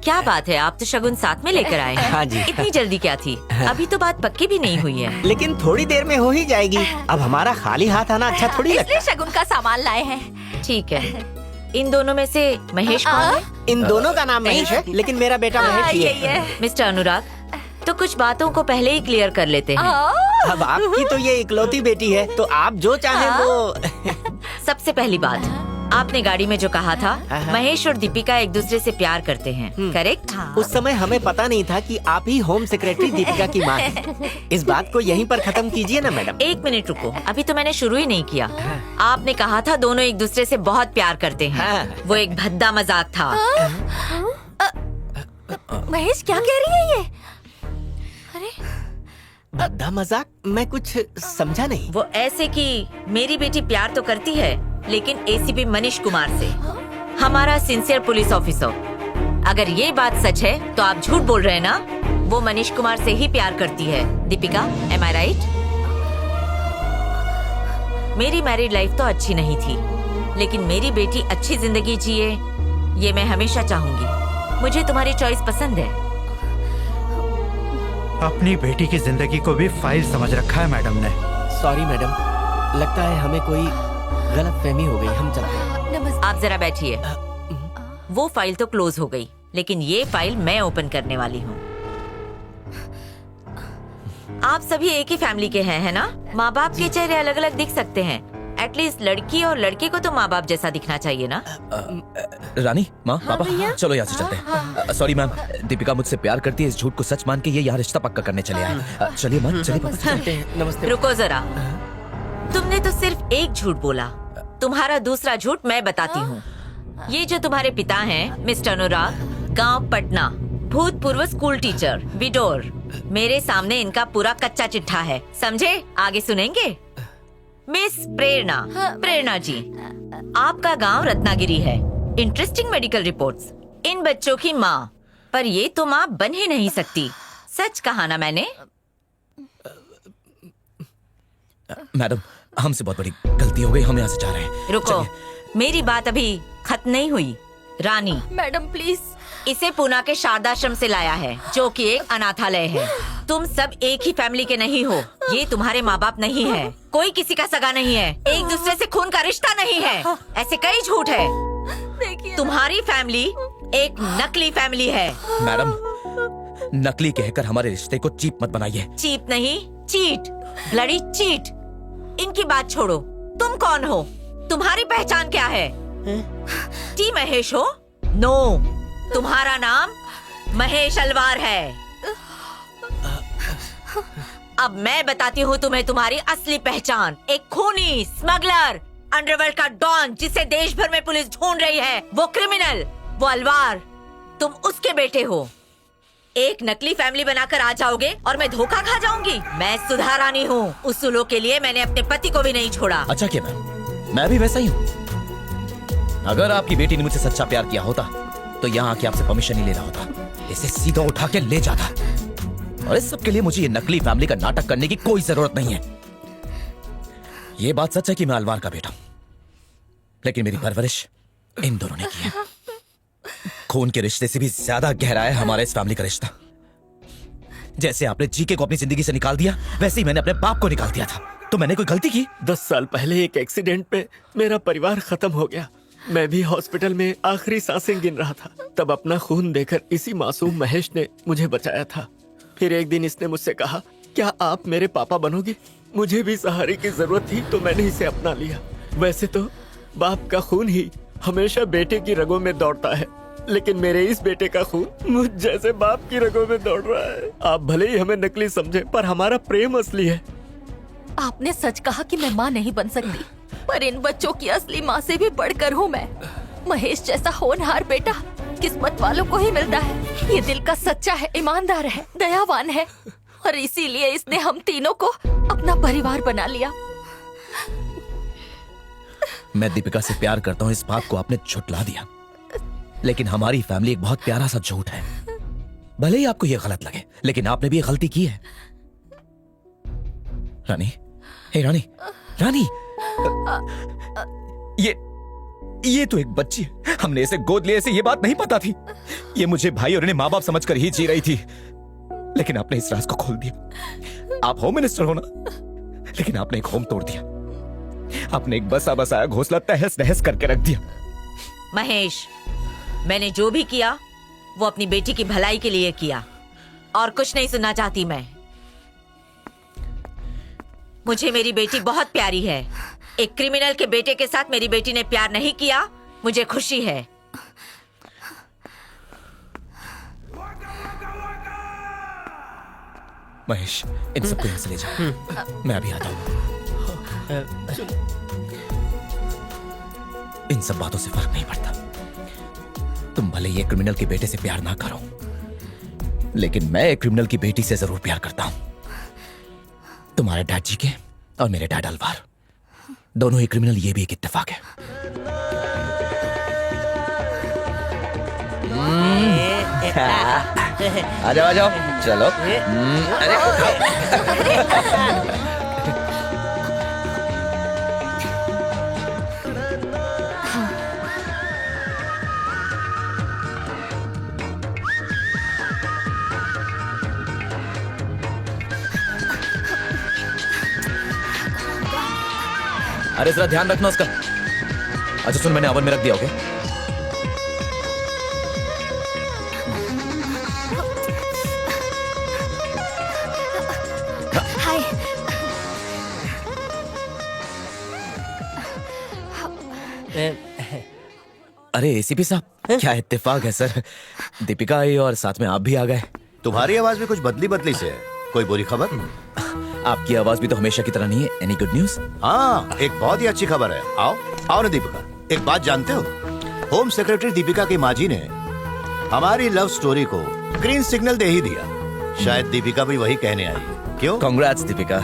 क्या बात है, आप तो शगुन साथ में लेकर आए हैं। हाँ जी। इतनी जल्दी क्या थी? अभी तो बात पक्की भी नहीं हुई है। लेकिन थोड़ी देर में हो ही जाएगी। अब हमारा खाली हाथ आना अच्छा थोड़ी लगता इसलिए शगुन का सामान लाए हैं। ठीक है, इन दोनों में से महेश कौन है? इन दोनों का नाम महेश है, लेकिन मेरा बेटा महेश ही है। मिस्टर अनुराग, तो कुछ बातों को पहले ही क्लियर कर लेते हैं। अब आपकी तो ये इकलौती बेटी है, तो आप जो चाहें वो। सबसे पहली बात, आपने गाड़ी में जो कहा था महेश और दीपिका एक दूसरे से प्यार करते हैं, करेक्ट? उस समय हमें पता नहीं था कि आप ही होम सेक्रेटरी दीपिका की माँ हैं। इस बात को यहीं पर खत्म कीजिए ना मैडम। एक मिनट रुको, अभी तो मैंने शुरू ही नहीं किया। आपने कहा था दोनों एक दूसरे से बहुत प्यार करते हैं। वो एक भद्दा मजाक था। महेश क्या कह रही है ये? अरे भद्दा मजाक? मैं कुछ समझा नहीं। वो ऐसे कि मेरी बेटी प्यार तो करती है, लेकिन एसीपी मनीष कुमार से, हमारा सिंसियर पुलिस ऑफिसर। अगर ये बात सच है तो आप झूठ बोल रहे हैं ना? वो मनीष कुमार से ही प्यार करती है। दीपिका, एम आई राइट? मेरी मैरिड लाइफ तो अच्छी नहीं थी, लेकिन मेरी बेटी अच्छी जिंदगी जिए ये मैं हमेशा चाहूंगी। मुझे तुम्हारी चॉइस पसंद है। अपनी बेटी की जिंदगी को भी फाइल समझ रखा है मैडम ने। सॉरी मैडम, लगता है हमें कोई गलतफहमी हो गई। हम चलते हैं। आप जरा बैठिए। वो फाइल तो क्लोज हो गई, लेकिन ये फाइल मैं ओपन करने वाली हूँ। आप सभी एक ही फैमिली के हैं, है ना? माँ बाप के चेहरे अलग अलग दिख सकते हैं, एटलीस्ट लड़की और लड़के को तो माँ बाप जैसा दिखना चाहिए ना। रानी, माँ, पापा, चलो यहाँ से चलते हैं। सॉरी मैम, दीपिका मुझसे प्यार करती है, इस झूठ को सच मान के ये यहाँ रिश्ता पक्का करने चले आए। चलिए माँ, चलिए पापा। नमस्ते। रुको जरा, तुमने तो सिर्फ एक झूठ बोला, तुम्हारा दूसरा झूठ मैं बताती हूँ। ये जो तुम्हारे पिता हैं, मिस्टर अनुराग, गांव पटना, भूतपूर्व स्कूल टीचर, विडोर, मेरे सामने इनका पूरा कच्चा चिट्ठा है, समझे? आगे सुनेंगे? मिस प्रेरणा, प्रेरणा जी, आपका गांव रत्नागिरी है, इंटरेस्टिंग मेडिकल रिपोर्ट्स, इन बच्चों की माँ, पर ये तो माँ बन ही नहीं सकती, सच कहा ना मैंने? मैडम, हमसे बहुत बड़ी गलती हो गई, हम यहाँ से जा रहे हैं। रुको, मेरी बात अभी खत्म नहीं हुई। रानी मैडम प्लीज, इसे पूना के शारदाश्रम से लाया है, जो कि एक अनाथालय है। तुम सब एक ही फैमिली के नहीं हो, ये तुम्हारे माँ बाप नहीं है, कोई किसी का सगा नहीं है, एक दूसरे से खून का रिश्ता नहीं है, ऐसे कई झूठ है। तुम्हारी फैमिली एक नकली फैमिली है। मैडम, नकली कहकर हमारे रिश्ते को चीप मत बनाइए। चीप नहीं, चीट, ब्लडी चीट। इनकी बात छोड़ो, तुम कौन हो? तुम्हारी पहचान क्या है? टी महेश हो? नो, तुम्हारा नाम महेश अलवार है। अब मैं बताती हूँ तुम्हें तुम्हारी असली पहचान। एक खूनी, स्मगलर, अंडरवर्ल्ड का डॉन जिसे देश भर में पुलिस ढूंढ रही है, वो क्रिमिनल, वो अलवार, तुम उसके बेटे हो। एक नकली फैमिली बनाकर आ जाओगे और मैं धोखा खा जाऊंगी? मैं सुधा रानी हूँ, उसूलों के लिए मैंने अपने पति को भी नहीं छोड़ा। अच्छा क्या मैं भी वैसा ही हूँ। अगर आपकी बेटी ने मुझसे सच्चा प्यार किया होता तो यहाँ आके आपसे परमिशन नहीं लेना होता, इसे सीधा उठा के ले जाता। और इस सब के लिए मुझे ये नकली फैमिली का नाटक करने की कोई जरूरत नहीं है। ये बात सच है कि मैं अलवार का बेटा हूं, लेकिन मेरी परवरिश इन दोनों ने की है। खून के रिश्ते से भी ज्यादा गहरा है हमारा इस फैमिली का रिश्ता। जैसे आपने जीके को अपनी जिंदगी से निकाल दिया, वैसे ही मैंने अपने बाप को निकाल दिया था। तो मैंने कोई गलती की? 10 साल पहले एक एक्सीडेंट में मेरा परिवार खत्म हो गया। मैं भी हॉस्पिटल में आखिरी सांसें गिन रहा था, तब अपना खून देकर इसी मासूम महेश ने मुझे बचाया था। फिर एक दिन इसने मुझसे कहा, क्या आप मेरे पापा बनोगे? मुझे भी सहारे की जरूरत थी तो मैंने इसे अपना लिया। वैसे तो बाप का खून ही हमेशा बेटे की रगों में दौड़ता है, लेकिन मेरे इस बेटे का खून मुझ जैसे बाप की रगों में दौड़ रहा है। आप भले ही हमें नकली समझे, पर हमारा प्रेम असली है। आपने सच कहा कि मैं माँ नहीं बन सकती, पर इन बच्चों की असली माँ से भी बढ़कर हूँ मैं। महेश जैसा होनहार बेटा किस्मत वालों को ही मिलता है। ये दिल का सच्चा है, ईमानदार है, दयावान है, और इसीलिए इसने हम तीनों को अपना परिवार बना लिया। मैं दीपिका से प्यार करता हूँ, इस बात को आपने झुठला दिया, लेकिन हमारी फैमिली एक बहुत प्यारा सा झूठ है। भले ही आपको ये गलत लगे, लेकिन आपने भी ये गलती की है। रानी, हे रानी, रानी, ये तो एक बच्ची है। हमने इसे गोद लिया, इसे ये बात नहीं पता थी। ये मुझे भाई और इन्हें माँ बाप समझकर ही जी रही थी, लेकिन आपने इस राज को खोल दिया। आप होम मिनिस्टर हो ना, लेकिन आपने एक होम तोड़ दिया। आपने एक बसा बसाया घोंसला तहस नहस करके रख दिया। महेश, मैंने जो भी किया वो अपनी बेटी की भलाई के लिए किया, और कुछ नहीं सुनना चाहती मैं। मुझे मेरी बेटी बहुत प्यारी है। एक क्रिमिनल के बेटे के साथ मेरी बेटी ने प्यार नहीं किया, मुझे खुशी है। महेश, इन सबको यहाँ से ले जाओ, मैं अभी आता हूँ। इन सब बातों से फर्क नहीं पड़ता। तुम भले ये क्रिमिनल के बेटे से प्यार ना करो, लेकिन मैं एक क्रिमिनल की बेटी से जरूर प्यार करता हूं। तुम्हारे डैड जी के और मेरे डैड अलवार दोनों ही क्रिमिनल, ये भी एक इत्तेफाक है। आ जाओ, आ जाओ, चलो। अरे जरा ध्यान रखना उसका। अच्छा सुन, मैंने ओवन में रख दिया। ओके, हाय। अरे एसीपी साहब, क्या इत्तेफाक है सर। दीपिका आई और साथ में आप भी आ गए। तुम्हारी आवाज भी कुछ बदली बदली से है। कोई बुरी खबर? आपकी आवाज भी तो हमेशा की तरह नहीं है। Any good news? हाँ, एक बहुत ही अच्छी खबर है। आओ आओ ना दीपिका, एक बात जानते हो, होम सेक्रेटरी दीपिका की माँ जी ने हमारी लव स्टोरी को ग्रीन सिग्नल दे ही दिया। शायद दीपिका भी वही कहने आई। क्यों? Congrats Deepika.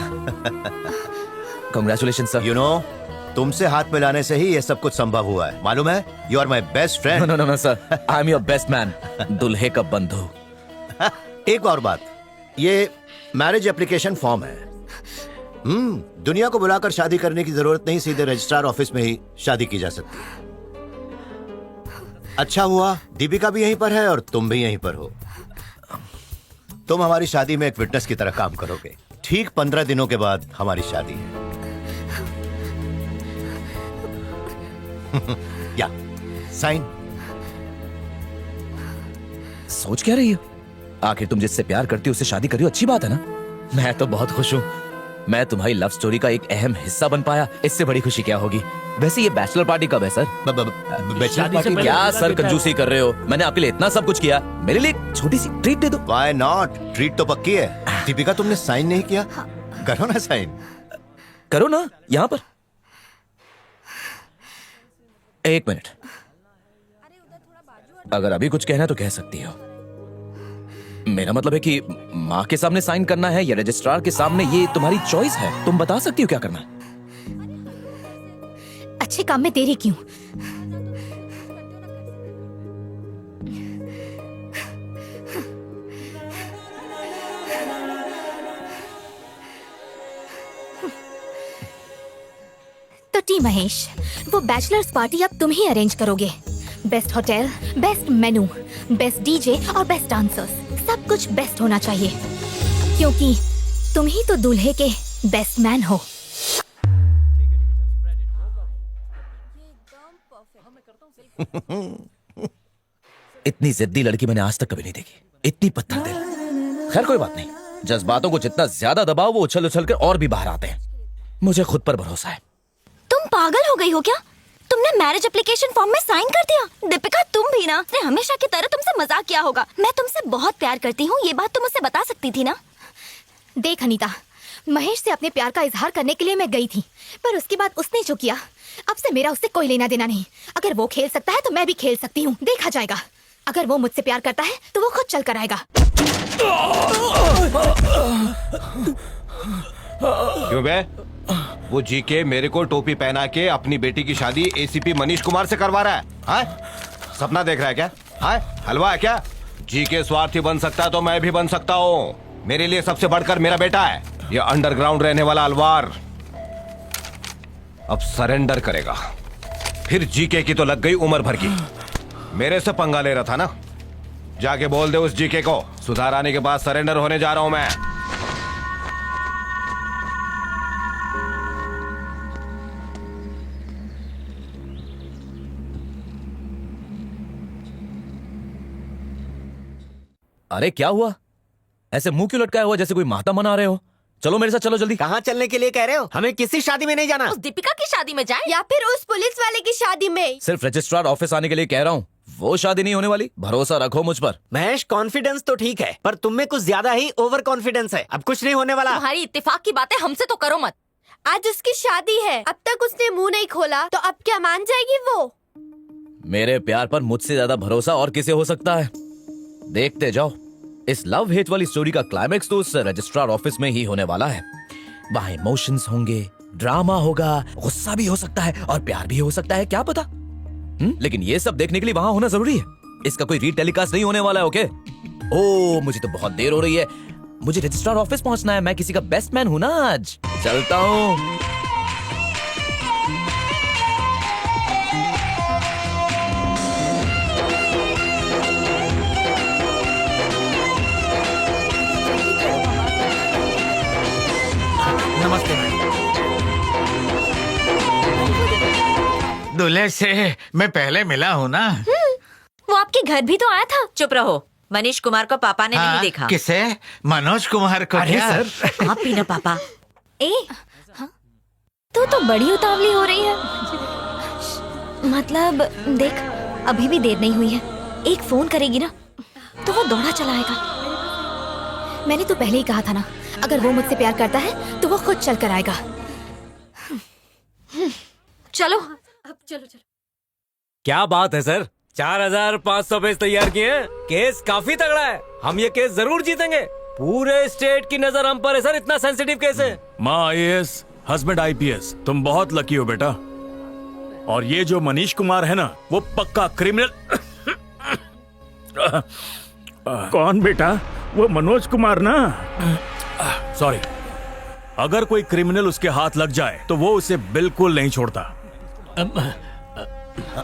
Congratulation sir. You know, तुमसे हाथ मिलाने से ही ये सब कुछ संभव हुआ है, मालूम है? You are my best friend. No no no sir, I am your best man, दुल्हे का बंधु। एक और बात, ये मैरिज एप्लीकेशन फॉर्म है। दुनिया को बुलाकर शादी करने की जरूरत नहीं, सीधे रजिस्ट्रार ऑफिस में ही शादी की जा सकती है। अच्छा हुआ दीपिका भी यहीं पर है और तुम भी यहीं पर हो। तुम हमारी शादी में एक विटनेस की तरह काम करोगे। ठीक 15 दिनों के बाद हमारी शादी है। या साइन। सोच क्या रही हो? आखिर तुम जिससे प्यार करती हो उससे शादी करी हो, अच्छी बात है ना। मैं तो बहुत खुश हूँ। मैं तुम्हारी लव स्टोरी का एक अहम हिस्सा बन पाया, इससे बड़ी खुशी क्या होगी। वैसे ये बैचलर पार्टी कब है सर? Bachelor party? क्या सर कंजूसी कर रहे हो? मैंने आपके लिए इतना सब कुछ किया, मेरे लिए एक छोटी सी ट्रीट दे दो। Why not? ट्रीट तो पक्की है। दीपिका तुमने साइन नहीं किया, करो ना साइन। करो ना, यहाँ पर। एक मिनट, अगर अभी कुछ कहना है तो कह सकती हो। मेरा मतलब है कि माँ के सामने साइन करना है या रजिस्ट्रार के सामने, ये तुम्हारी चॉइस है। तुम बता सकती हो क्या करना है। अच्छे काम में देरी क्यों? तो टी महेश, वो बैचलर्स पार्टी अब तुम ही अरेंज करोगे। बेस्ट होटल, बेस्ट मेनू, बेस्ट डीजे और बेस्ट डांसर्स, सब कुछ बेस्ट होना चाहिए, क्योंकि तुम ही तो दूल्हे के बेस्ट मैन हो। इतनी जिद्दी लड़की मैंने आज तक कभी नहीं देखी, इतनी पत्थर दिल। खैर कोई बात नहीं, जज्बातों को जितना ज्यादा दबाओ वो उछल उछल कर और भी बाहर आते हैं। मुझे खुद पर भरोसा है। तुम पागल हो गई हो क्या? तुमने मैरिज एप्लीकेशन फॉर्म में साइन कर दिया। दीपिका तुम भी ना, ने हमेशा की तरह तुमसे मजाक किया होगा। मैं तुमसे बहुत प्यार करती हूँ, ये बात तुम मुझसे बता सकती थी ना। देख अनीता, महेश से अपने प्यार का इजहार करने के लिए मैं गई थी, पर उसके बाद उसने जो किया, अब से मेरा उससे कोई लेना देना नहीं। अगर वो खेल सकता है तो मैं भी खेल सकती हूँ, देखा जाएगा। अगर वो मुझसे प्यार करता है तो वो खुद चल कर आएगा। क्यों बे? वो जीके मेरे को टोपी पहना के अपनी बेटी की शादी एसीपी मनीष कुमार से करवा रहा है। हाँ? सपना देख रहा है क्या? हाँ? हलवा है क्या? जीके स्वार्थी बन सकता है तो मैं भी बन सकता हूँ। मेरे लिए सबसे बढ़कर मेरा बेटा है। ये अंडरग्राउंड रहने वाला अलवार अब सरेंडर करेगा। फिर जीके की तो लग गई उम्र भर की। मेरे से पंगा ले रहा था ना। जाके बोल दे उस जीके को, सुधार आने के बाद सरेंडर होने जा रहा हूं मैं। अरे क्या हुआ? ऐसे मुंह क्यों लटकाया हुआ जैसे कोई माता मना रहे हो? चलो मेरे साथ, चलो जल्दी। कहाँ चलने के लिए कह रहे हो? हमें किसी शादी में नहीं जाना। उस दीपिका की शादी में जाए या फिर उस पुलिस वाले की शादी में। सिर्फ रजिस्ट्रार ऑफिस आने के लिए कह रहा हूँ। वो शादी नहीं होने वाली, भरोसा रखो मुझ पर। महेश, कॉन्फिडेंस तो ठीक है, पर तुम में कुछ ज्यादा ही ओवर कॉन्फिडेंस है। अब कुछ नहीं होने वाला। तुम्हारी इत्तेफाक की बातें हमसे तो करो मत। आज उसकी शादी है, अब तक उसने मुंह नहीं खोला, तो अब क्या मान जाएगी वो? मेरे प्यार पर मुझसे ज्यादा भरोसा और किसे हो सकता है? देखते जाओ। इस लव हेट वाली स्टोरी का क्लाइमेक्स तो उस रजिस्ट्रार ऑफिस में ही होने वाला है। वहाँ इमोशंस होंगे, ड्रामा होगा, गुस्सा भी हो सकता है और प्यार भी हो सकता है, क्या पता। लेकिन ये सब देखने के लिए वहां होना जरूरी है। इसका कोई रीटेलीकास्ट नहीं होने वाला है। ओके? ओ, मुझे तो बहुत देर हो रही है। मुझे रजिस्ट्रार ऑफिस पहुंचना है। मैं किसी का बेस्ट मैन हूं ना आज। चलता हूं। नमस्ते। दूल्हे से मैं पहले मिला हूँ ना। वो आपके घर भी तो आया था। चुप रहो। मनीष कुमार को पापा ने नहीं देखा। किसे? मनोज कुमार को? अरे क्या? सर, आप भी ना पापा। ए, तू तो बड़ी उतावली हो रही है। मतलब देख, अभी भी देर नहीं हुई है। एक फोन करेगी ना तो वो दौड़ा चला आएगा। मैंने तो पहले ही कहा था ना, अगर वो मुझसे प्यार करता है तो वो खुद चल कर आएगा। चलो अब चलो चलो। क्या बात है सर, 4500 पेज तैयार किए हैं। केस काफी तगड़ा है, हम ये केस जरूर जीतेंगे। पूरे स्टेट की नजर हम पर है सर, इतना सेंसिटिव केस है। माँ IAS, हस्बैंड IPS, तुम बहुत लकी हो बेटा। और ये जो मनीष कुमार है ना, वो पक्का क्रिमिनल। कौन बेटा? वो मनोज कुमार ना? सॉरी। अगर कोई क्रिमिनल उसके हाथ लग जाए तो वो उसे बिल्कुल नहीं छोड़ता।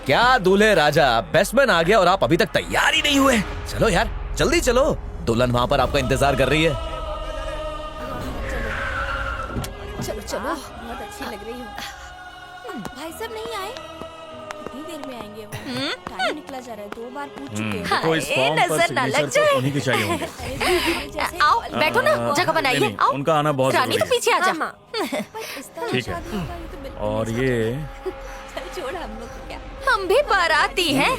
क्या दूल्हे राजा, बेस्टमैन आ गया और आप अभी तक तैयार ही नहीं हुए। चलो यार जल्दी चलो, दुल्हन वहां पर आपका इंतजार कर रही है। चलो चलो, बहुत अच्छी लग रही हो। भाई साहब नहीं आए? कितनी देर में आएंगे वो? टाइम निकला जा रहा है, 2 बार पूछ चुके हैं। तो इस फॉर्म पर नजर ना लग सिग्नेचर जाए। तो उन्हीं के चाहिए होंगे। आओ बैठो ना, जगह बनाइए। नहीं, आओ उनका आना बहुत रानी जरूरी तो पीछे आ जा। ठीक है। और ये छोड़ हम लोग को क्या। हम भी बाराती हैं,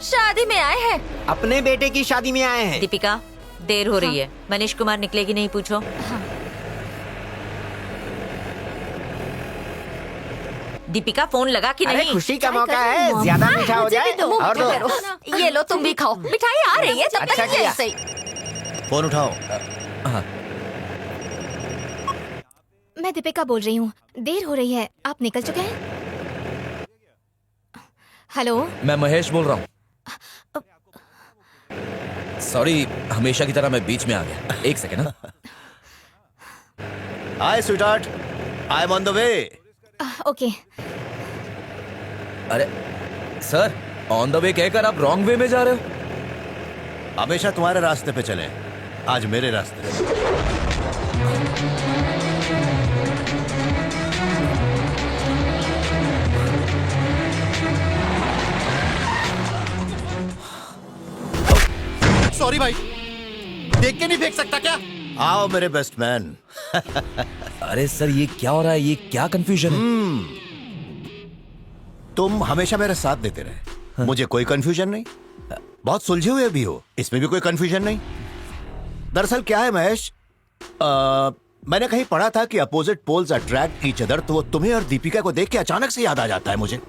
शादी में आए हैं। अपने बेटे की शादी में आए हैं। दीपिका, देर हो रही है। मनीष कुमार निकलेगी नहीं, पूछो। दीपिका फोन लगा कि अरे नहीं? खुशी का मौका है, ज्यादा मीठा हो जाए और दो। ये लो तुम भी खाओ, मिठाई आ रही है। तब अच्छा तक किया। ऐसे ही। फोन उठाओ। मैं दीपिका बोल रही हूँ, देर हो रही है, आप निकल चुके हैं? हेलो, मैं महेश बोल रहा हूँ। सॉरी, हमेशा की तरह मैं बीच में आ गया। एक सेकेंड ना। Hi sweetheart, I am on the way. Okay. अरे सर, ऑन द वे कहकर आप रॉन्ग वे में जा रहे हो। हमेशा तुम्हारे रास्ते पे चले, आज मेरे रास्ते पे। सॉरी भाई, देख के नहीं फेंक सकता क्या? आओ मेरे बेस्ट मैन। अरे सर, ये क्या हो रहा है? ये क्या कंफ्यूजन है? तुम हमेशा मेरा साथ देते रहे, मुझे कोई कंफ्यूजन नहीं। बहुत सुलझे हुए भी हो, इसमें भी कोई कंफ्यूजन नहीं। दरअसल क्या है महेश, मैंने कहीं पढ़ा था कि opposite poles attract each other, तो वो तुम्हें और दीपिका को देख के अचानक से याद आ जाता है मुझे।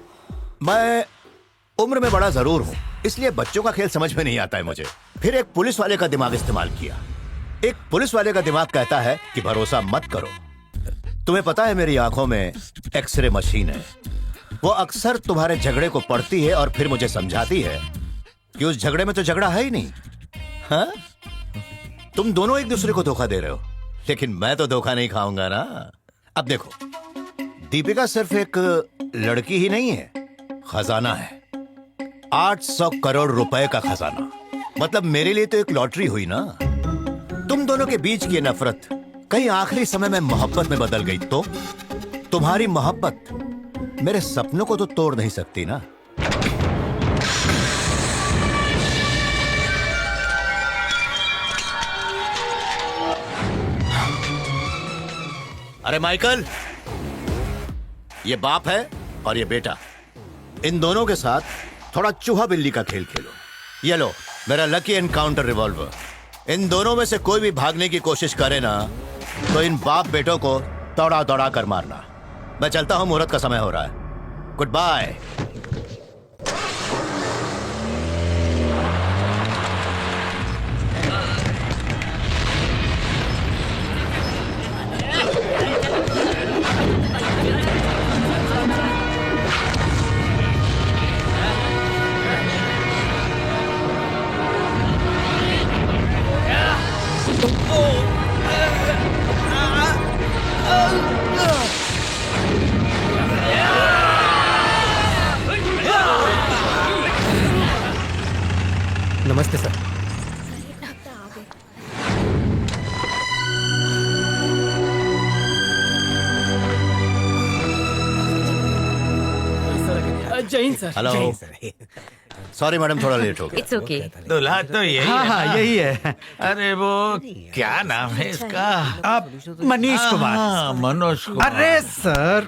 मैं उम्र में बड़ा जरूर हूं, इसलिए बच्चों का खेल समझ में नहीं आता है मुझे। फिर एक पुलिस वाले का दिमाग इस्तेमाल किया। एक पुलिस वाले का दिमाग कहता है कि भरोसा मत करो। तुम्हें पता है मेरी आंखों में एक्सरे मशीन है, वो अक्सर तुम्हारे झगड़े को पढ़ती है और फिर मुझे समझाती है कि उस झगड़े में तो झगड़ा है ही नहीं। हाँ? तुम दोनों एक दूसरे को धोखा दे रहे हो, लेकिन मैं तो धोखा नहीं खाऊंगा ना। अब देखो, दीपिका सिर्फ एक लड़की ही नहीं है, खजाना है। 800 करोड़ रुपए का खजाना। मतलब मेरे लिए तो एक लॉटरी हुई ना। तुम दोनों के बीच की नफरत कहीं आखिरी समय में मोहब्बत में बदल गई तो तुम्हारी मोहब्बत मेरे सपनों को तो तोड़ नहीं सकती ना। अरे माइकल, ये बाप है और ये बेटा, इन दोनों के साथ थोड़ा चूहा बिल्ली का खेल खेलो। ये लो मेरा लकी एनकाउंटर रिवॉल्वर। इन दोनों में से कोई भी भागने की कोशिश करे ना तो इन बाप बेटों को दौड़ा दौड़ा कर मारना। मैं चलता हूं, मुहूर्त का समय हो रहा है। Goodbye. नमस्ते sir. Jai Hind sir. Hello. Sorry madam, थोड़ा लेट हो गया। It's okay. दूल्हा तो यही हाँ है हाँ ना? यही है। अरे वो क्या नाम है इसका? आप मनीष कुमार। हाँ, मनोज कुमार। अरे sir,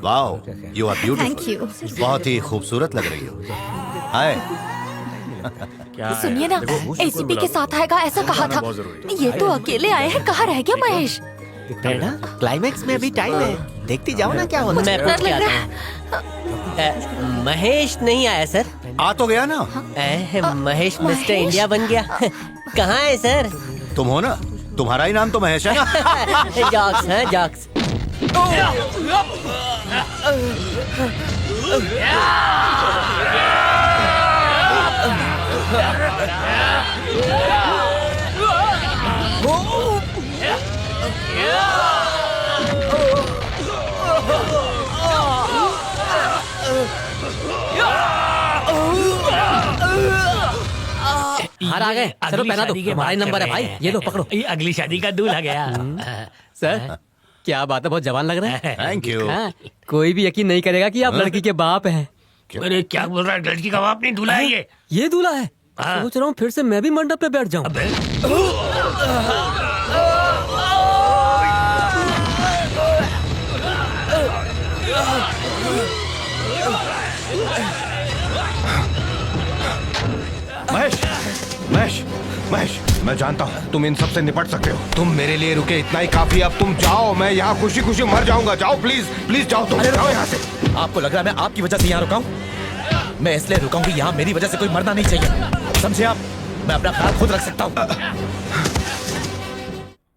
wow, you are Thank you. Beautiful. बहुत ही खूबसूरत लग रही हो। हाय। सुनिए ना, एसीपी के साथ आएगा ऐसा कहा था। ये तो अकेले आए हैं, कहाँ रह गया महेश? प्रेरणा, क्लाइमेक्स में अभी टाइम है, देखती जाओ ना क्या होता मैं है। पूछ के आता हूँ। महेश नहीं आया सर। आ तो गया ना। महेश मिस्टर इंडिया बन गया। कहाँ है सर? तुम हो ना, तुम्हारा ही नाम तो महेश है ना। जॉक्स है, जॉक्स। हार आ गए। चलो पहना दो, हमारा ही नंबर है भाई। ये लो पकड़ो। ये अगली शादी का दूल्हा गया। सर क्या बात है, बहुत जवान लग रहा है। Thank you. कोई भी यकीन नहीं करेगा कि आप लड़की के बाप हैं। अरे क्या बोल रहा है, लड़की का बाप नहीं, दूल्हा है ये दूल्हा है। सोच रहा हूँ फिर से मैं भी मंडप पे बैठ जाऊँ। महेश, महेश, महेश, मैं जानता हूँ तुम इन सब से निपट सकते हो। तुम मेरे लिए रुके, इतना ही काफी। अब तुम जाओ, मैं यहाँ खुशी खुशी मर जाऊंगा। जाओ प्लीज, प्लीज जाओ तुम। जाओ यहाँ से। आपको लग रहा है मैं आपकी वजह से यहाँ रुका हूँ? मैं इसलिए रुका हूँ कि यहाँ मेरी वजह से कोई मरना नहीं चाहिए, समझे आप? मैं अपना ख्याल खुद रख सकता हूँ।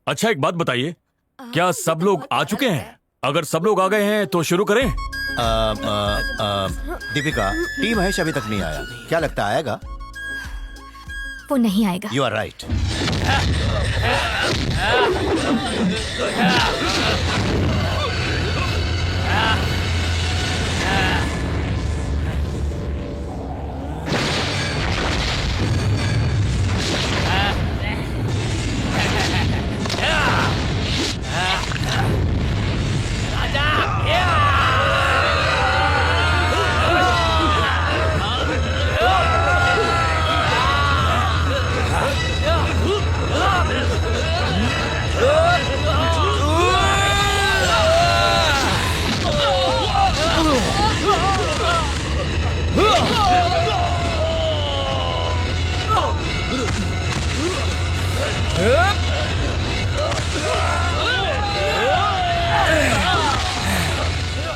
अच्छा एक बात बताइए, क्या सब लोग आ चुके हैं? अगर सब लोग आ गए हैं तो शुरू करें। दीपिका, टी महेश अभी तक नहीं आया, क्या लगता है आएगा? वो नहीं आएगा। You are right.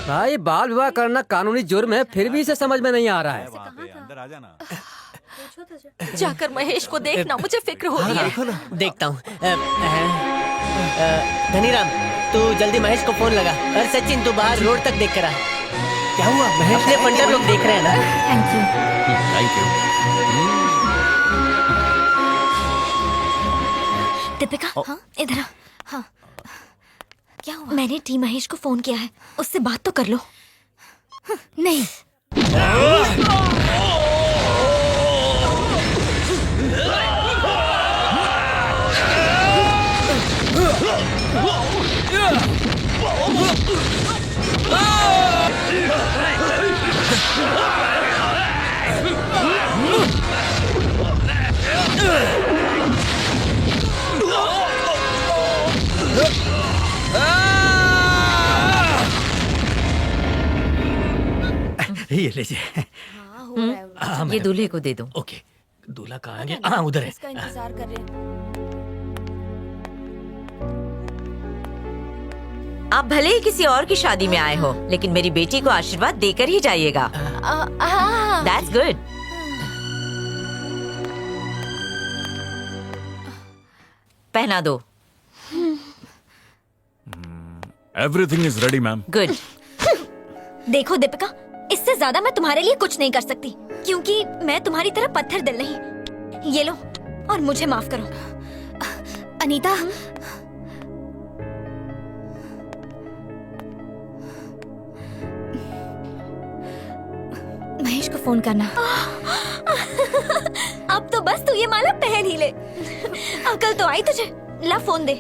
भाई बाल विवाह करना कानूनी जुर्म है, फिर भी इसे समझ में नहीं आ रहा है। अंदर आ जाना। जाकर महेश को देखना, मुझे फिक्र हो रही है। देखता हूँ। धनीराम, तू जल्दी महेश को फोन लगा। और सचिन, तू बाहर रोड तक देख कर आ। क्या हुआ? महेश अपने पंडर लोग देख रहे हैं ना। Thank you. Thank you. Deepika, हाँ इधर आ। हाँ क्या हुआ? मैंने टी महेश को फोन किया है, उससे बात तो कर लो। नहीं। ये लीजिए। ये दूल्हे को दे दो। ओके, दूल्हा कहाँ है? हाँ उधर है। इसका इंतजार कर रहे हैं। आप भले ही किसी और की शादी में आए हो, लेकिन मेरी बेटी को आशीर्वाद देकर ही जाइएगा। That's good. पहना दो। Everything is ready ma'am. Good. देखो दीपिका, इससे ज्यादा मैं तुम्हारे लिए कुछ नहीं कर सकती, क्योंकि मैं तुम्हारी तरह पत्थर दिल नहीं। ये लो और मुझे माफ करो। अनीता, महेश को फोन करना। अब तो बस तू ये माला पहन ही ले। अकल तो आई तुझे। ला फोन दे।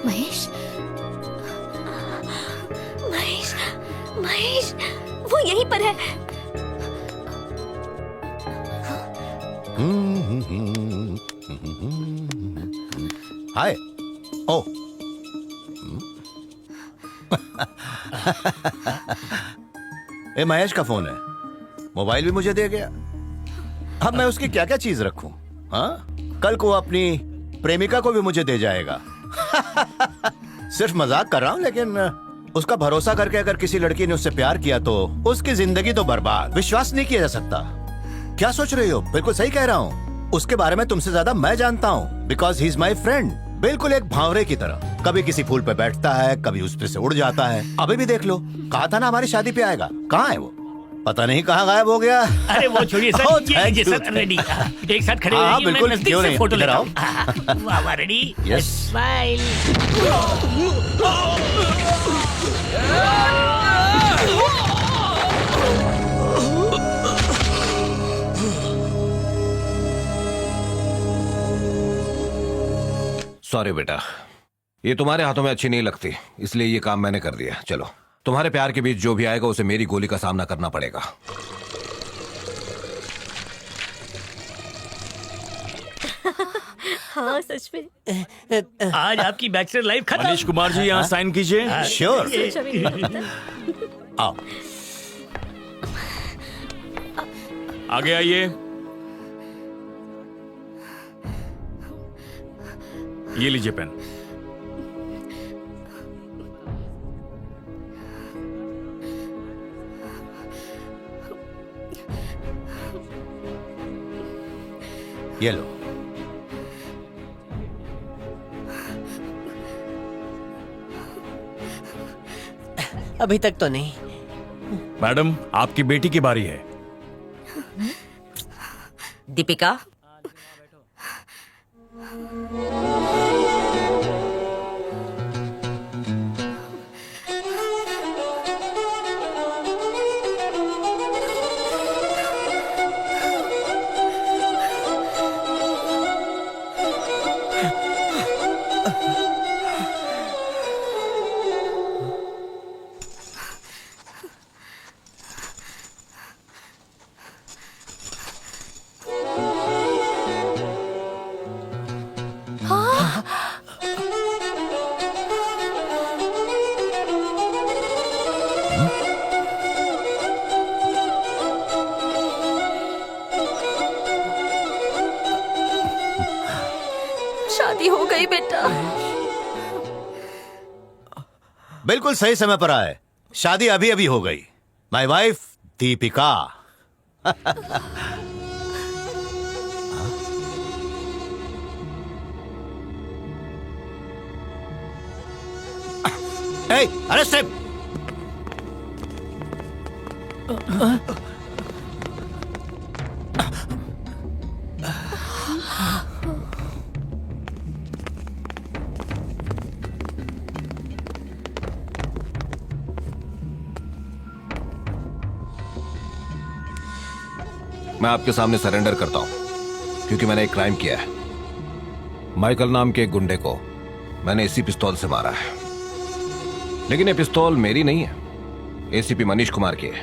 महेश, महेश, महेश, वो यहीं पर है। हाय। ओ ये महेश का फोन है, मोबाइल भी मुझे दे गया। अब मैं उसकी क्या क्या चीज रखूं? हाँ, कल को अपनी प्रेमिका को भी मुझे दे जाएगा। सिर्फ मजाक कर रहा हूं, लेकिन उसका भरोसा करके अगर किसी लड़की ने उससे प्यार किया तो उसकी जिंदगी तो बर्बाद। विश्वास नहीं किया जा सकता। क्या सोच रही हो? बिल्कुल सही कह रहा हूँ। उसके बारे में तुमसे ज्यादा मैं जानता हूँ, because he is my friend. बिल्कुल एक भावरे की तरह, कभी किसी फूल पे बैठता है, कभी उस पे से उड़ जाता है। अभी भी देख लो, कहा था ना हमारी शादी पे आएगा, कहाँ है वो? पता नहीं कहाँ गायब हो गया। अरे वो छोड़िए सर, Oh, ये thank लीजिए you. Sir, ready. एक साथ खड़े हाँ, रहिए, मैं बिल्कुल, नजदीक क्यों से नहीं, फोटो इधर लेता आओ। हूँ। वाह वाह, रेडी, Yes. स्माइल। सॉरी बेटा, ये तुम्हारे हाथों में अच्छी नहीं लगती, इसलिए ये काम मैंने कर दिया। चलो, तुम्हारे प्यार के बीच जो भी आएगा उसे मेरी गोली का सामना करना पड़ेगा। हाँ सच में। आज आपकी बैचलर लाइफ खत्म। मनीष कुमार जी यहाँ साइन कीजिए। श्योर। आओ, आगे आइए। ये लीजिए पेन। ये लो। अभी तक तो नहीं। मैडम, आपकी बेटी की बारी है। दीपिका, शादी हो गई बेटा। बिल्कुल सही समय पर आए। शादी अभी अभी हो गई। My wife Deepika. Hey, arrest him! मैं आपके सामने सरेंडर करता हूं, क्योंकि मैंने एक क्राइम किया है। माइकल नाम के एक गुंडे को मैंने इसी पिस्तौल से मारा है, लेकिन ये पिस्तौल मेरी नहीं है, एसीपी मनीष कुमार की है।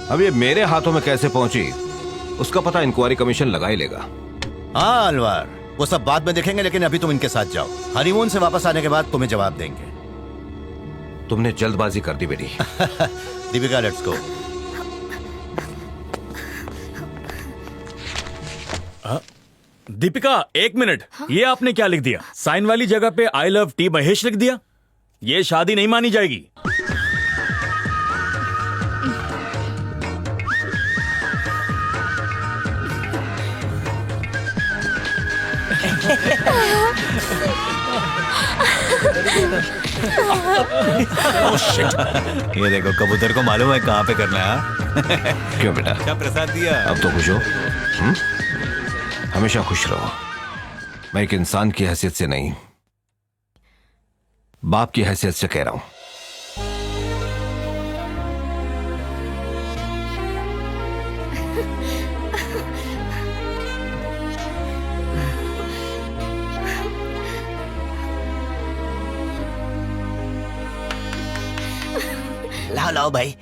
अब ये मेरे हाथों में कैसे पहुंची उसका पता इंक्वायरी कमीशन लगा ही लेगा। हाँ अलवार, वो सब बाद में देखेंगे, लेकिन अभी तुम इनके साथ जाओ। हनीमून से वापस आने के बाद तुम्हें जवाब देंगे। तुमने जल्दबाजी कर दी बेटी। Deepika, let's go. दीपिका, एक मिनट। ये आपने क्या लिख दिया? साइन वाली जगह पे आई लव टी महेश लिख दिया। ये शादी नहीं मानी जाएगी। Oh, shit. ये देखो, कबूतर को मालूम है कहाँ पे करना है। क्यों बेटा, क्या प्रसाद दिया? अब तो खुश हो? हमेशा खुश रहो। मैं एक इंसान की हैसियत से नहीं, बाप की हैसियत से कह रहा हूं। लाओ लाओ भाई,